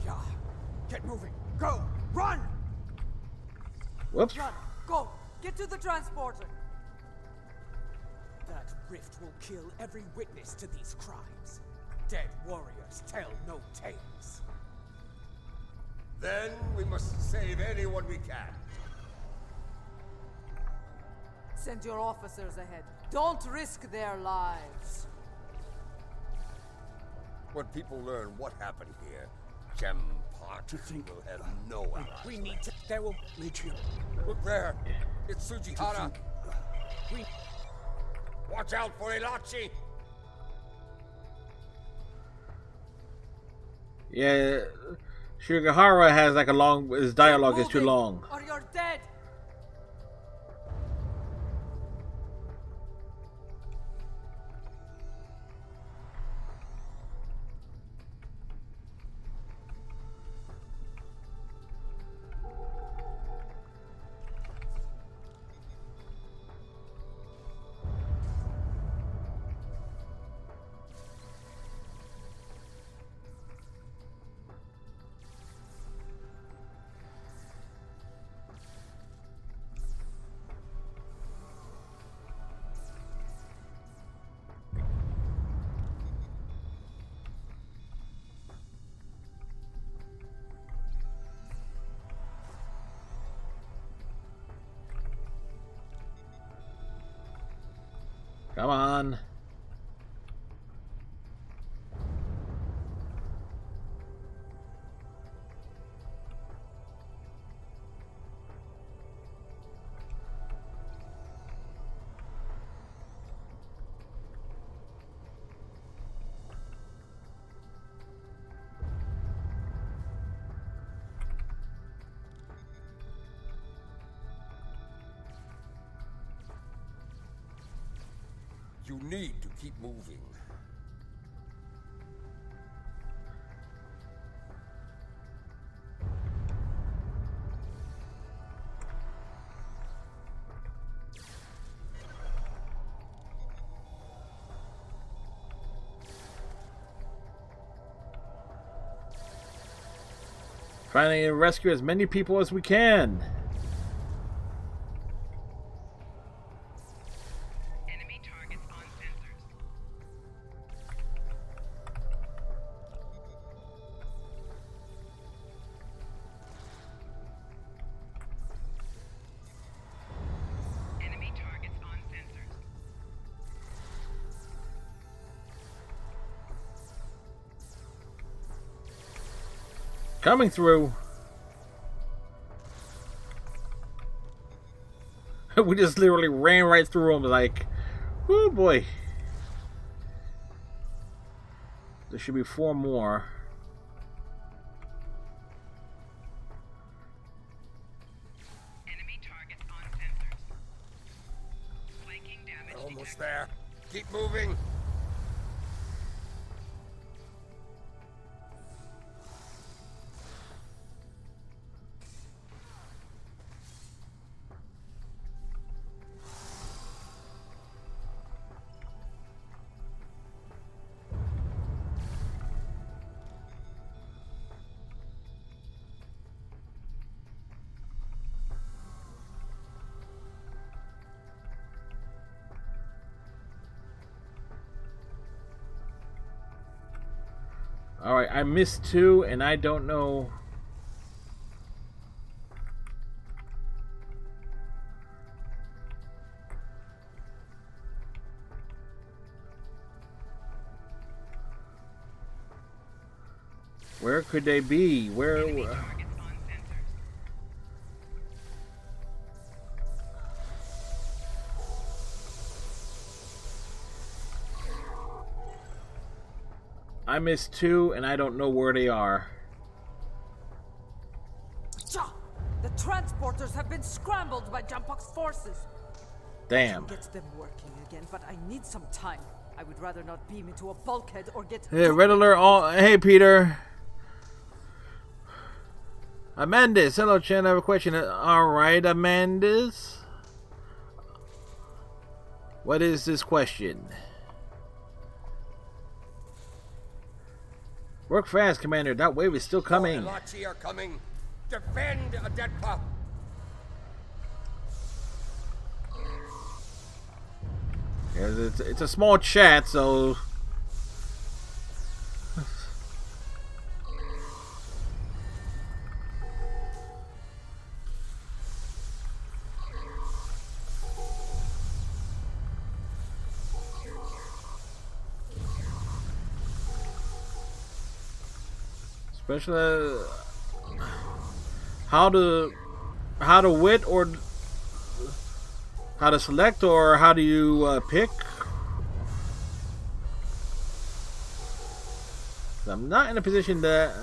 Yeah. Get moving. Go. Run. Whoops. Run. Go. Get to the transporter. That rift will kill every witness to these crimes. Dead warriors tell no tales. Then we must save anyone we can. Send your officers ahead. Don't risk their lives. When people learn what happened here, Jempok will have no allies. We need to... There will... Legion. Look there. It's Tsujihara. Watch out for Elachi. Yeah, Shigahara has like a long... his dialogue is too long. Or you're dead. Come on. You need to keep moving. Trying to rescue as many people as we can. Enemy targets on sensors. Enemy targets on sensors. Coming through. We just literally ran right through them like, oh boy. There should be 4 more. Enemy targets on sensors. Flanking damage. Almost there. Keep moving. Alright, I missed 2 and I don't know. Where could they be? Where? I missed 2 and I don't know where they are. The transporters have been scrambled by Jampok's forces. Damn. I can get them working again, but I need some time. I would rather not beam into a bulkhead or get... Hey, Red Alert. Hey, Peter. Amandis. Hello, Chen. I have a question. Alright, Amandis. What is this question? Work fast, Commander. That wave is still coming. Elachi are coming. Defend Adetpa. Yeah, it's a small chat, so... Especially how to wit or how to select or how do you pick? I'm not in a position to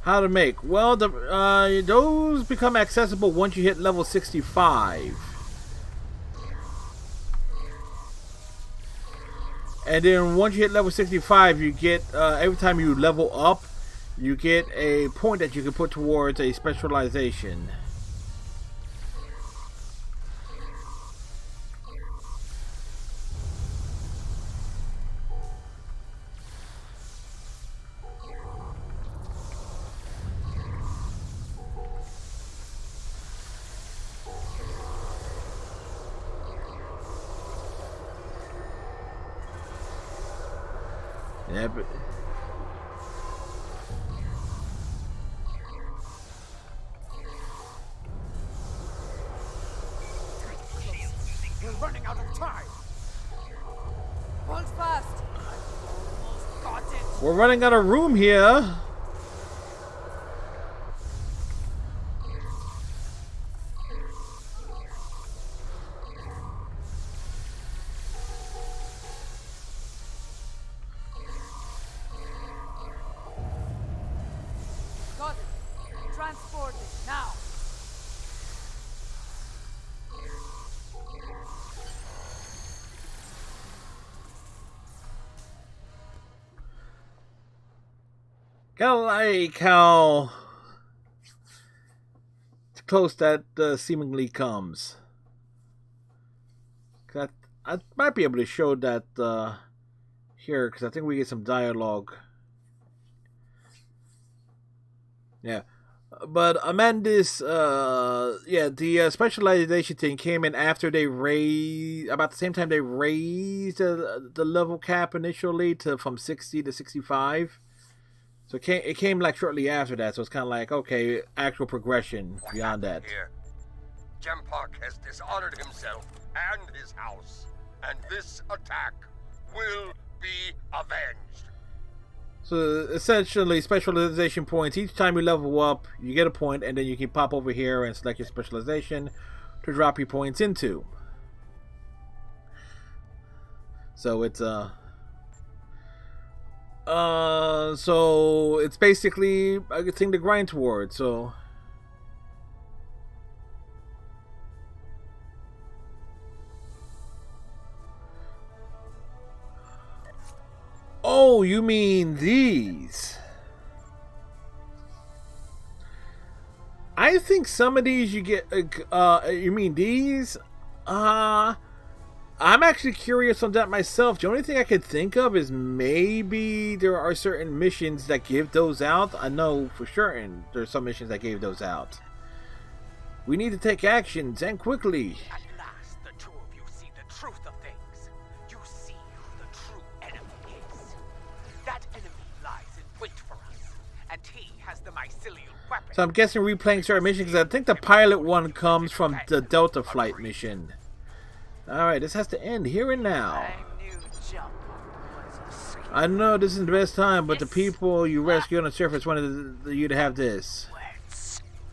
how to make. Well, those become accessible once you hit level 65. And then once you hit level 65, you get, every time you level up, you get a point that you can put towards a specialization. Yeah, but We're running out of time. Hold fast. Got it. we're running out of room here. Got it. Transport it now. Kinda like how close that seemingly comes. I might be able to show that here, because I think we get some dialogue. Yeah. But Amandus, the specialization thing came in after they raised, about the same time they raised the level cap initially from 60 to 65. So it came like shortly after that, so it's kind of like, okay, actual progression beyond that. Here, Jempak has dishonored himself and his house, and this attack will be avenged. So essentially, specialization points. Each time you level up, you get a point, and then you can pop over here and select your specialization to drop your points into. So it's so it's basically a thing to grind towards. So. Oh, you mean these? I think some of these you get. You mean these? I'm actually curious on that myself. The only thing I could think of is maybe there are certain missions that give those out. I know for certain there's some missions that gave those out. We need to take actions and quickly. At last, the two of you see the truth of things. You see who the true enemy is. That enemy lies in wait for us, and he has the mycelial weapon. So I'm guessing replaying certain missions because I think the pilot one comes from the Delta Flight mission. Alright, this has to end here and now. I know this isn't the best time, but the people you rescue on the surface wanted you to have this.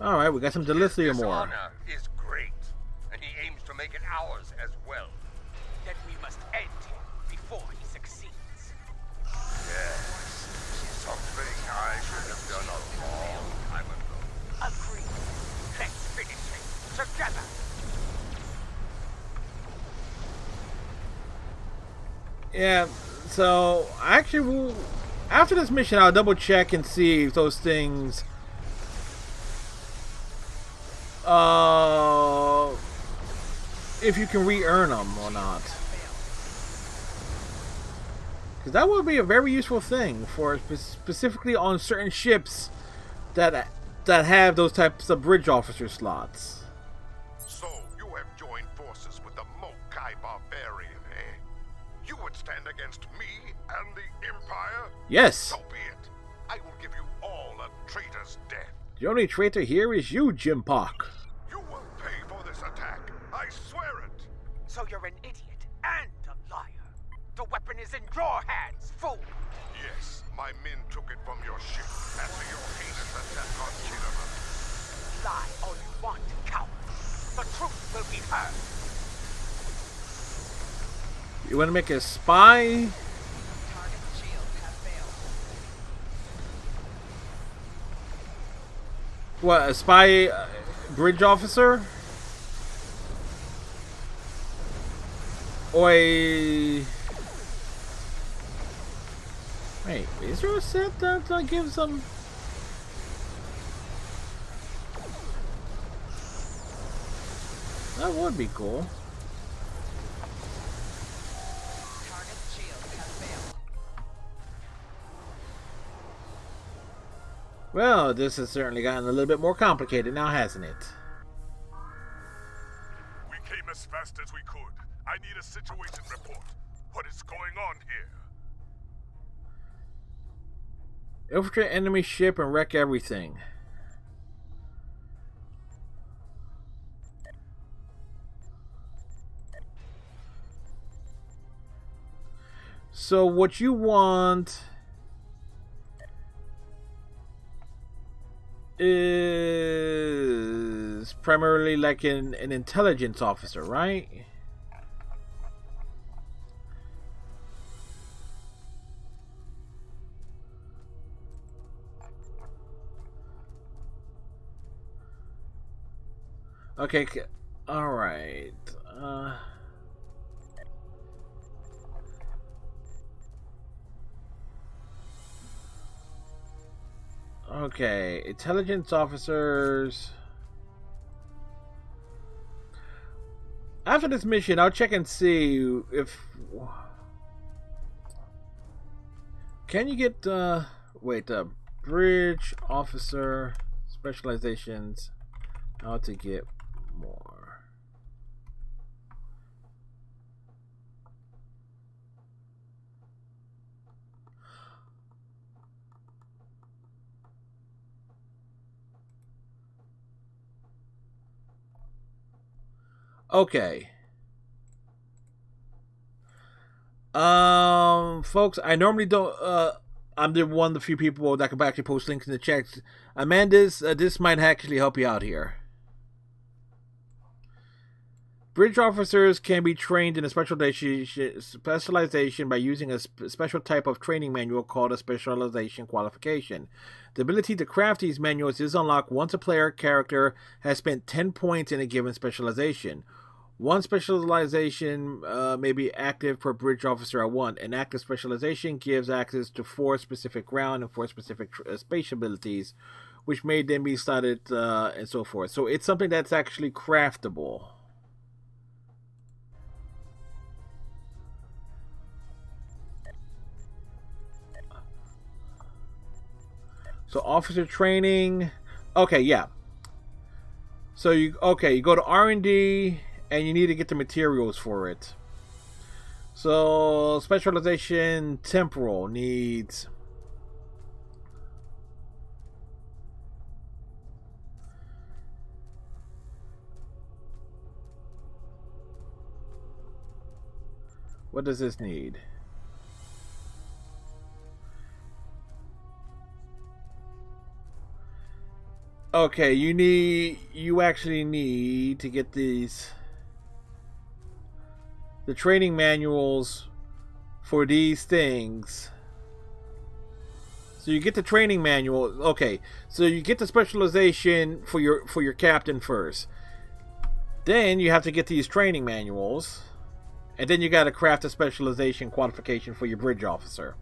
Alright, we got some dilithium ore. Honor is great, and he aims to make it ours as well. Then we must end him before he succeeds. Yes, something I should have done a long time ago. Agreed. Let's finish it together. Yeah, so actually, after this mission, I'll double check and see if those things, if you can re-earn them or not. Because that would be a very useful thing for specifically on certain ships that have those types of bridge officer slots. So you have joined forces with the Mokai Barbarian, eh? You would stand against me and the Empire? Yes. So be it. I will give you all a traitor's death. The only traitor here is you, Jempak. You will pay for this attack. I swear it. So you're an idiot and a liar. The weapon is in your hands, fool. Yes, my men took it from your ship after your heinous attack on Chinaman. Lie all you want, coward. The truth will be heard. You want to make a spy? What, a spy bridge officer? Or a... Wait, is there a set that gives them... That would be cool. Well, this has certainly gotten a little bit more complicated now, hasn't it? We came as fast as we could. I need a situation report. What is going on here? Infiltrate enemy ship and wreck everything. So what you want is primarily like an intelligence officer, right? Okay, all right. Okay, intelligence officers. After this mission, I'll check and see if... Can you get, wait, bridge officer specializations, how to get more. Okay. Folks, I normally don't, I'm the one of the few people that can actually post links in the chat. Amanda's, this might actually help you out here. Bridge officers can be trained in a specialization by using a special type of training manual called a specialization qualification. The ability to craft these manuals is unlocked once a player character has spent 10 points in a given specialization. One specialization may be active per bridge officer at once. An active specialization gives access to 4 specific ground and 4 specific space abilities, which may then be started and so forth. So it's something that's actually craftable. So officer training. Okay, yeah. So you go to R&D. And you need to get the materials for it. So, specialization temporal needs... What does this need? Okay, you actually need to get these... the training manuals for these things. So you get the training manual. Okay, so you get the specialization for your captain first. Then you have to get these training manuals, and then you got to craft a specialization qualification for your bridge officer.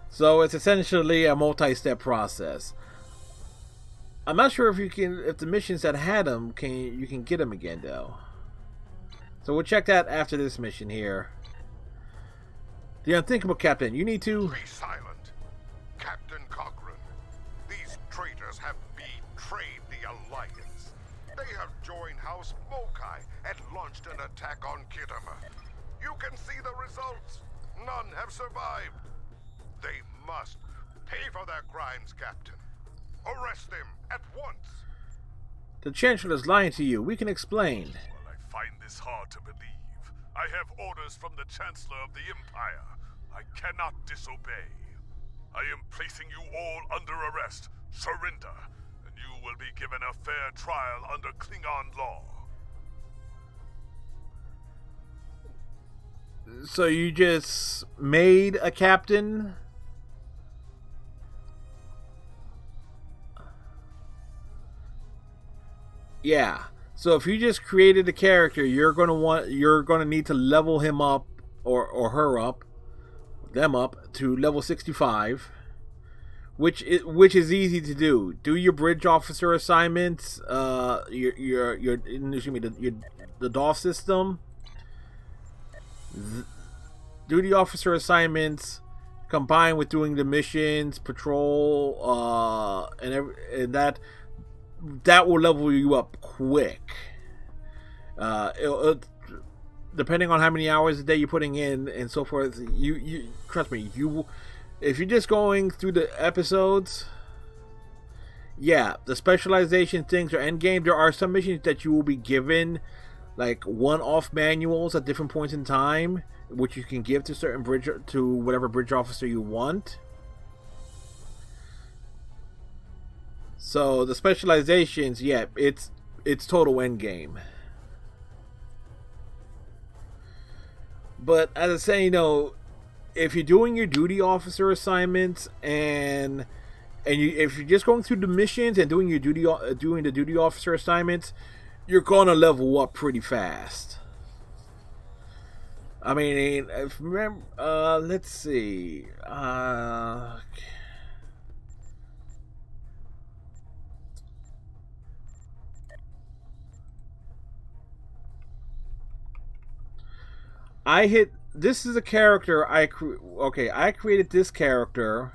So it's essentially a multi-step process. I'm not sure if the missions that had them you can get them again though. So we'll check that after this mission here. The unthinkable captain, you need to... Be silent, Captain Cochrane. These traitors have betrayed the Alliance. They have joined House Mokai and launched an attack on Kittima. You can see the results. None have survived. They must pay for their crimes, Captain. Arrest them at once. The Chancellor is lying to you. We can explain. I find this hard to believe. I have orders from the Chancellor of the Empire. I cannot disobey. I am placing you all under arrest. Surrender, and you will be given a fair trial under Klingon law. So you just made a captain? Yeah. So if you just created a character, you're gonna need to level him up or her up, them up to level 65, which is easy to do. Do your bridge officer assignments, the DOS system. Duty officer assignments combined with doing the missions, patrol, and that will level you up quick. Depending on how many hours a day you're putting in and so forth, you trust me, if you're just going through the episodes, yeah, the specialization things are end game. There are some missions that you will be given like one-off manuals at different points in time, which you can give to whatever bridge officer you want. So the specializations, yeah, it's total end game. But as I say, if you're doing your duty officer assignments and if you're just going through the missions and doing the duty officer assignments, you're gonna level up pretty fast. I mean, let's see. This is a character I created this character,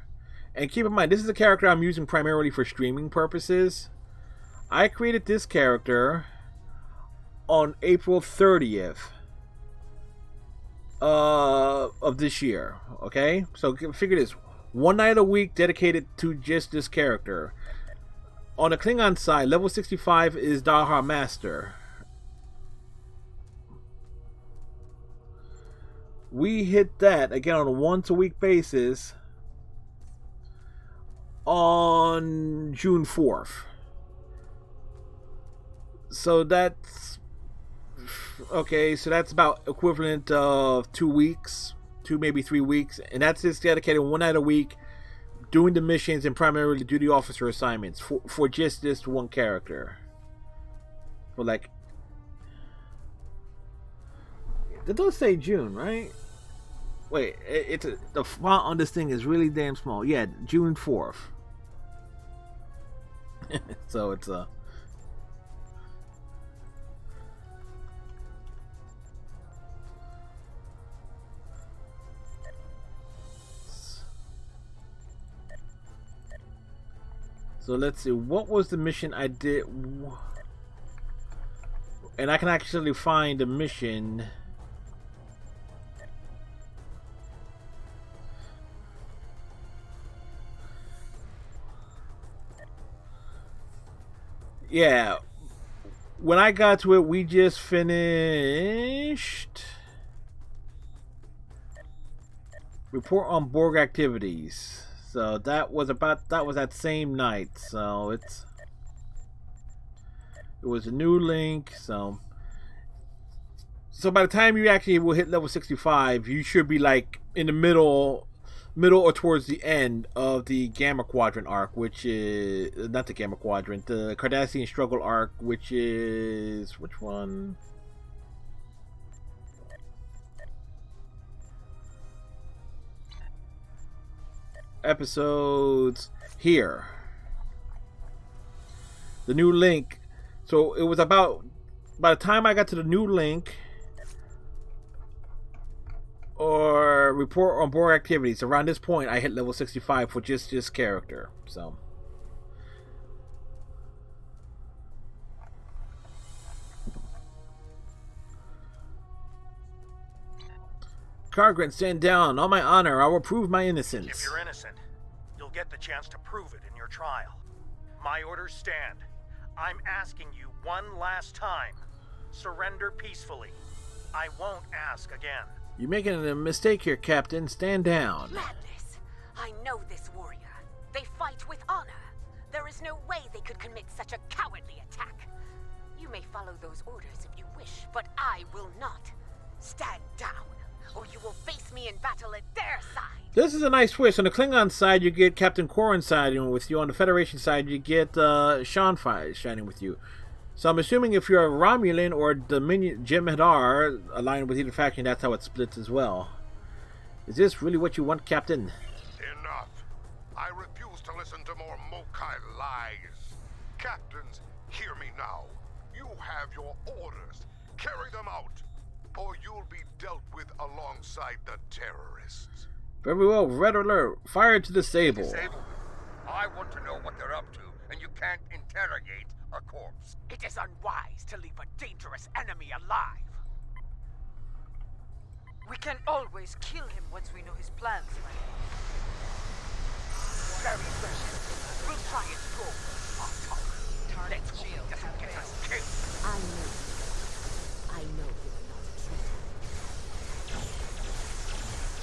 and keep in mind this is a character I'm using primarily for streaming purposes. I created this character on April 30th of this year. Okay, so figure this: one night a week dedicated to just this character. On the Klingon side, level 65 is Daha Master. We hit that again on a once-a-week basis on June 4th. So that's okay. So that's about equivalent of 2 weeks, 2 maybe 3 weeks, and that's just dedicated one night a week, doing the missions and primarily duty officer assignments for just this one character. For like, it does say June, right? Wait, the font on this thing is really damn small. Yeah, June 4th. So it's so let's see, what was the mission I did? And I can actually find the mission. Yeah, when I got to it, we just finished report on Borg activities. So that was that same night. So it was a new link. So by the time you actually will hit level 65, you should be like in the middle or towards the end of the Gamma Quadrant arc, which is not the Gamma Quadrant, the Cardassian Struggle arc, which is which one? Episodes here. The new link. So it was about, by the time I got to the new link or report on Borg activities, around this point I hit level 65 for just this character. So Kargren, stand down. On my honor, I will prove my innocence. If you're innocent, you'll get the chance to prove it in your trial. My orders stand. I'm asking you one last time. Surrender peacefully. I won't ask again. You're making a mistake here, Captain. Stand down. Madness. I know this warrior. They fight with honor. There is no way they could commit such a cowardly attack. You may follow those orders if you wish, but I will not. Stand down, or you will face me in battle at their side. This is a nice twist. On the Klingon side, you get Captain Corrin siding with you. On the Federation side, you get Sean siding with you. So I'm assuming if you're a Romulan or Dominion Jem'Hadar aligned with either faction, that's how it splits as well. Is this really what you want, Captain? Enough. I refuse to listen to more Mokai lies. Captains, hear me now. You have your orders. Carry them out, or you'll be dealt with alongside the terrorists. Very well. Red alert. Fire to disable. Disable? I want to know what they're up to, and you can't interrogate a corpse. It is unwise to leave a dangerous enemy alive. We can always kill him once we know his plans, my lord. Very well. We'll try it through. Target shield Get us killed. I know you are not a traitor.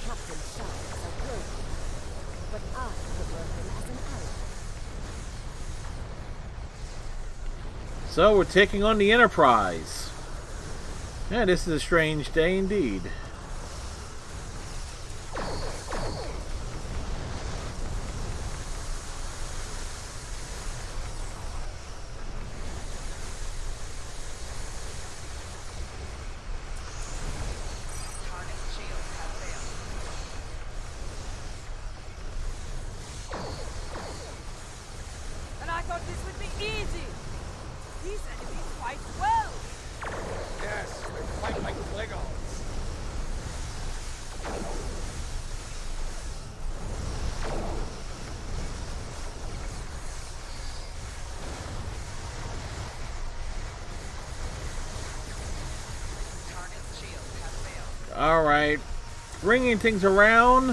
Captain Shaw is a good man, but I prefer him as an ally. So we're taking on the Enterprise. Yeah, this is a strange day indeed. And I thought this would be easy. These enemies fight well. Yes, they fight like Klingons. Alright. Bringing things around.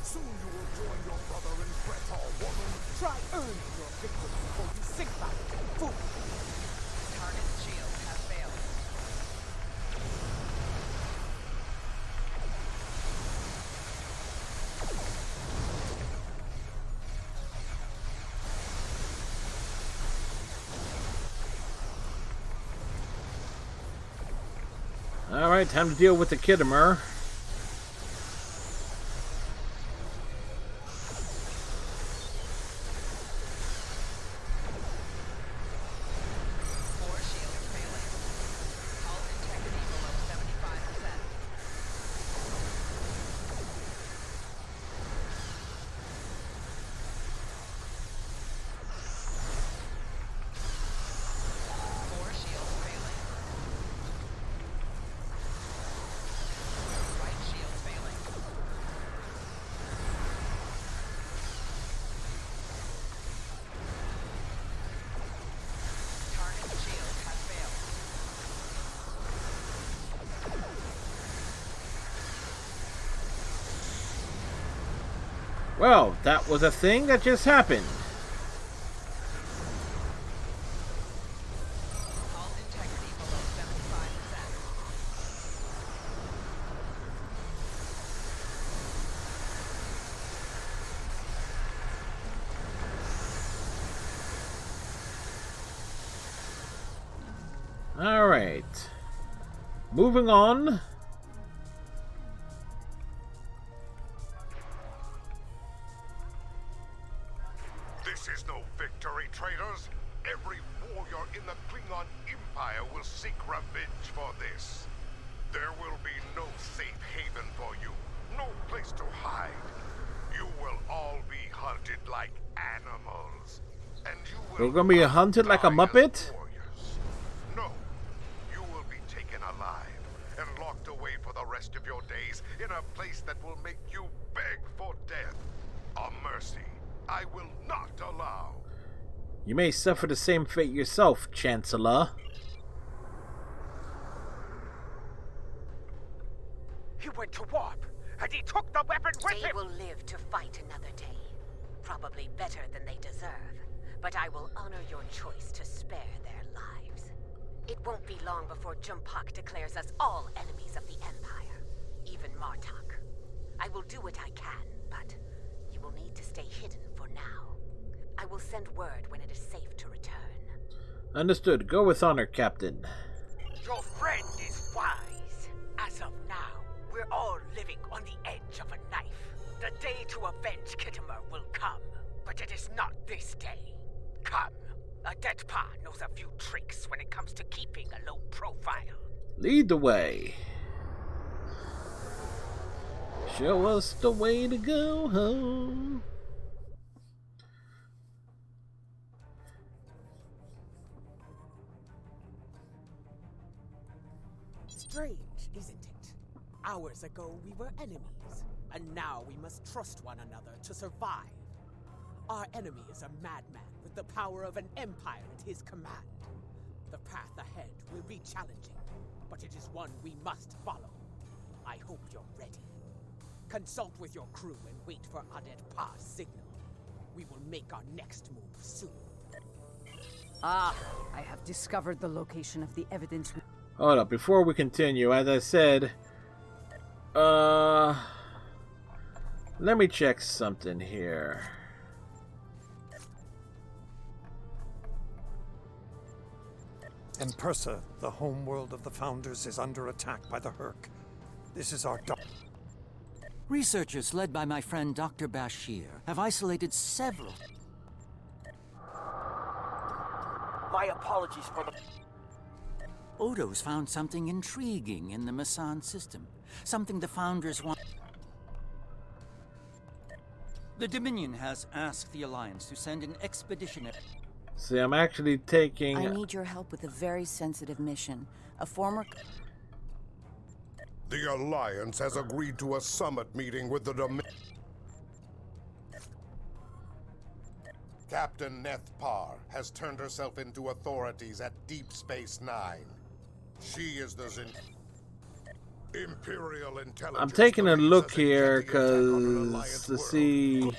Soon you will join your brother in Breton, woman. Try earning your victory before you sink back, fool. Target's shield has failed. Alright, time to deal with the Khitomer. Well, that was a thing that just happened. All right. Moving on. This is no victory, traitors. Every warrior in the Klingon Empire will seek revenge for this. There will be no safe haven for you, no place to hide. You will all be hunted like animals. And you will We're gonna be hunted like a Muppet? No, you will be taken alive and locked away for the rest of your days in a place that will make you beg for death. A mercy I will not allow. You may suffer the same fate yourself, Chancellor. He went to warp, and he took the weapon with They him! will live to fight another day. Probably better than they deserve. But I will honor your choice to spare their lives. It won't be long before Jumpak declares us all enemies of the Empire. Even Martok. I will do what I can, but you will need to stay hidden for now. I will send word when it is safe to return. Understood. Go with honor, Captain. Your friend is wise. As of now, we're all living on the edge of a knife. The day to avenge Khitomer will come, but it is not this day. Come. A dead pa knows a few tricks when it comes to keeping a low profile. Lead the way. Show us the way to go home. Strange, isn't it? Hours ago we were enemies, and now we must trust one another to survive. Our enemy is a madman with the power of an empire at his command. The path ahead will be challenging, but it is one we must follow. I hope you're ready. Consult with your crew and wait for Adet Pa's signal. We will make our next move soon. Ah, I have discovered the location of the evidence. Hold up, before we continue, as I said, let me check something here. And Persa, the homeworld of the Founders, is under attack by the Herc. This is our Researchers led by my friend Dr. Bashir have isolated several. My apologies for the... Odo's found something intriguing in the Masan system. Something the Founders want. The Dominion has asked the Alliance to send an expeditionary... See, I'm actually taking... I need your help with a very sensitive mission. A former... The Alliance has agreed to a summit meeting with the Dominion. Captain Neth Par has turned herself into authorities at Deep Space Nine. She is the Imperial Intelligence. I'm taking a look here because to see.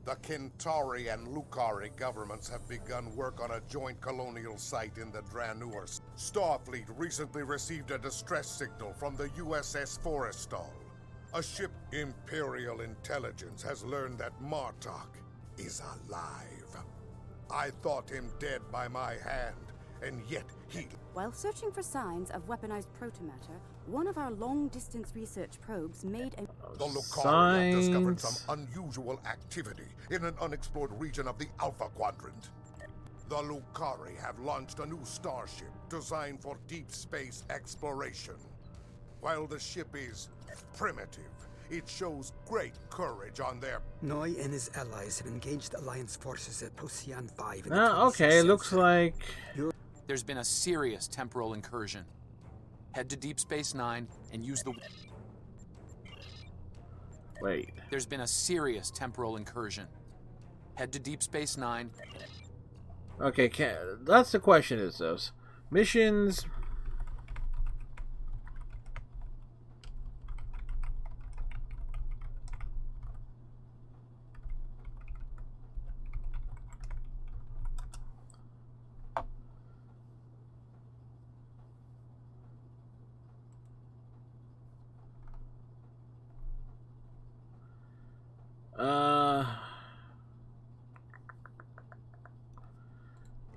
The Kintari and Lukari governments have begun work on a joint colonial site in the Dranur. Starfleet recently received a distress signal from the USS Forrestal. A ship. Imperial Intelligence has learned that Martok is alive. I thought him dead by my hand, and yet he... While searching for signs of weaponized protomatter, one of our long-distance research probes made a... The Lukari have discovered some unusual activity in an unexplored region of the Alpha Quadrant. The Lukari have launched a new starship designed for deep space exploration. While the ship is primitive, it shows great courage on their... Noi and his allies have engaged Alliance forces at Procyon 5 in okay, looks like... There's been a serious temporal incursion. Head to Deep Space Nine and use the... Wait. There's been a serious temporal incursion. Head to Deep Space Nine. Okay, that's the question is those. Missions...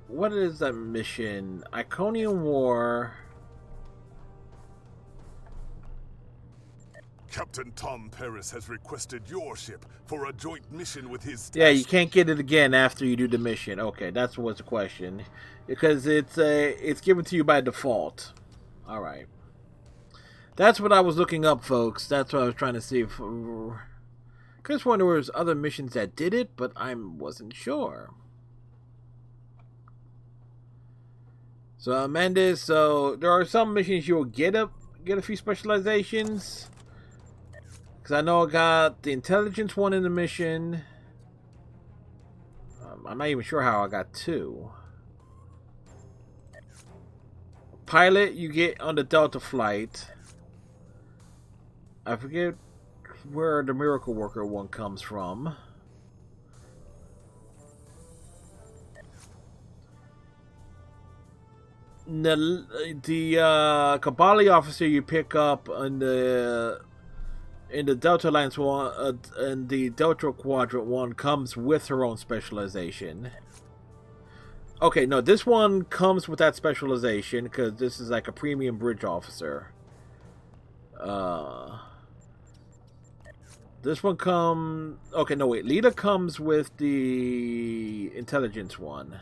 What is that mission? Iconium War. Captain Tom Paris has requested your ship for a joint mission with his... Yeah, you can't get it again after you do the mission. Okay, that's what's the question. Because it's given to you by default. Alright. That's what I was looking up, folks. That's what I was trying to see if... I just wonder if there was other missions that did it, but I wasn't sure. So, Amanda, so there are some missions you'll get a few specializations. Because I know I got the intelligence one in the mission. I'm not even sure how I got 2. Pilot, you get on the Delta flight. I forget where the Miracle Worker one comes from. The Kabali officer you pick up in the Delta Alliance one, and the Delta Quadrant one comes with her own specialization. Okay, no, this one comes with that specialization because this is like a premium bridge officer. This one okay, no wait, Lita comes with the intelligence one.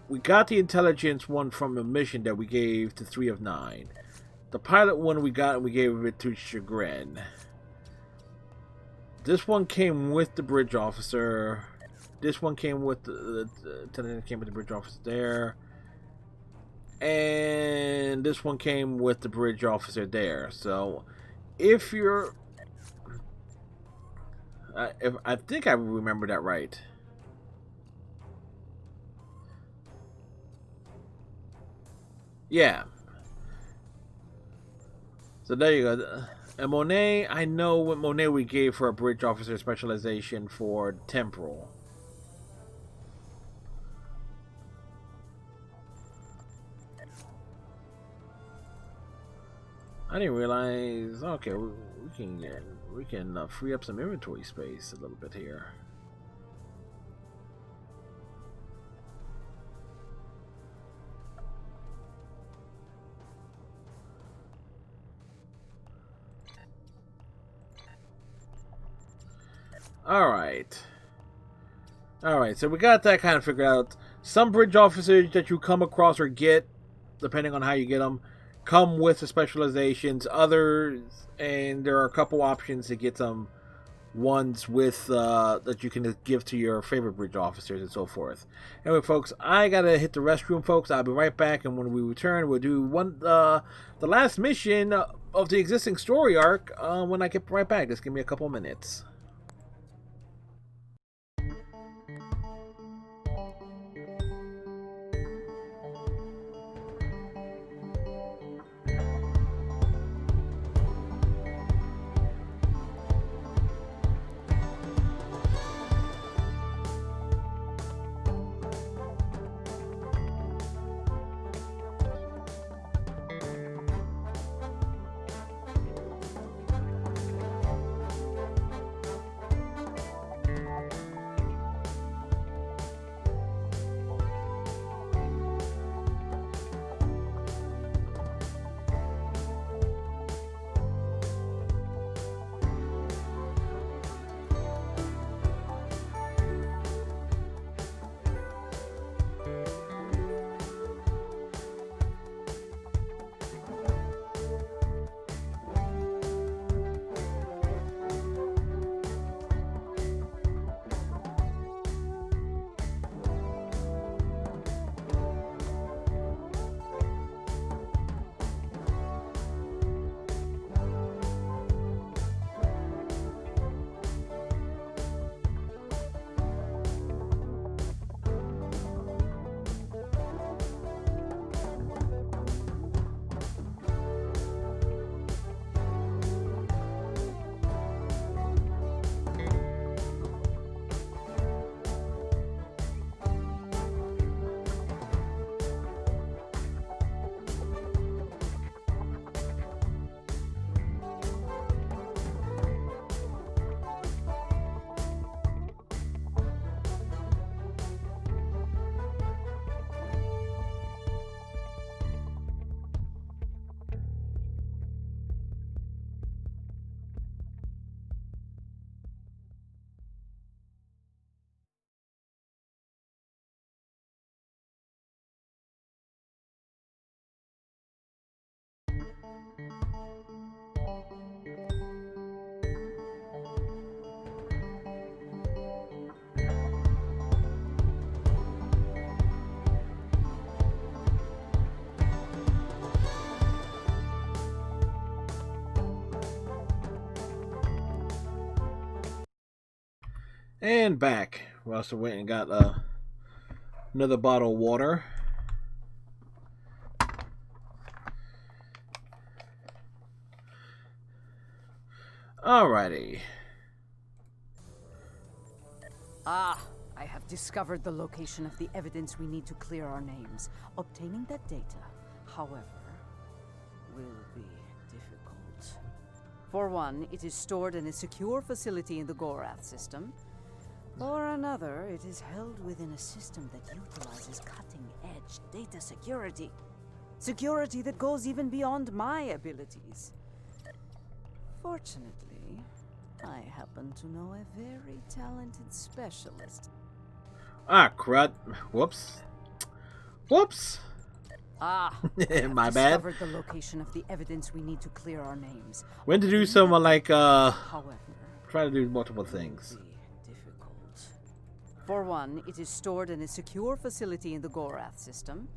We got the intelligence one from a mission that we gave to 3 of 9. The pilot one we got and we gave it to Chagrin. This one came with the bridge officer. This one came with the lieutenant came with the bridge officer there. And this one came with the bridge officer there. So if you're... I think I remember that right. Yeah. So there you go. And Monet, I know what Monet we gave for a bridge officer specialization for temporal. I didn't realize. Okay, we can free up some inventory space a little bit here. Alright, so we got that kind of figured out. Some bridge officers that you come across or get, depending on how you get them, come with the specializations. Others, and there are a couple options to get some ones with that you can give to your favorite bridge officers and so forth. Anyway, folks, I gotta hit the restroom, folks. I'll be right back, and when we return, we'll do the last mission of the existing story arc when I get right back. Just give me a couple minutes. And back. We also went and got another bottle of water. Alrighty. Ah, I have discovered the location of the evidence we need to clear our names. Obtaining that data, however, will be difficult. For one, it is stored in a secure facility in the Gorath system. For another, it is held within a system that utilizes cutting-edge data security. Security that goes even beyond my abilities. Fortunately, I happen to know a very talented specialist. Ah, crud. Whoops. Whoops. Ah, my bad. Discovered the location of the evidence we need to clear our names. When to do some like However, try to do multiple things. for one, it is stored in a secure facility in the Gorath system.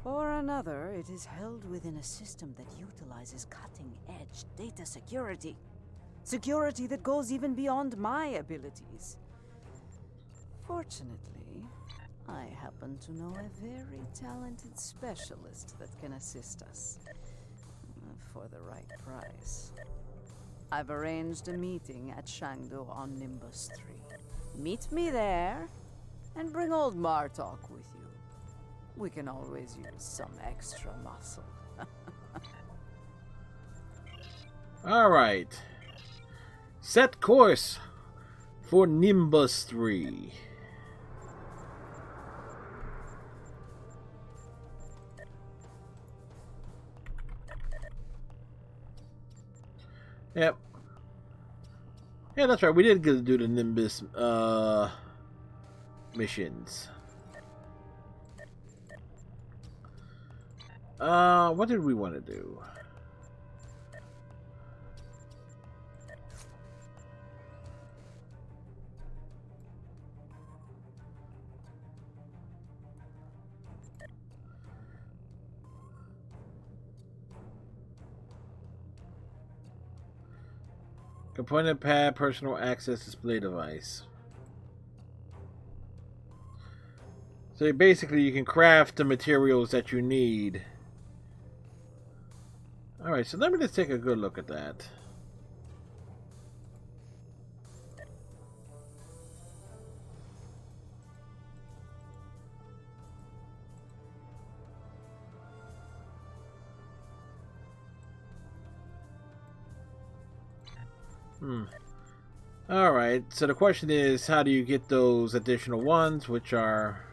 For another, it is held within a system that utilizes cutting-edge data security. Security that goes even beyond my abilities. Fortunately, I happen to know a very talented specialist that can assist us. For the right price. I've arranged a meeting at Shangdo on Nimbus 3. Meet me there, and bring old Martok with you. We can always use some extra muscle. Alright. Set course for Nimbus 3. Yep. Yeah, that's right. We did get to do the Nimbus missions. What did we want to do? Component pad, personal access display device. So basically you can craft the materials that you need. Alright, so let me just take a good look at that. Alright, so the question is, how do you get those additional ones, which are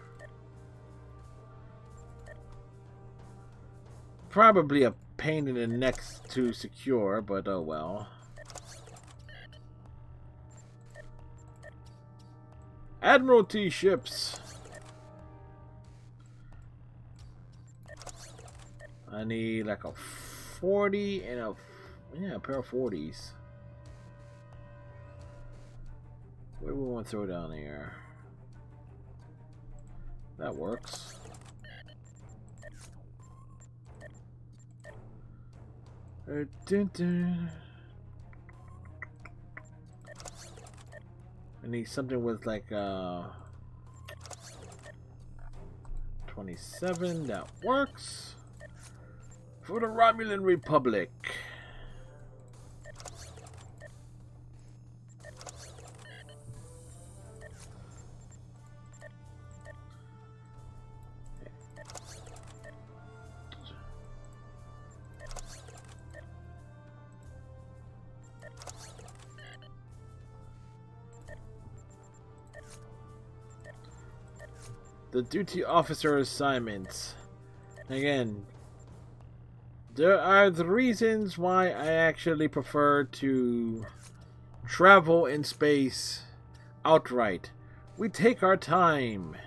probably a pain in the neck to secure, but oh well. Admiralty ships. I need like a 40 and a pair of 40s. What do we want to throw down here? That works. I need something with like 27. That works. For the Romulan Republic. The duty officer assignments. Again, there are the reasons why I actually prefer to travel in space outright. We take our time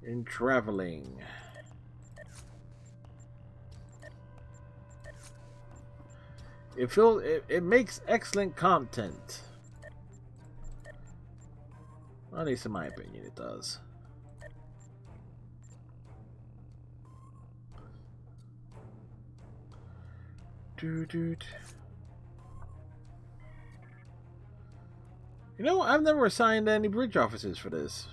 in traveling. It makes excellent content. At least in my opinion, it does. Dude. You know, I've never assigned any bridge officers for this.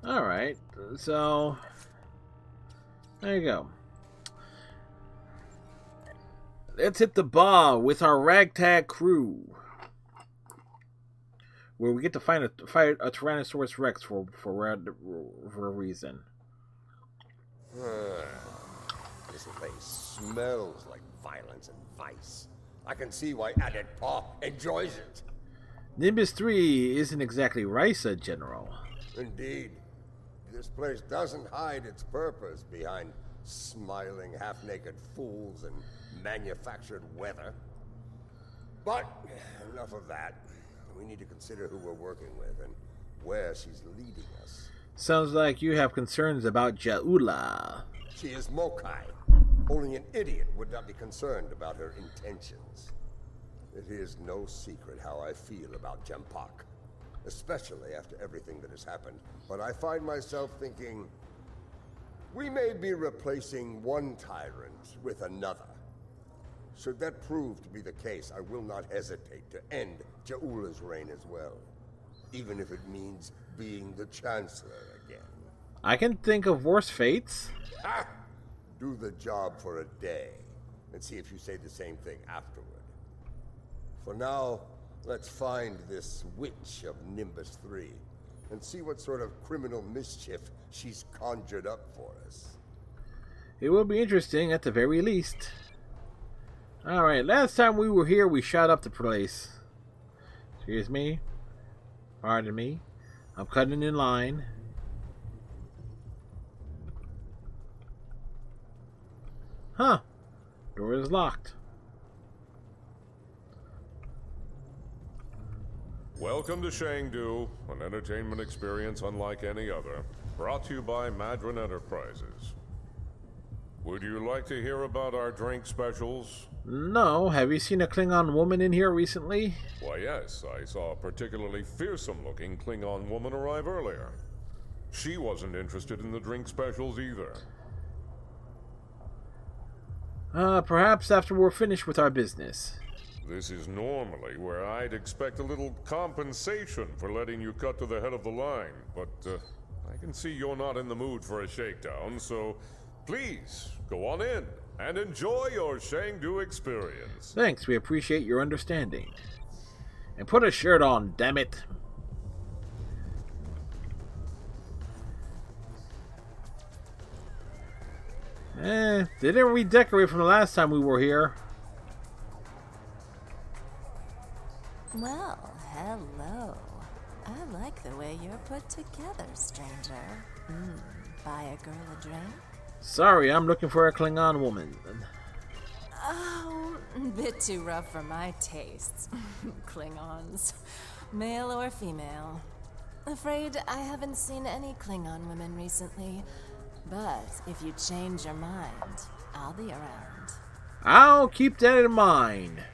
Alright, so there you go. Let's hit the bar with our ragtag crew, where we get to fight a Tyrannosaurus Rex for a reason. This place smells like violence and vice. I can see why Added Paw enjoys it. Nimbus 3 isn't exactly Risa, General. Indeed. This place doesn't hide its purpose behind smiling, half-naked fools and manufactured weather. But enough of that. We need to consider who we're working with and where she's leading us. Sounds like you have concerns about Jaula. She is Mokai. Only an idiot would not be concerned about her intentions. It is no secret how I feel about Jempak, especially after everything that has happened. But I find myself thinking, we may be replacing one tyrant with another. Should that prove to be the case, I will not hesitate to end Jaula's reign as well, even if it means being the Chancellor again. I can think of worse fates. Ha! Do the job for a day, and see if you say the same thing afterward. For now, let's find this witch of Nimbus 3, and see what sort of criminal mischief she's conjured up for us. It will be interesting at the very least. Alright, last time we were here, we shot up the place. Excuse me. Pardon me. I'm cutting in line. Huh. Door is locked. Welcome to Shangdu, an entertainment experience unlike any other. Brought to you by Madron Enterprises. Would you like to hear about our drink specials? No. Have you seen a Klingon woman in here recently? Why, yes. I saw a particularly fearsome-looking Klingon woman arrive earlier. She wasn't interested in the drink specials either. Perhaps after we're finished with our business. This is normally where I'd expect a little compensation for letting you cut to the head of the line, but I can see you're not in the mood for a shakedown, so please go on in and enjoy your Shangdu experience. Thanks, we appreciate your understanding. And put a shirt on, damn it. They didn't redecorate from the last time we were here. Well, hello. I like the way you're put together, stranger. Buy a girl a drink? Sorry, I'm looking for a Klingon woman. Oh, a bit too rough for my tastes. Klingons. Male or female. Afraid I haven't seen any Klingon women recently. But if you change your mind, I'll be around. I'll keep that in mind.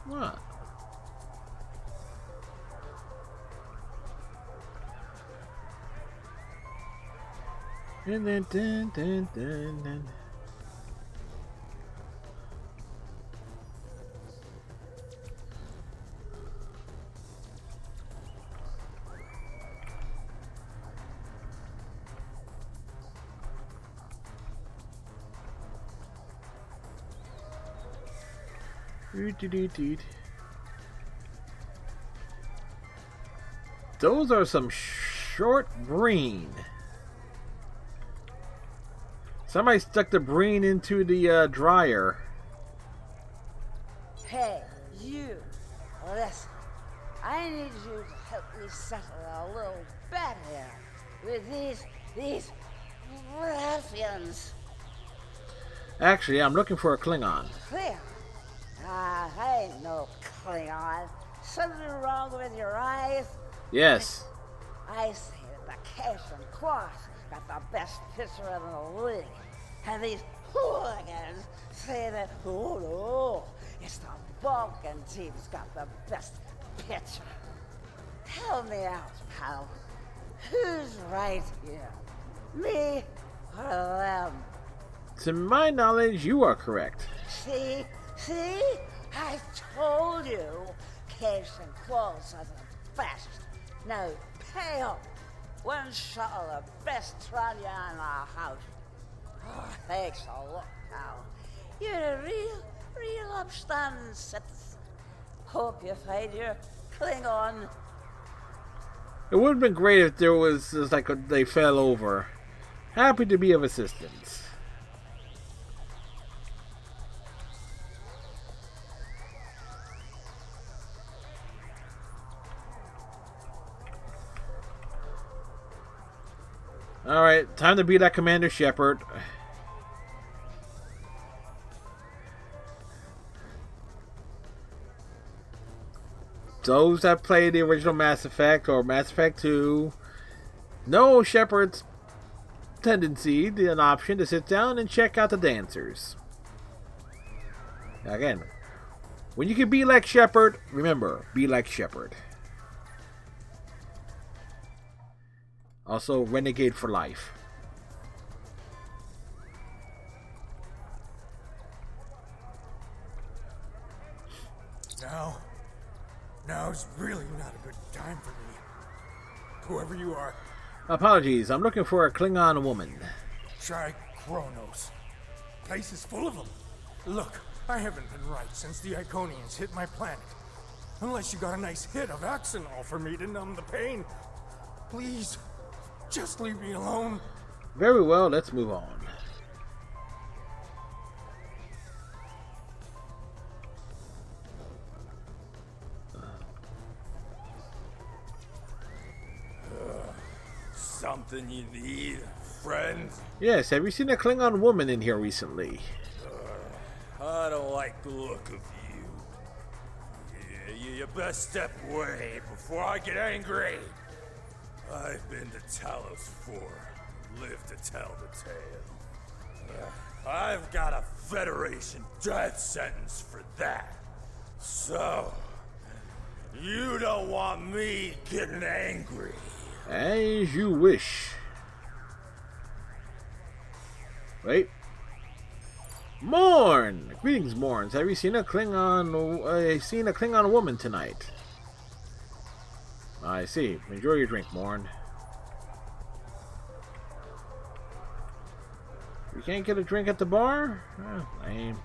What? And then, dun. Those are some short breen. Somebody stuck the breen into the dryer. Hey, you. Listen. I need you to help me settle a little bet here with these ruffians. Actually, I'm looking for a Klingon. Klingon? I ain't no Klingon. Something wrong with your eyes? Yes. I say that the Cash and Cross got the best pitcher in the league. And these hooligans say that, oh no, it's the Vulcan team's got the best pitcher. Help me out, pal. Who's right here? Me or them? To my knowledge, you are correct. See? I told you Cash and Claws are the best. Now pay up. One shot of the best trivia in our house. Oh, thanks a lot, pal. You're a real upstanding citizen. Hope you find your Klingon. It would have been great if there was just like they fell over. Happy to be of assistance. Alright, time to be that Commander Shepard. Those that play the original Mass Effect or Mass Effect 2 know Shepard's tendency, an option to sit down and check out the dancers. Again, when you can be like Shepard, remember, be like Shepard. Also, renegade for life. Now's really not a good time for me. Whoever you are. Apologies, I'm looking for a Klingon woman. Try Kronos. Place is full of them. Look, I haven't been right since the Iconians hit my planet. Unless you got a nice hit of Axonol for me to numb the pain. Please, just leave me alone. Very well, let's move on. Something you need, friend? Yes, have you seen a Klingon woman in here recently? I don't like the look of you. Yeah, you best step away before I get angry. I've been to Talos before, lived to tell the tale. I've got a Federation death sentence for that. So, you don't want me getting angry. As you wish. Wait. Morn! Greetings, Morns. Have you seen a Klingon woman tonight? I see. Enjoy your drink, Morn. You can't get a drink at the bar? Lame.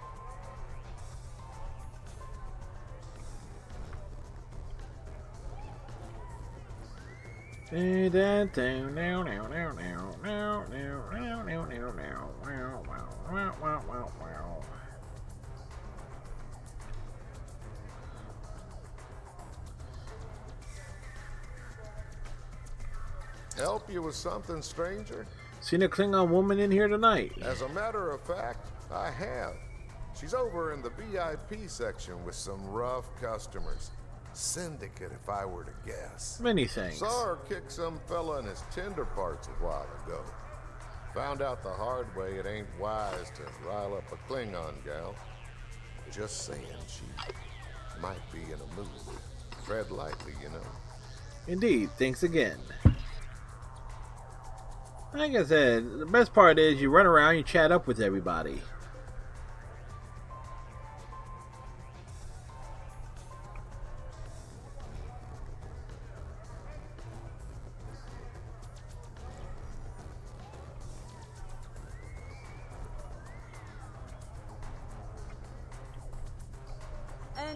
Help you with something, stranger? Seen a Klingon woman in here tonight? As a matter of fact, I have. She's over in the VIP section with some rough customers. Syndicate, if I were to guess. Many thanks. Saw her kick some fella in his tender parts a while ago. Found out the hard way it ain't wise to rile up a Klingon gal. Just saying, she might be in a mood. Tread lightly, you know. Indeed, thanks again. Like I said, the best part is you run around, you chat up with everybody.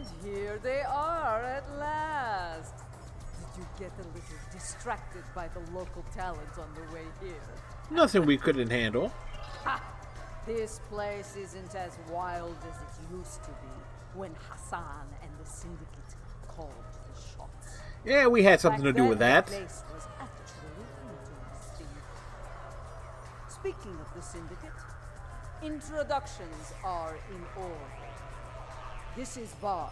And here they are at last. Did you get a little distracted by the local talent on the way here? Nothing we couldn't handle. Ha! This place isn't as wild as it used to be when Hassan and the Syndicate called the shots. Yeah, we had something to do with that. The place was actually interesting. Speaking of the Syndicate, introductions are in order. This is Barb,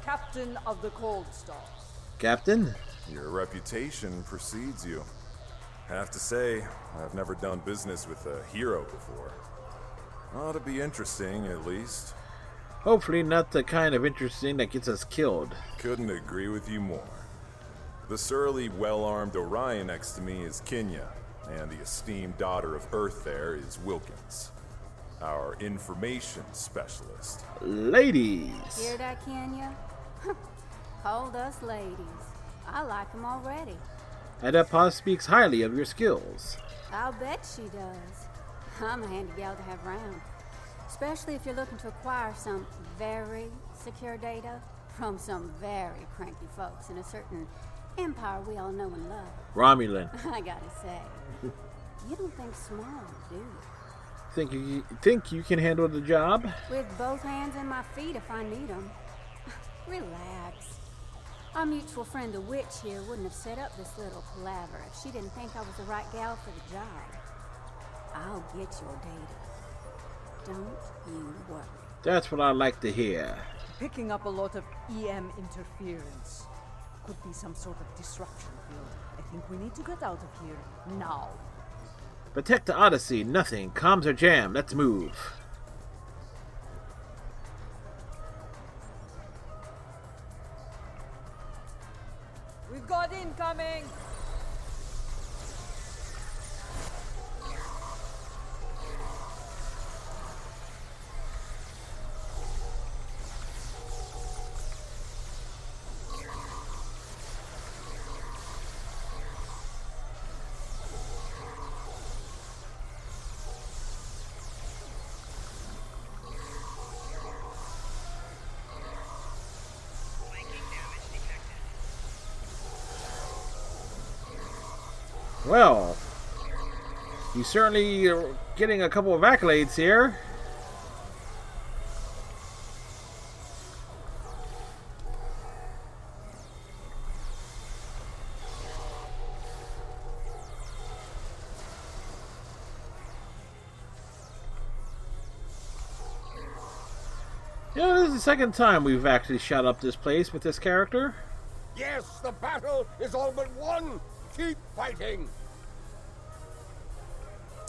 Captain of the Cold Star. Captain? Your reputation precedes you. Have to say, I've never done business with a hero before. Ought to be interesting, at least. Hopefully not the kind of interesting that gets us killed. Couldn't agree with you more. The surly, well-armed Orion next to me is Kenya, and the esteemed daughter of Earth there is Wilkins, our information specialist. Ladies! Hear that, Kenya? Called us ladies. I like them already. Adapa speaks highly of your skills. I'll bet she does. I'm a handy gal to have around. Especially if you're looking to acquire some very secure data from some very cranky folks in a certain empire we all know and love. Romulan. I gotta say, you don't think small, do you? Think you can handle the job? With both hands and my feet if I need them. Relax. Our mutual friend the witch here wouldn't have set up this little palaver if she didn't think I was the right gal for the job. I'll get your data. Don't you worry. That's what I like to hear. Picking up a lot of EM interference. Could be some sort of disruption field. I think we need to get out of here now. Protect the Odyssey. Nothing. Comms are jammed. Let's move. We've got incoming! Well, you certainly are getting a couple of accolades here. You know, this is the second time we've actually shot up this place with this character. Yes, the battle is all but won. Keep fighting.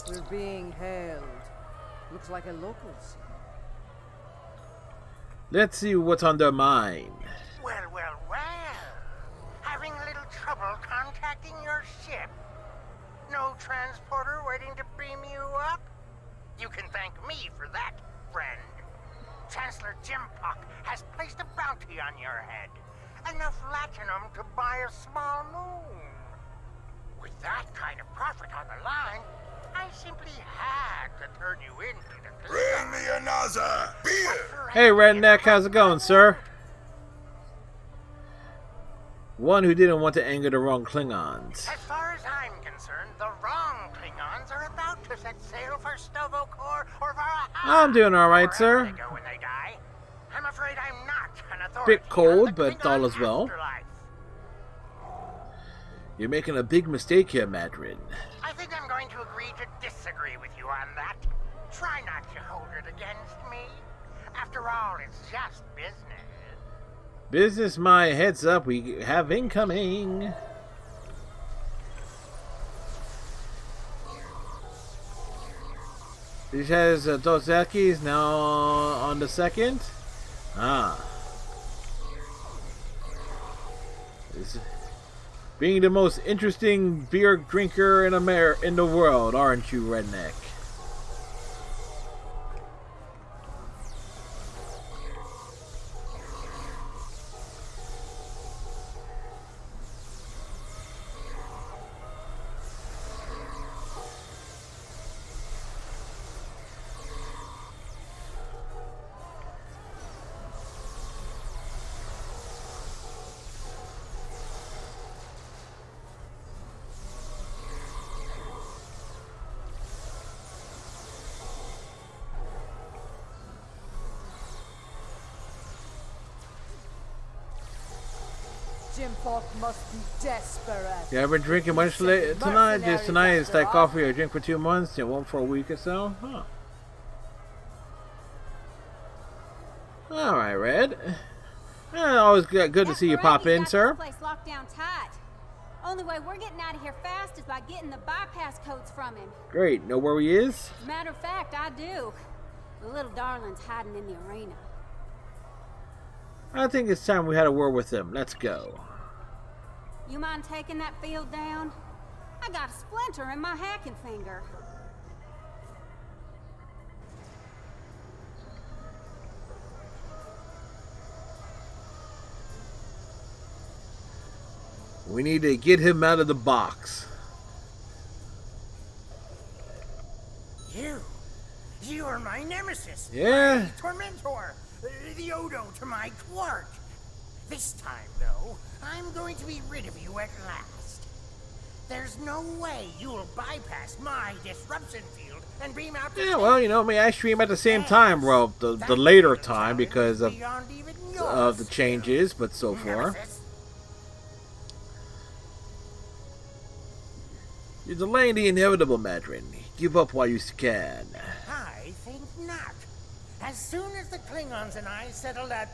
We're being held. Looks like a local scene. Let's see what's on their mind. Well. Having a little trouble contacting your ship? No transporter waiting to beam you up? You can thank me for that, friend. Chancellor Jimpok has placed a bounty on your head. Enough latinum to buy a small moon. With that kind of profit on the line, I simply had to turn you into the... Bring me another beer! Hey, Redneck, how's it going, sir? One who didn't want to anger the wrong Klingons. As far as I'm concerned, the wrong Klingons are about to set sail for Stovokor or Varaha. I'm doing alright, sir. They go when they die. I'm afraid I'm not an authority. Bit cold, but all is well. You're making a big mistake here, Madrin. I think I'm going to agree to disagree with you on that. Try not to hold it against me. After all, it's just business. Business, my heads up. We have incoming. This has Dozaki now on the second. Being the most interesting beer drinker in the world, aren't you, Redneck? Jimfolk must be desperate. You ever drinking much tonight? Just tonight is that coffee I drink for 2 months, and won't for a week or so? Huh. Alright, Red. Always good to see you pop in, sir. Place locked down tight. Only way we're getting out of here fast is by getting the bypass codes from him. Great. Know where he is? As a matter of fact, I do. The little darling's hiding in the arena. I think it's time we had a word with him. Let's go. You mind taking that field down? I got a splinter in my hacking finger. We need to get him out of the box. You are my nemesis. Yeah. My tormentor. The Odo to my Quark. This time, though, I'm going to be rid of you at last. There's no way you'll bypass my disruption field and beam out the well, you know, I stream at the same time. Well, the later time because of the changes, but so far. You're delaying the inevitable, Madrin. Give up while you can. I think not. As soon as the Klingons and I settle that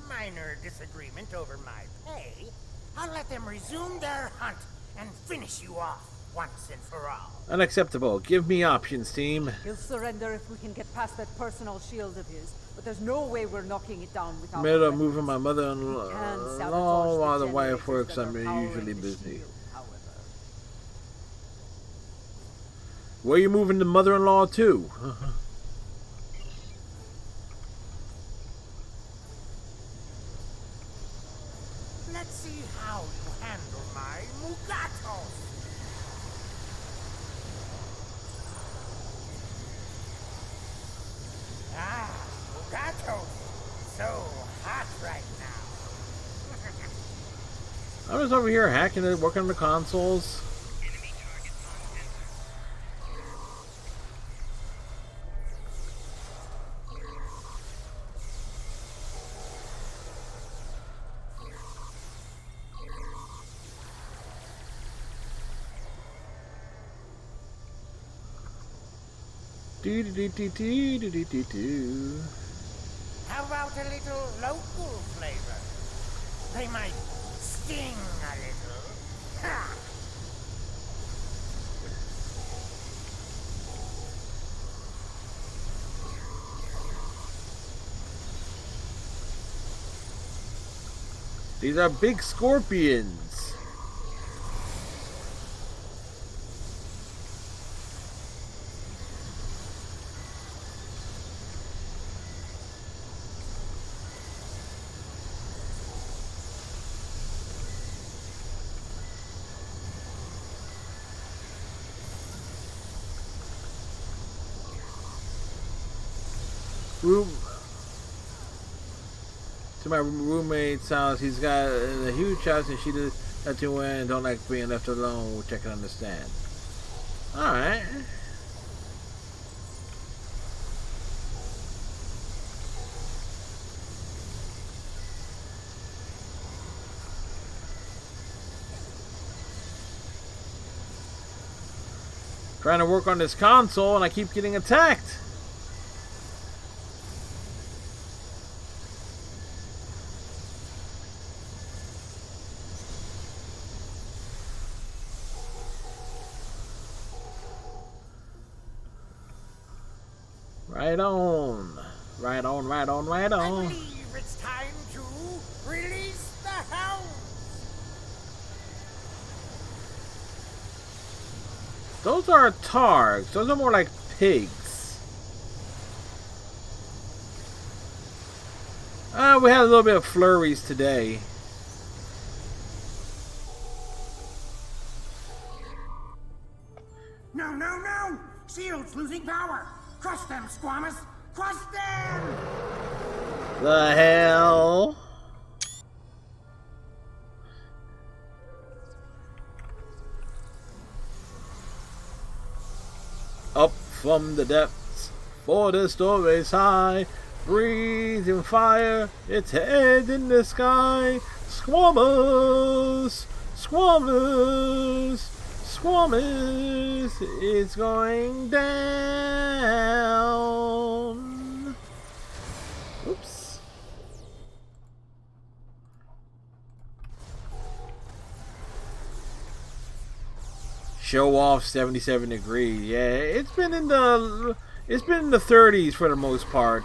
minor disagreement over my pay, I'll let them resume their hunt and finish you off once and for all. Unacceptable. Give me options, team. He'll surrender if we can get past that personal shield of his, but there's no way we're knocking it down without... Middle of moving my mother-in-law while the wife works. I'm usually busy. Where are you moving the mother-in-law to? Let's see how you handle my Mugatos. Mugatos. So hot right now. I was over here hacking it, working on the consoles. How about a little local flavor? They might sting a little. Ha! These are big scorpions. To my roommate's house. He's got a huge house and she does have to win and don't like being left alone, which I can understand. Alright. Trying to work on this console and I keep getting attacked. Right on. Right on, right on, right on. I believe it's time to release the hound. Those are targs. Those are more like pigs. We had a little bit of flurries today. No, no, no! Shield's losing power! Crush them, Squamous! Crush them! The hell? Up from the depths, for the stories high, breathing fire, its head in the sky. Squamous, Squamous, Squamous is going down. Oops. Show off 77 degrees. Yeah, it's been in the 30s for the most part.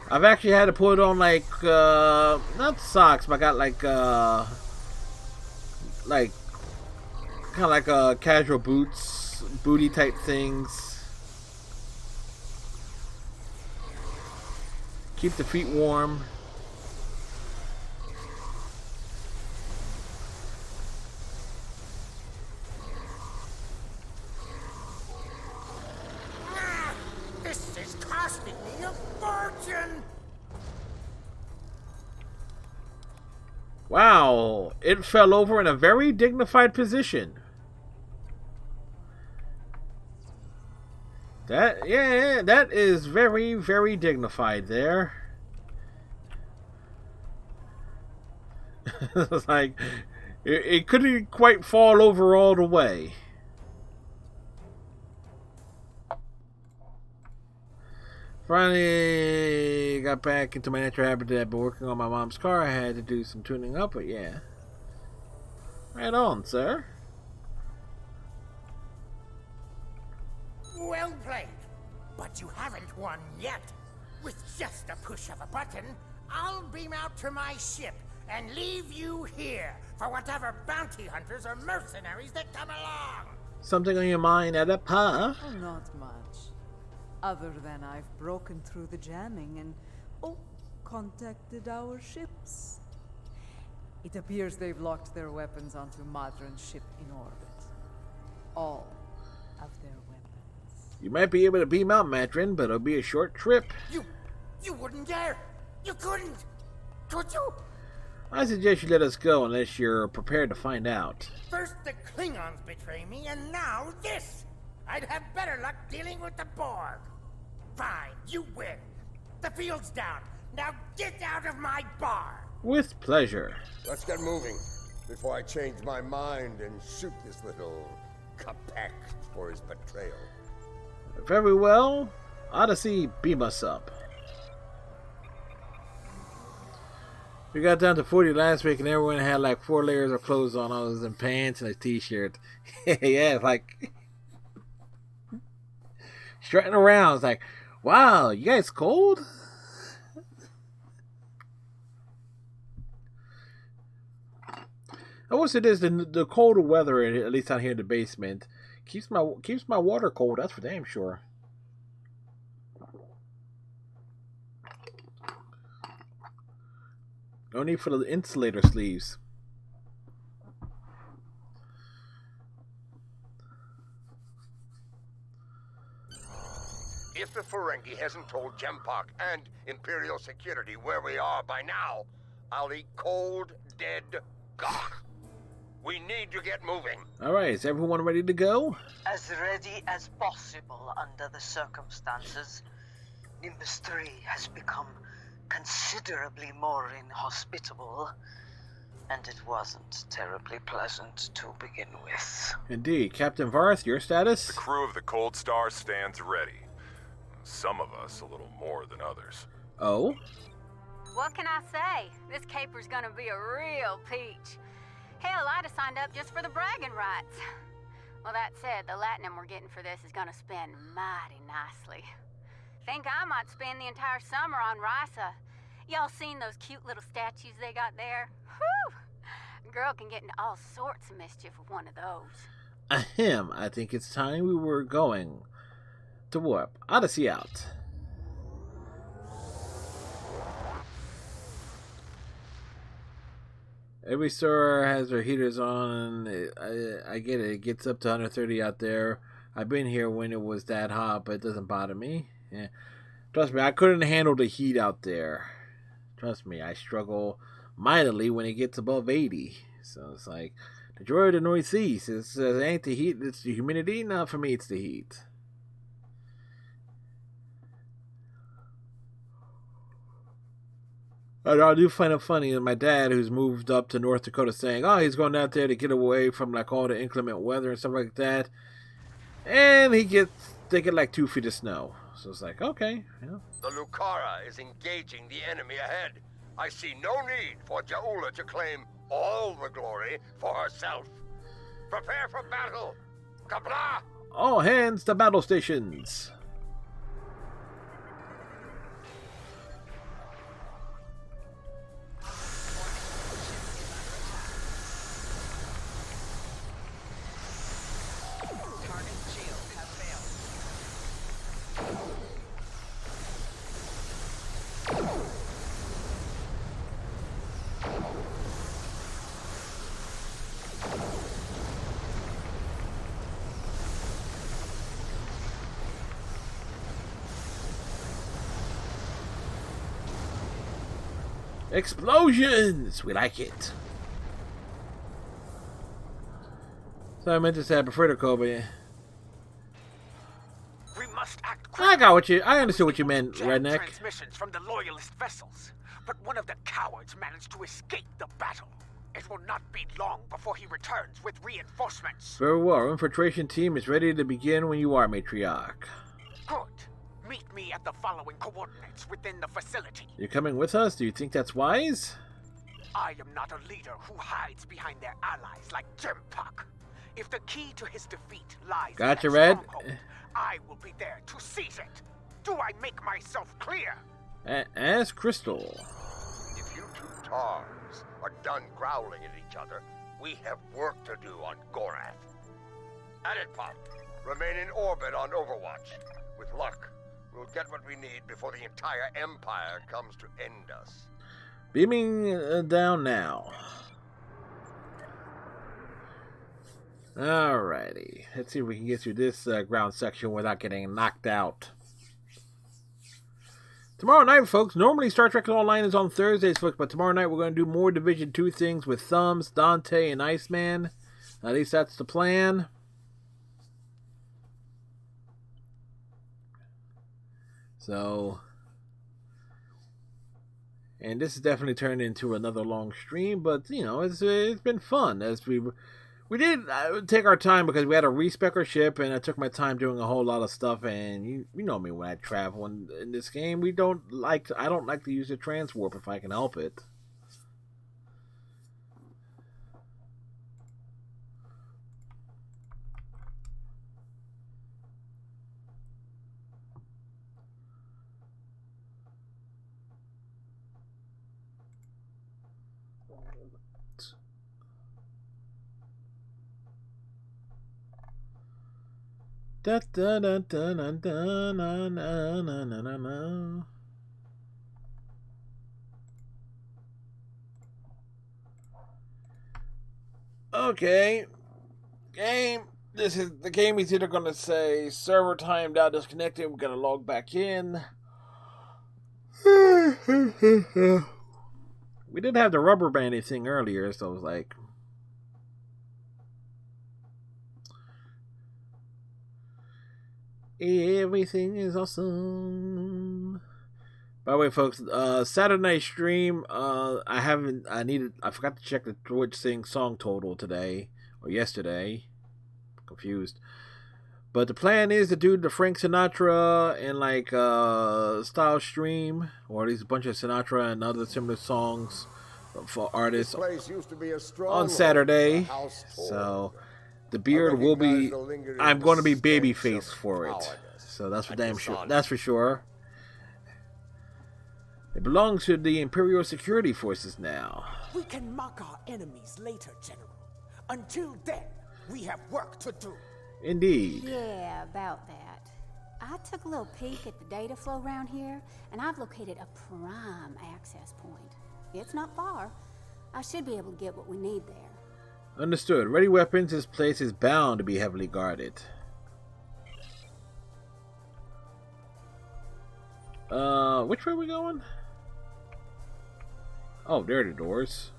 I've actually had to put on like not socks, but I got like kind of like casual boots, booty type things. Keep the feet warm. This is costing me a fortune! Wow, it fell over in a very dignified position. That is very, very dignified there. It's like it couldn't quite fall over all the way. Finally got back into my natural habitat. I've been working on my mom's car. I had to do some tuning up, but yeah. Right on, sir. Well played. But you haven't won yet. With just a push of a button, I'll beam out to my ship and leave you here for whatever bounty hunters or mercenaries that come along. Something on your mind, Oedipus? Oh, not much. Other than I've broken through the jamming and, contacted our ships. It appears they've locked their weapons onto Madron's ship in orbit. All of their weapons. You might be able to beam out Madron, but it'll be a short trip. You wouldn't dare! You couldn't! Could you? I suggest you let us go unless you're prepared to find out. First the Klingons betray me, and now this! I'd have better luck dealing with the Borg. Fine, you win. The field's down. Now get out of my bar. With pleasure. Let's get moving before I change my mind and shoot this little Capac for his betrayal. Very well. Odyssey, beam us up. We got down to 40 last week and everyone had like 4 layers of clothes on. I was in pants and a t-shirt. Yeah, it's like strutting around. It's like, wow, you guys cold? I wish it is the colder weather, at least out here in the basement, keeps my water cold. That's for damn sure. No need for the insulator sleeves. If the Ferengi hasn't told Jempak and Imperial Security where we are by now, I'll eat cold, dead gawk. We need to get moving. Alright, is everyone ready to go? As ready as possible under the circumstances. Nimbus 3 has become considerably more inhospitable, and it wasn't terribly pleasant to begin with. Indeed. Captain Varth, your status? The crew of the Cold Star stands ready. Some of us a little more than others. Oh? What can I say? This caper's gonna be a real peach. Hell, I'd have signed up just for the bragging rights. Well, that said, the latinum we're getting for this is gonna spend mighty nicely. Think I might spend the entire summer on Risa. Y'all seen those cute little statues they got there? Whew! Girl can get into all sorts of mischief with one of those. Ahem, I think it's time we were going to warp. Odyssey out. Every store has their heaters on. I get it. It gets up to 130 out there. I've been here when it was that hot, but it doesn't bother me. Yeah. Trust me, I couldn't handle the heat out there. Trust me, I struggle mightily when it gets above 80. So it's like, the joy of the Northeast. It ain't the heat, it's the humidity. Not for me, it's the heat. I do find it funny that my dad, who's moved up to North Dakota, saying, "Oh, he's going out there to get away from like all the inclement weather and stuff like that," and they get like 2 feet of snow. So it's like, okay, yeah. The Lucara is engaging the enemy ahead. I see no need for Jaula to claim all the glory for herself. Prepare for battle, Kabla! All hands to battle stations. Explosions! We like it. So I meant to say I prefer to call, but yeah. We must act I understood what you meant, redneck. Transmissions from the loyalist vessels, but one of the cowards managed to escape the battle. It will not be long before he returns with reinforcements. Very well. Our infiltration team is ready to begin when you are, Matriarch. Good. Meet me at the following coordinates within the facility. You're coming with us? Do you think that's wise? I am not a leader who hides behind their allies like Jimpak. If the key to his defeat lies Gotcha, in that Red. stronghold, I will be there to seize it. Do I make myself clear? As Crystal. If you two Tars are done growling at each other, we have work to do on Gorath. At it, Pop. Remain in orbit on Overwatch. With luck, we'll get what we need before the entire Empire comes to end us. Beaming down now. Alrighty. Let's see if we can get through this ground section without getting knocked out. Tomorrow night, folks. Normally Star Trek Online is on Thursdays, folks, but tomorrow night we're going to do more Division 2 things with Thumbs, Dante, and Iceman. At least that's the plan. So, and this has definitely turned into another long stream, but you know, it's been fun as we did take our time because we had to respec our ship, and I took my time doing a whole lot of stuff. And you know me when I travel in this game, I don't like to use the transwarp if I can help it. Da da da da da da na na na na na. Okay, game. This is the game. Is either gonna say server timed out, disconnected. We're gonna log back in. We did have the rubber banding thing earlier, so I was like. Everything is awesome. By the way, folks, Saturday night stream. I forgot to check the Twitch song total today or yesterday. Confused. But the plan is to do the Frank Sinatra and like style stream, or at least a bunch of Sinatra and other similar songs for artists on Saturday. So. The beard will be. I'm going to be babyface for it, so that's for damn sure. That's for sure. It belongs to the Imperial Security Forces now. We can mock our enemies later, General. Until then, we have work to do. Indeed. Yeah, about that. I took a little peek at the data flow around here, and I've located a prime access point. It's not far. I should be able to get what we need there. Understood. Ready weapons. This place is bound to be heavily guarded. Which way are we going? Oh, there are the doors.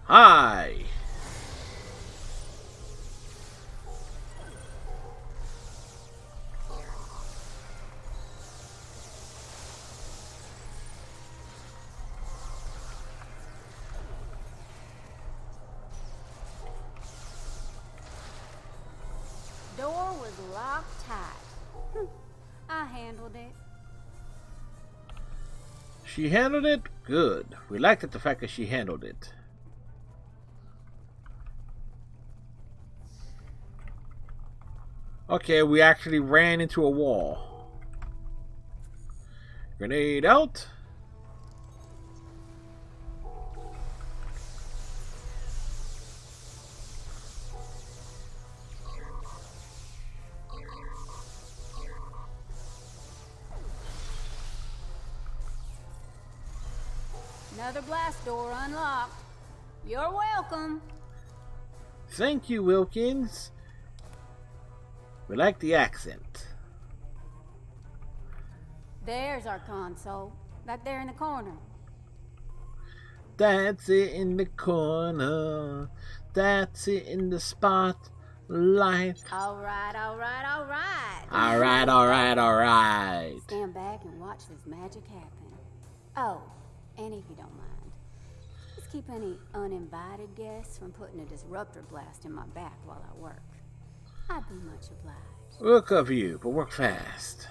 Hi. Door was locked tight. I handled it. She handled it? Good. We liked it, the fact that she handled it. Okay, we actually ran into a wall. Grenade out. Another blast door unlocked. You're welcome. Thank you, Wilkins. We like the accent. There's our console. Back there in the corner. That's it in the corner. That's it in the spotlight. Alright, alright, alright. Alright, alright, alright. Stand back and watch this magic happen. Oh, and if you don't mind, just keep any uninvited guests from putting a disruptor blast in my back while I work. I'd be much obliged. We'll cover you, but work fast.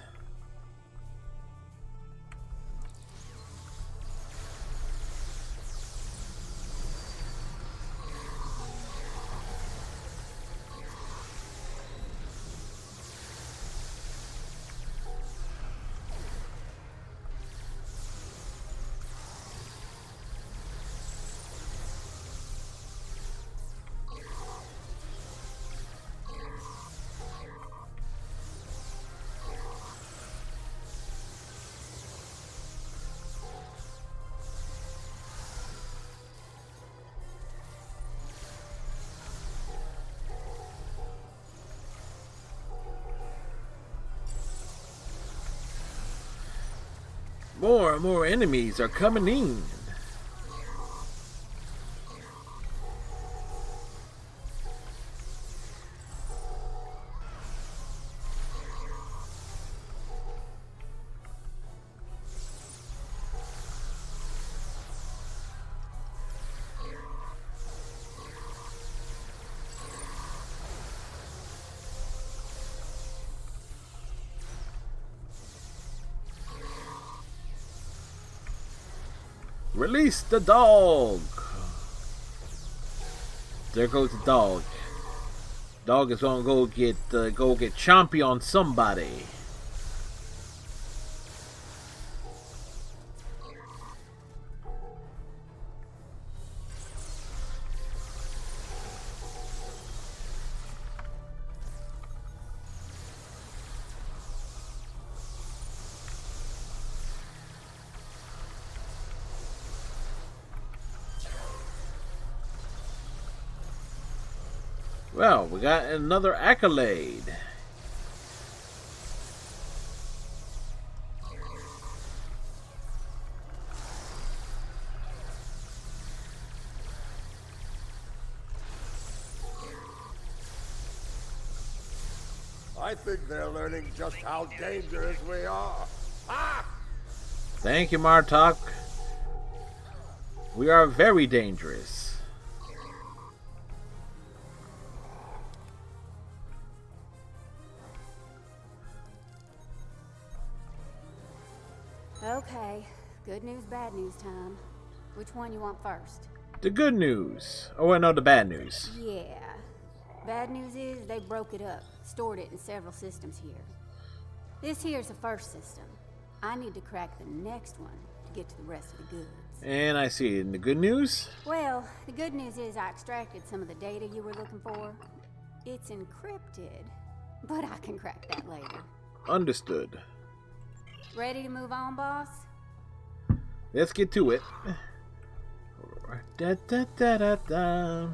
More and more enemies are coming in. Release the dog. There goes the dog. Dog is gonna go get chompy on somebody. Well, we got another accolade. I think they're learning just how dangerous we are. Ah! Thank you, Martok. We are very dangerous. Okay, good news, bad news time. Which one you want first? The good news. Oh, I know the bad news. Yeah. Bad news is they broke it up, stored it in several systems here. This here's the first system. I need to crack the next one to get to the rest of the goods. And I see. And the good news? Well, the good news is I extracted some of the data you were looking for. It's encrypted, but I can crack that later. Understood. Ready to move on, boss? Let's get to it. Da, da, da, da, da.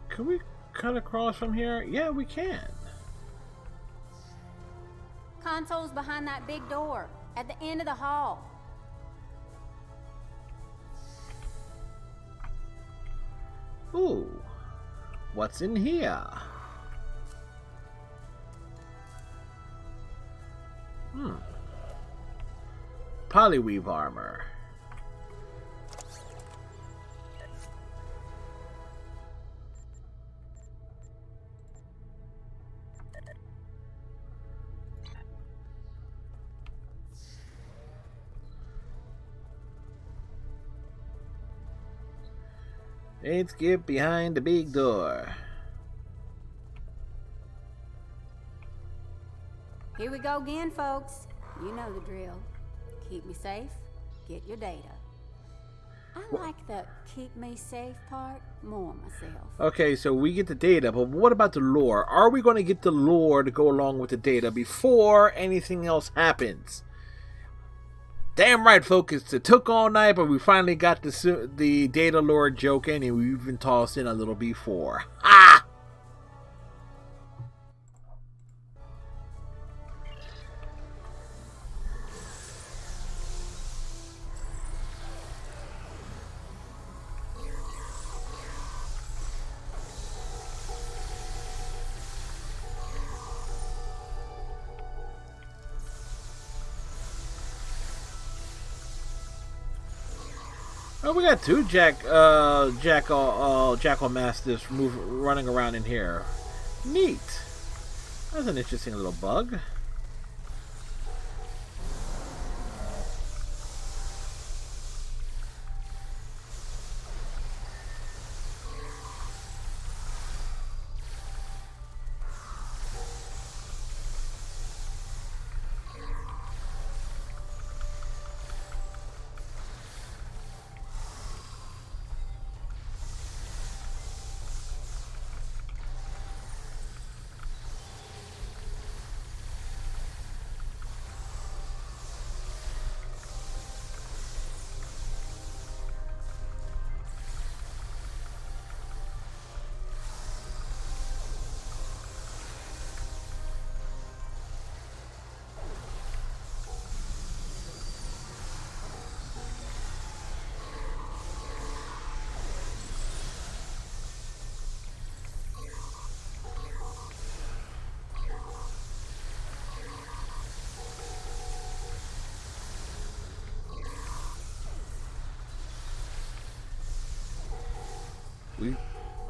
Can we cut across from here? Yeah, we can. Console's behind that big door, at the end of the hall. Ooh, what's in here? Polyweave armor. Let's get behind the big door. Here we go again, folks. You know the drill. Keep me safe, get your data. I like the keep me safe part more myself. Okay, so we get the data, but what about the lore? Are we going to get the lore to go along with the data before anything else happens? Damn right, folks. It took all night, but we finally got the data lore joke in, and we even tossed in a little before. Ah! Oh, we got two Jackal Masters running around in here. Neat. That's an interesting little bug.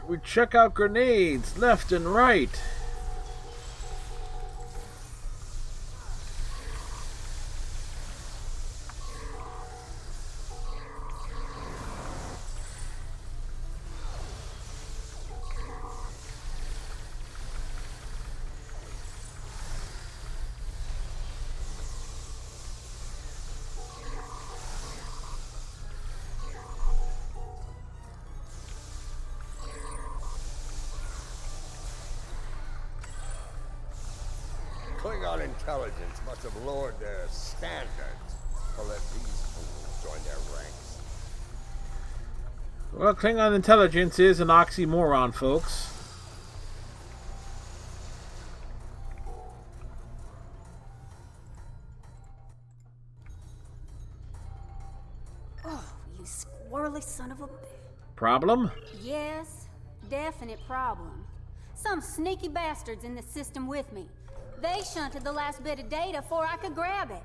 We check out grenades left and right. Klingon intelligence must have lowered their standards to let these fools join their ranks. Well, Klingon intelligence is an oxymoron, folks. Oh, you squirrely son of a bitch. Problem? Yes, definite problem. Some sneaky bastards in the system with me. They shunted the last bit of data before I could grab it.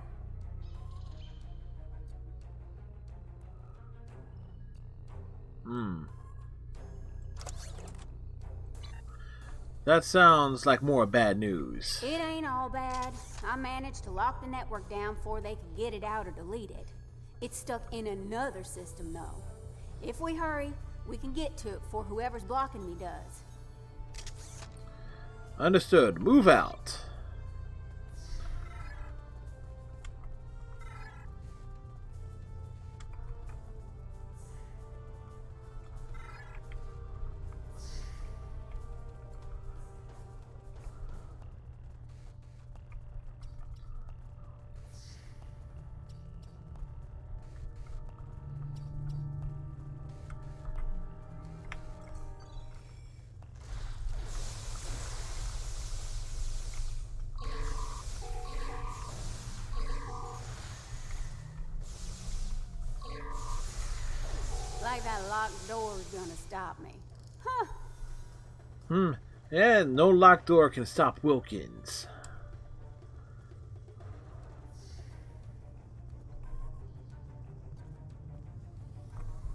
That sounds like more bad news. It ain't all bad. I managed to lock the network down before they could get it out or delete it. It's stuck in another system, though. If we hurry, we can get to it before whoever's blocking me does. Understood. Move out. Like that locked door is gonna stop me. And no locked door can stop Wilkins.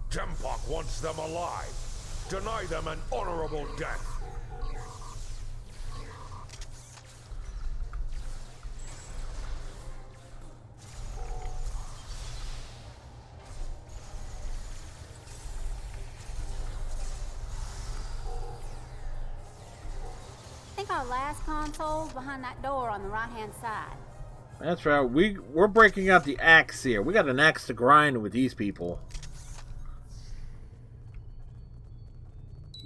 Jempok wants them alive. Deny them an honorable death. I think our last console's behind that door on the right-hand side. That's right. We're breaking out the axe here. We got an axe to grind with these people.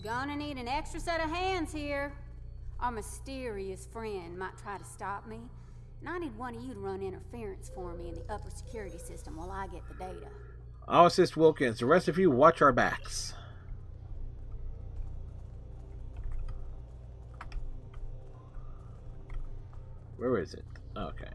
Gonna need an extra set of hands here. Our mysterious friend might try to stop me, and I need one of you to run interference for me in the upper security system while I get the data. I'll assist Wilkins. The rest of you watch our backs. Where is it? Okay.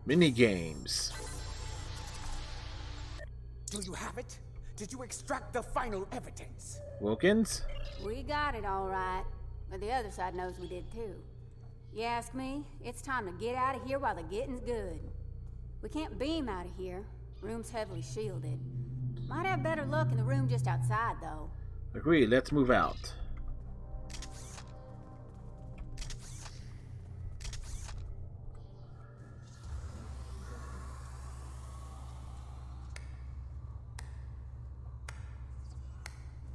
Mini games. Do you have it? Did you extract the final evidence? Wilkins? We got it all right, but the other side knows we did too. You ask me, it's time to get out of here while the getting's good. We can't beam out of here. Room's heavily shielded. Might have better luck in the room just outside, though. Agreed, let's move out.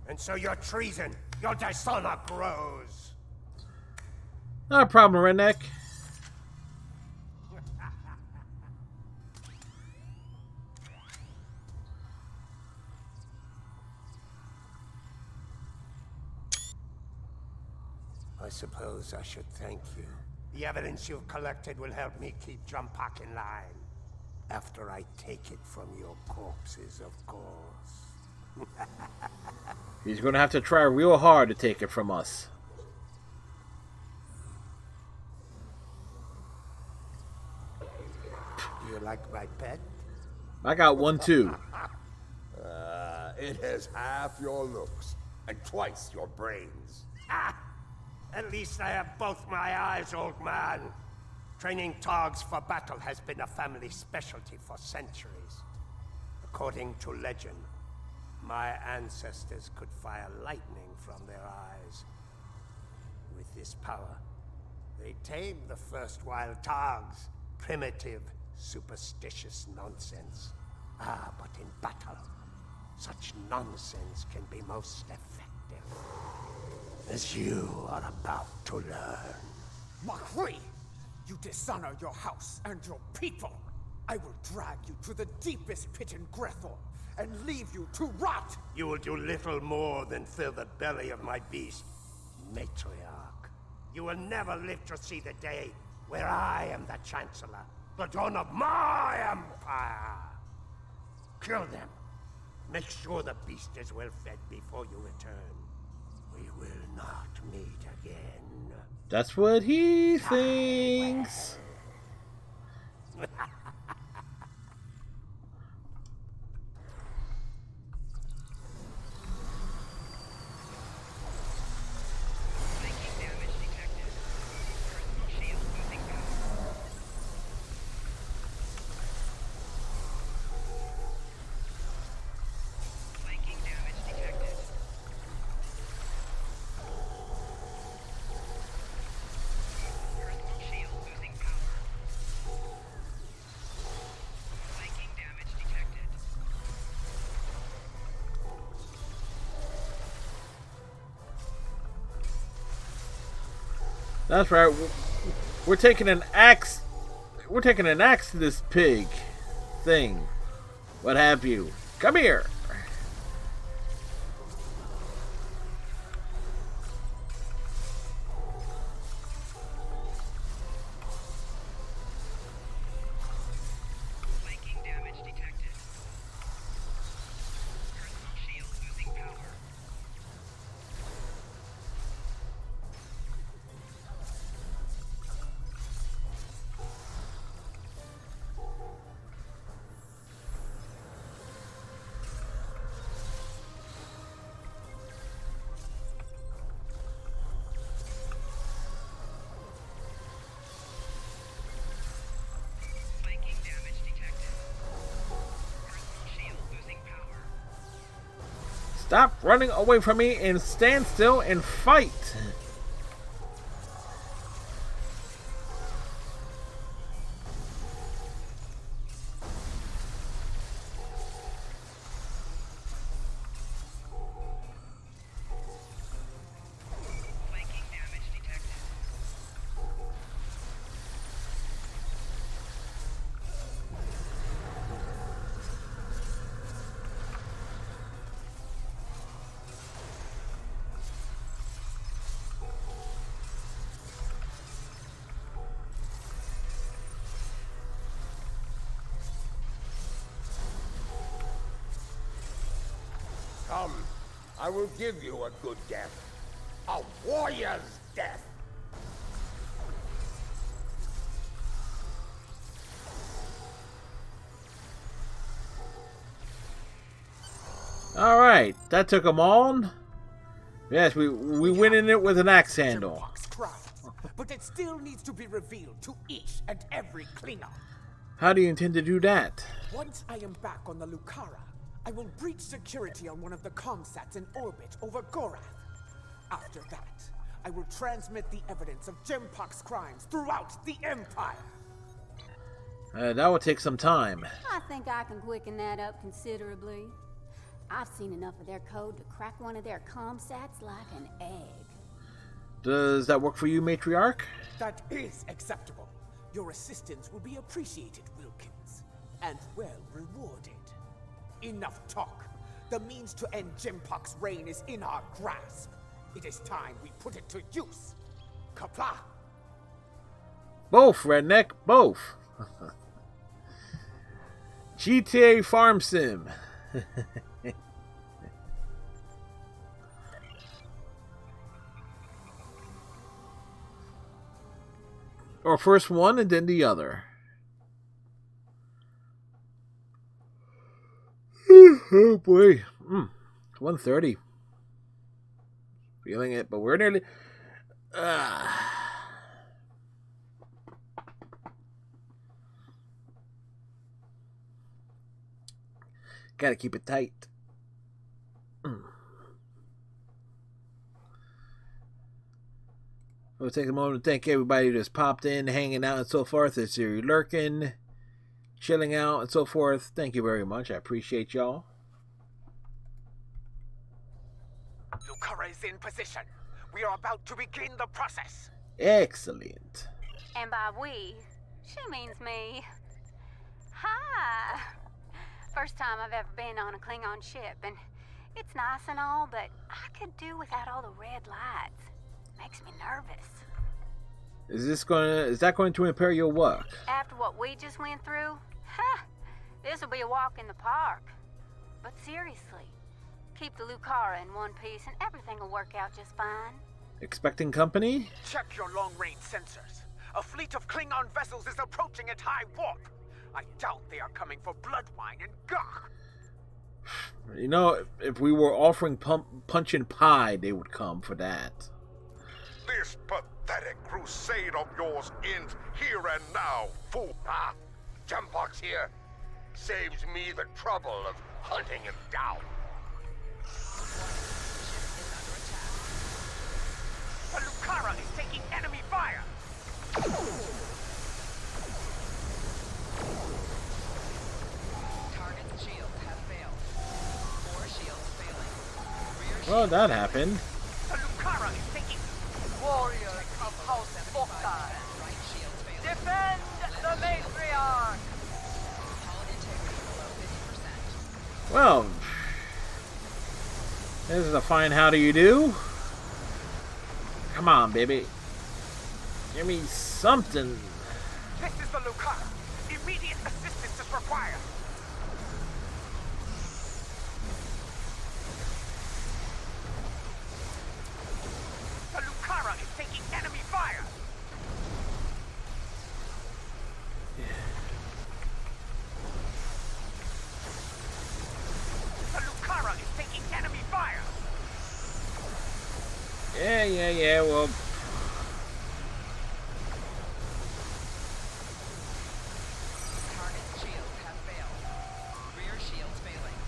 And so your treason, your dishonor grows. Not a problem, redneck. I suppose I should thank you. The evidence you've collected will help me keep Jempok in line. After I take it from your corpses, of course. He's gonna have to try real hard to take it from us. You like my pet? I got one too. It has half your looks and twice your brains. At least I have both my eyes, old man. Training Targs for battle has been a family specialty for centuries. According to legend, my ancestors could fire lightning from their eyes. With this power, they tamed the first wild Targs. Primitive, superstitious nonsense. But in battle, such nonsense can be most effective. As you are about to learn. Mahri! You dishonor your house and your people! I will drag you to the deepest pit in Grethor and leave you to rot! You will do little more than fill the belly of my beast, Matriarch. You will never live to see the day where I am the Chancellor, the dawn of my empire. Kill them. Make sure the beast is well fed before you return. We will not meet again. That's what he thinks. That's right. We're taking an axe. We're taking an axe to this pig thing. What have you? Come here. Stop running away from me and stand still and fight. Come, I will give you a good death. A warrior's death. Alright, that took them on. Yes, we went in it with an axe handle. But it still needs to be revealed to each and every Klingon. How do you intend to do that? Once I am back on the Lucara, I will breach security on one of the comsats in orbit over Gorath. After that, I will transmit the evidence of Jempok's crimes throughout the Empire. That will take some time. I think I can quicken that up considerably. I've seen enough of their code to crack one of their comsats like an egg. Does that work for you, Matriarch? That is acceptable. Your assistance will be appreciated, Wilkins, and well rewarded. Enough talk. The means to end Jempok's reign is in our grasp. It is time we put it to use. Kapla! Both, Redneck, both. GTA Farm Sim. Or first one and then the other. Oh boy. 1:30. Feeling it, but we're nearly... Gotta keep it tight. We'll take a moment to thank everybody that's popped in, hanging out, and so forth. It's Siri lurking, chilling out, and so forth. Thank you very much. I appreciate y'all. Lucara is in position. We are about to begin the process. Excellent. And by we, she means me. Hi. First time I've ever been on a Klingon ship, and it's nice and all, but I could do without all the red lights. Makes me nervous. Is that going to impair your work? After what we just went through, this will be a walk in the park. But seriously, keep the Lucara in one piece and everything will work out just fine. Expecting company? Check your long-range sensors. A fleet of Klingon vessels is approaching at high warp. I doubt they are coming for Bloodwine and Gach. You know, if we were offering punch and pie, they would come for that. This pathetic crusade of yours ends here and now, fool. Ah, Jempok's here. Saves me the trouble of hunting him down. The Lucara is taking enemy fire. Target's shields have failed. 4 shields failing. Well, that happened. The Lucara is taking... Warriors of House Boktai, defend the Matriarch! Well, this is a fine how do you do. Come on, baby. Give me something. This is the Lucara. Immediate assistance is required. The Lucara is taking enemy fire. The Lucara is taking enemy fire. Yeah, well... Target's shields have failed. Rear shields failing.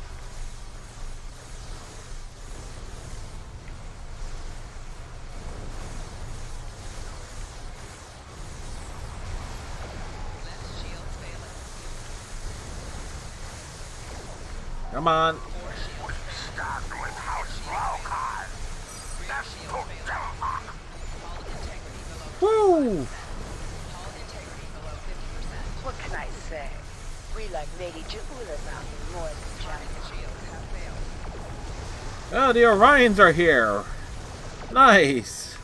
Come on. Woo! What can I say? We like Lady Ja'ula Mountain more than Giant. Oh, the Orions are here. Nice.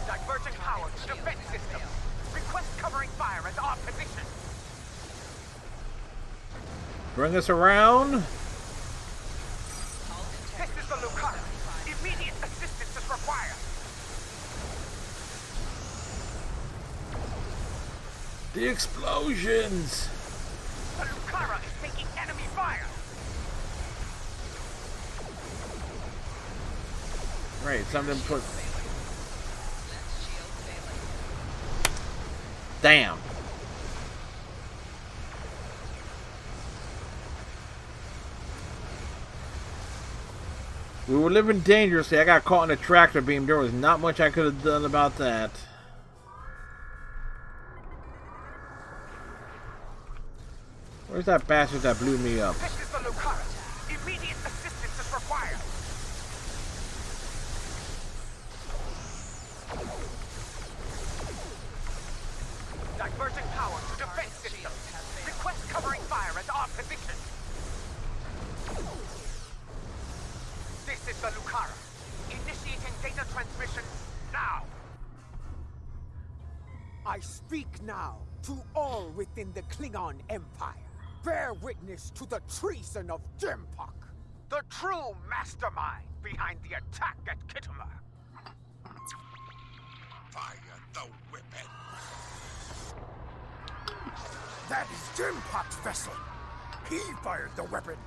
Diverging power to defense system. Request covering fire at our position. Bring us around. This is the Lucara. Immediate assistance is required. The explosions. The Lucara is taking enemy fire. Right, something put. Damn. We were living dangerously. I got caught in a tractor beam. There was not much I could have done about that. Where's that bastard that blew me up? This is the Lucara. Immediate assistance is required. Diverging power to defense system. Request covering fire at our position. This is the Lucara. Initiating data transmission now. I speak now to all within the Klingon Empire. Bear witness to the treason of Jempok, the true mastermind behind the attack at Kittimer. Fire the weapon. That is Jempok's vessel. He fired the weapon.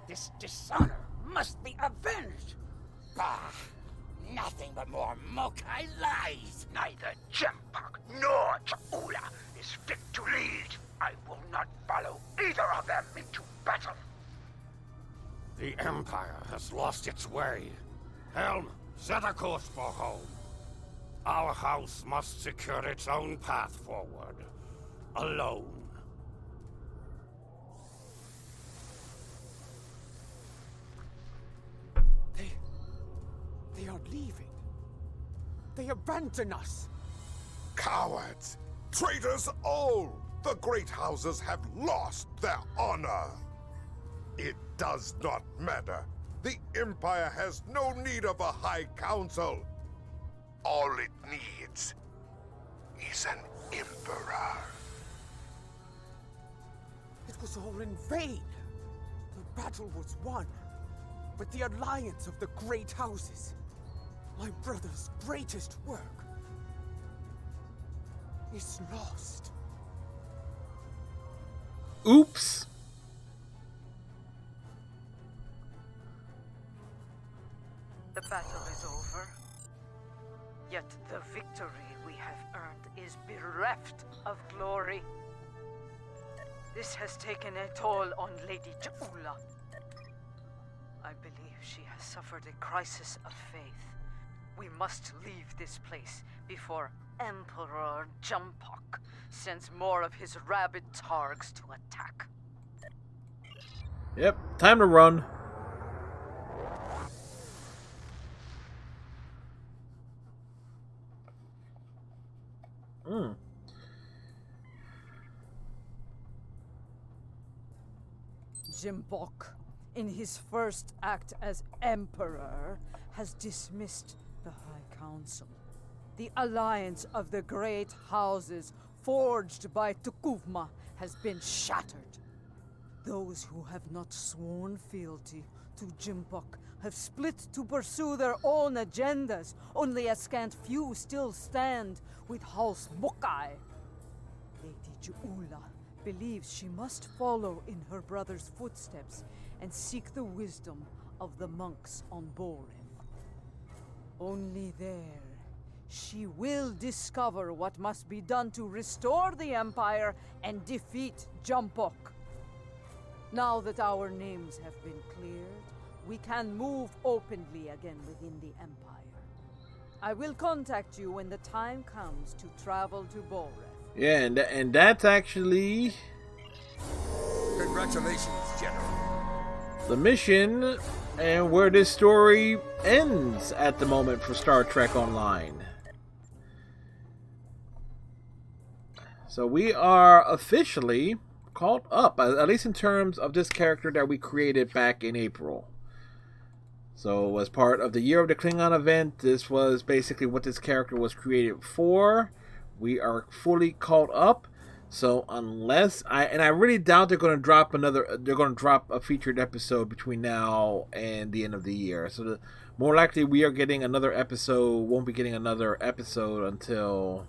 This dishonor must be avenged. Bah! Nothing but more Mokai lies. Neither Jempok nor Ja'ula is fit to lead. I will not follow either of them into battle. The Empire has lost its way. Helm, set a course for home. Our house must secure its own path forward. Alone. They are leaving. They abandon us. Cowards! Traitors all! The great houses have lost their honor. It does not matter. The Empire has no need of a High Council. All it needs is an Emperor. It was all in vain. The battle was won, but the alliance of the great houses, my brother's greatest work, is lost. Oops. The battle is over. Yet the victory we have earned is bereft of glory. This has taken a toll on Lady Ja'ula. I believe she has suffered a crisis of faith. We must leave this place before Emperor Jempok sends more of his rabid targs to attack. Yep, time to run. Jempok, in his first act as Emperor, has dismissed the High Council. The alliance of the great houses forged by Tukuvma has been shattered. Those who have not sworn fealty to Jempok have split to pursue their own agendas. Only a scant few still stand with House Mokai. Lady Ja'ula believes she must follow in her brother's footsteps and seek the wisdom of the monks on Borin. Only there, she will discover what must be done to restore the Empire and defeat Jempok. Now that our names have been cleared, we can move openly again within the Empire. I will contact you when the time comes to travel to Boreth. Yeah, and that's actually... Congratulations, General. The mission and where this story ends at the moment for Star Trek Online. So we are officially caught up, at least in terms of this character that we created back in April. So as part of the Year of the Klingon event, this was basically what this character was created for. We are fully caught up. So unless I really doubt they're going to drop a featured episode between now and the end of the year. So more likely we are getting another episode, won't be getting another episode until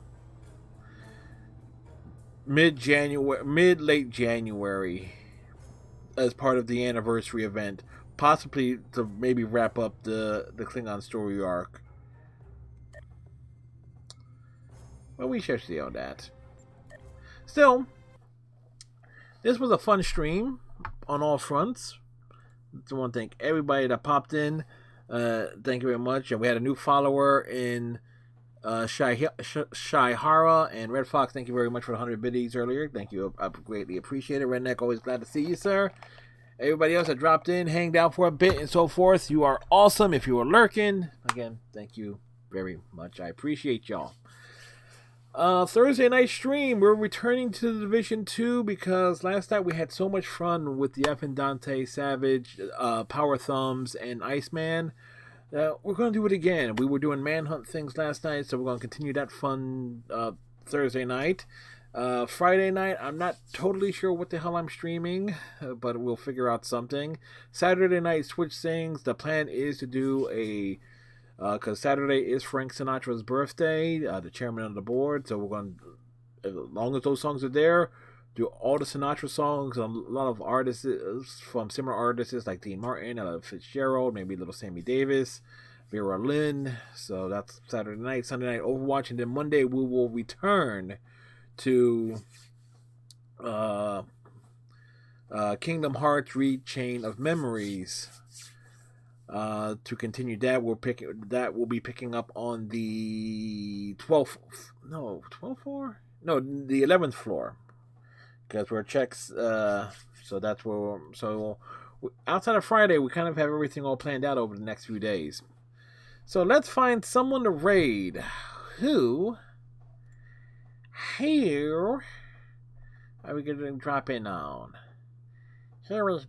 late January as part of the anniversary event, possibly to maybe wrap up the Klingon story arc. Well, we shall see on that. Still, this was a fun stream on all fronts. I want to thank everybody that popped in. Thank you very much. And we had a new follower in Shaihara and Red Fox. Thank you very much for the 100 biddies earlier. Thank you. I greatly appreciate it. Redneck, always glad to see you, sir. Everybody else that dropped in, hanged out for a bit and so forth. You are awesome. If you are lurking, again, thank you very much. I appreciate y'all. Thursday night stream, we're returning to the Division 2 because last night we had so much fun with the F and Dante Savage, Power Thumbs, and Iceman. We're going to do it again. We were doing manhunt things last night, so we're going to continue that fun Thursday night. Friday night, I'm not totally sure what the hell I'm streaming, but we'll figure out something. Saturday night, Switch Sings. The plan is to do a... because Saturday is Frank Sinatra's birthday, the chairman of the board, so we're going to, as long as those songs are there, do all the Sinatra songs. A lot of artists from similar artists like Dean Martin, Ella Fitzgerald, maybe a little Sammy Davis, Vera Lynn. So that's Saturday night. Sunday night, Overwatch, and then Monday we will return to Kingdom Hearts Read Chain of Memories. To continue that, we'll be picking up on the 12th floor? No, the 11th floor. Because we're checks, so that's where outside of Friday, we kind of have everything all planned out over the next few days. So let's find someone to raid. Who are we going to drop in on? Who is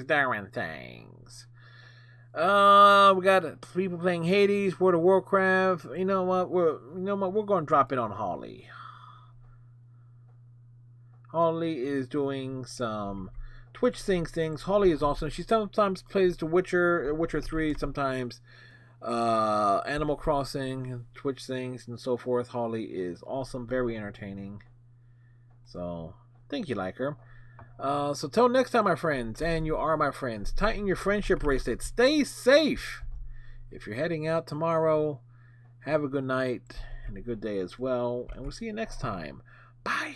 doing things? We got people playing Hades, World of Warcraft. You know what? We're going to drop it on Holly. Holly is doing some Twitch things. Holly is awesome. She sometimes plays The Witcher 3, sometimes Animal Crossing, Twitch things, and so forth. Holly is awesome, very entertaining. So, think you like her. So till next time, my friends, and you are my friends, tighten your friendship bracelet. Stay safe. If you're heading out tomorrow, have a good night and a good day as well. And we'll see you next time. Bye.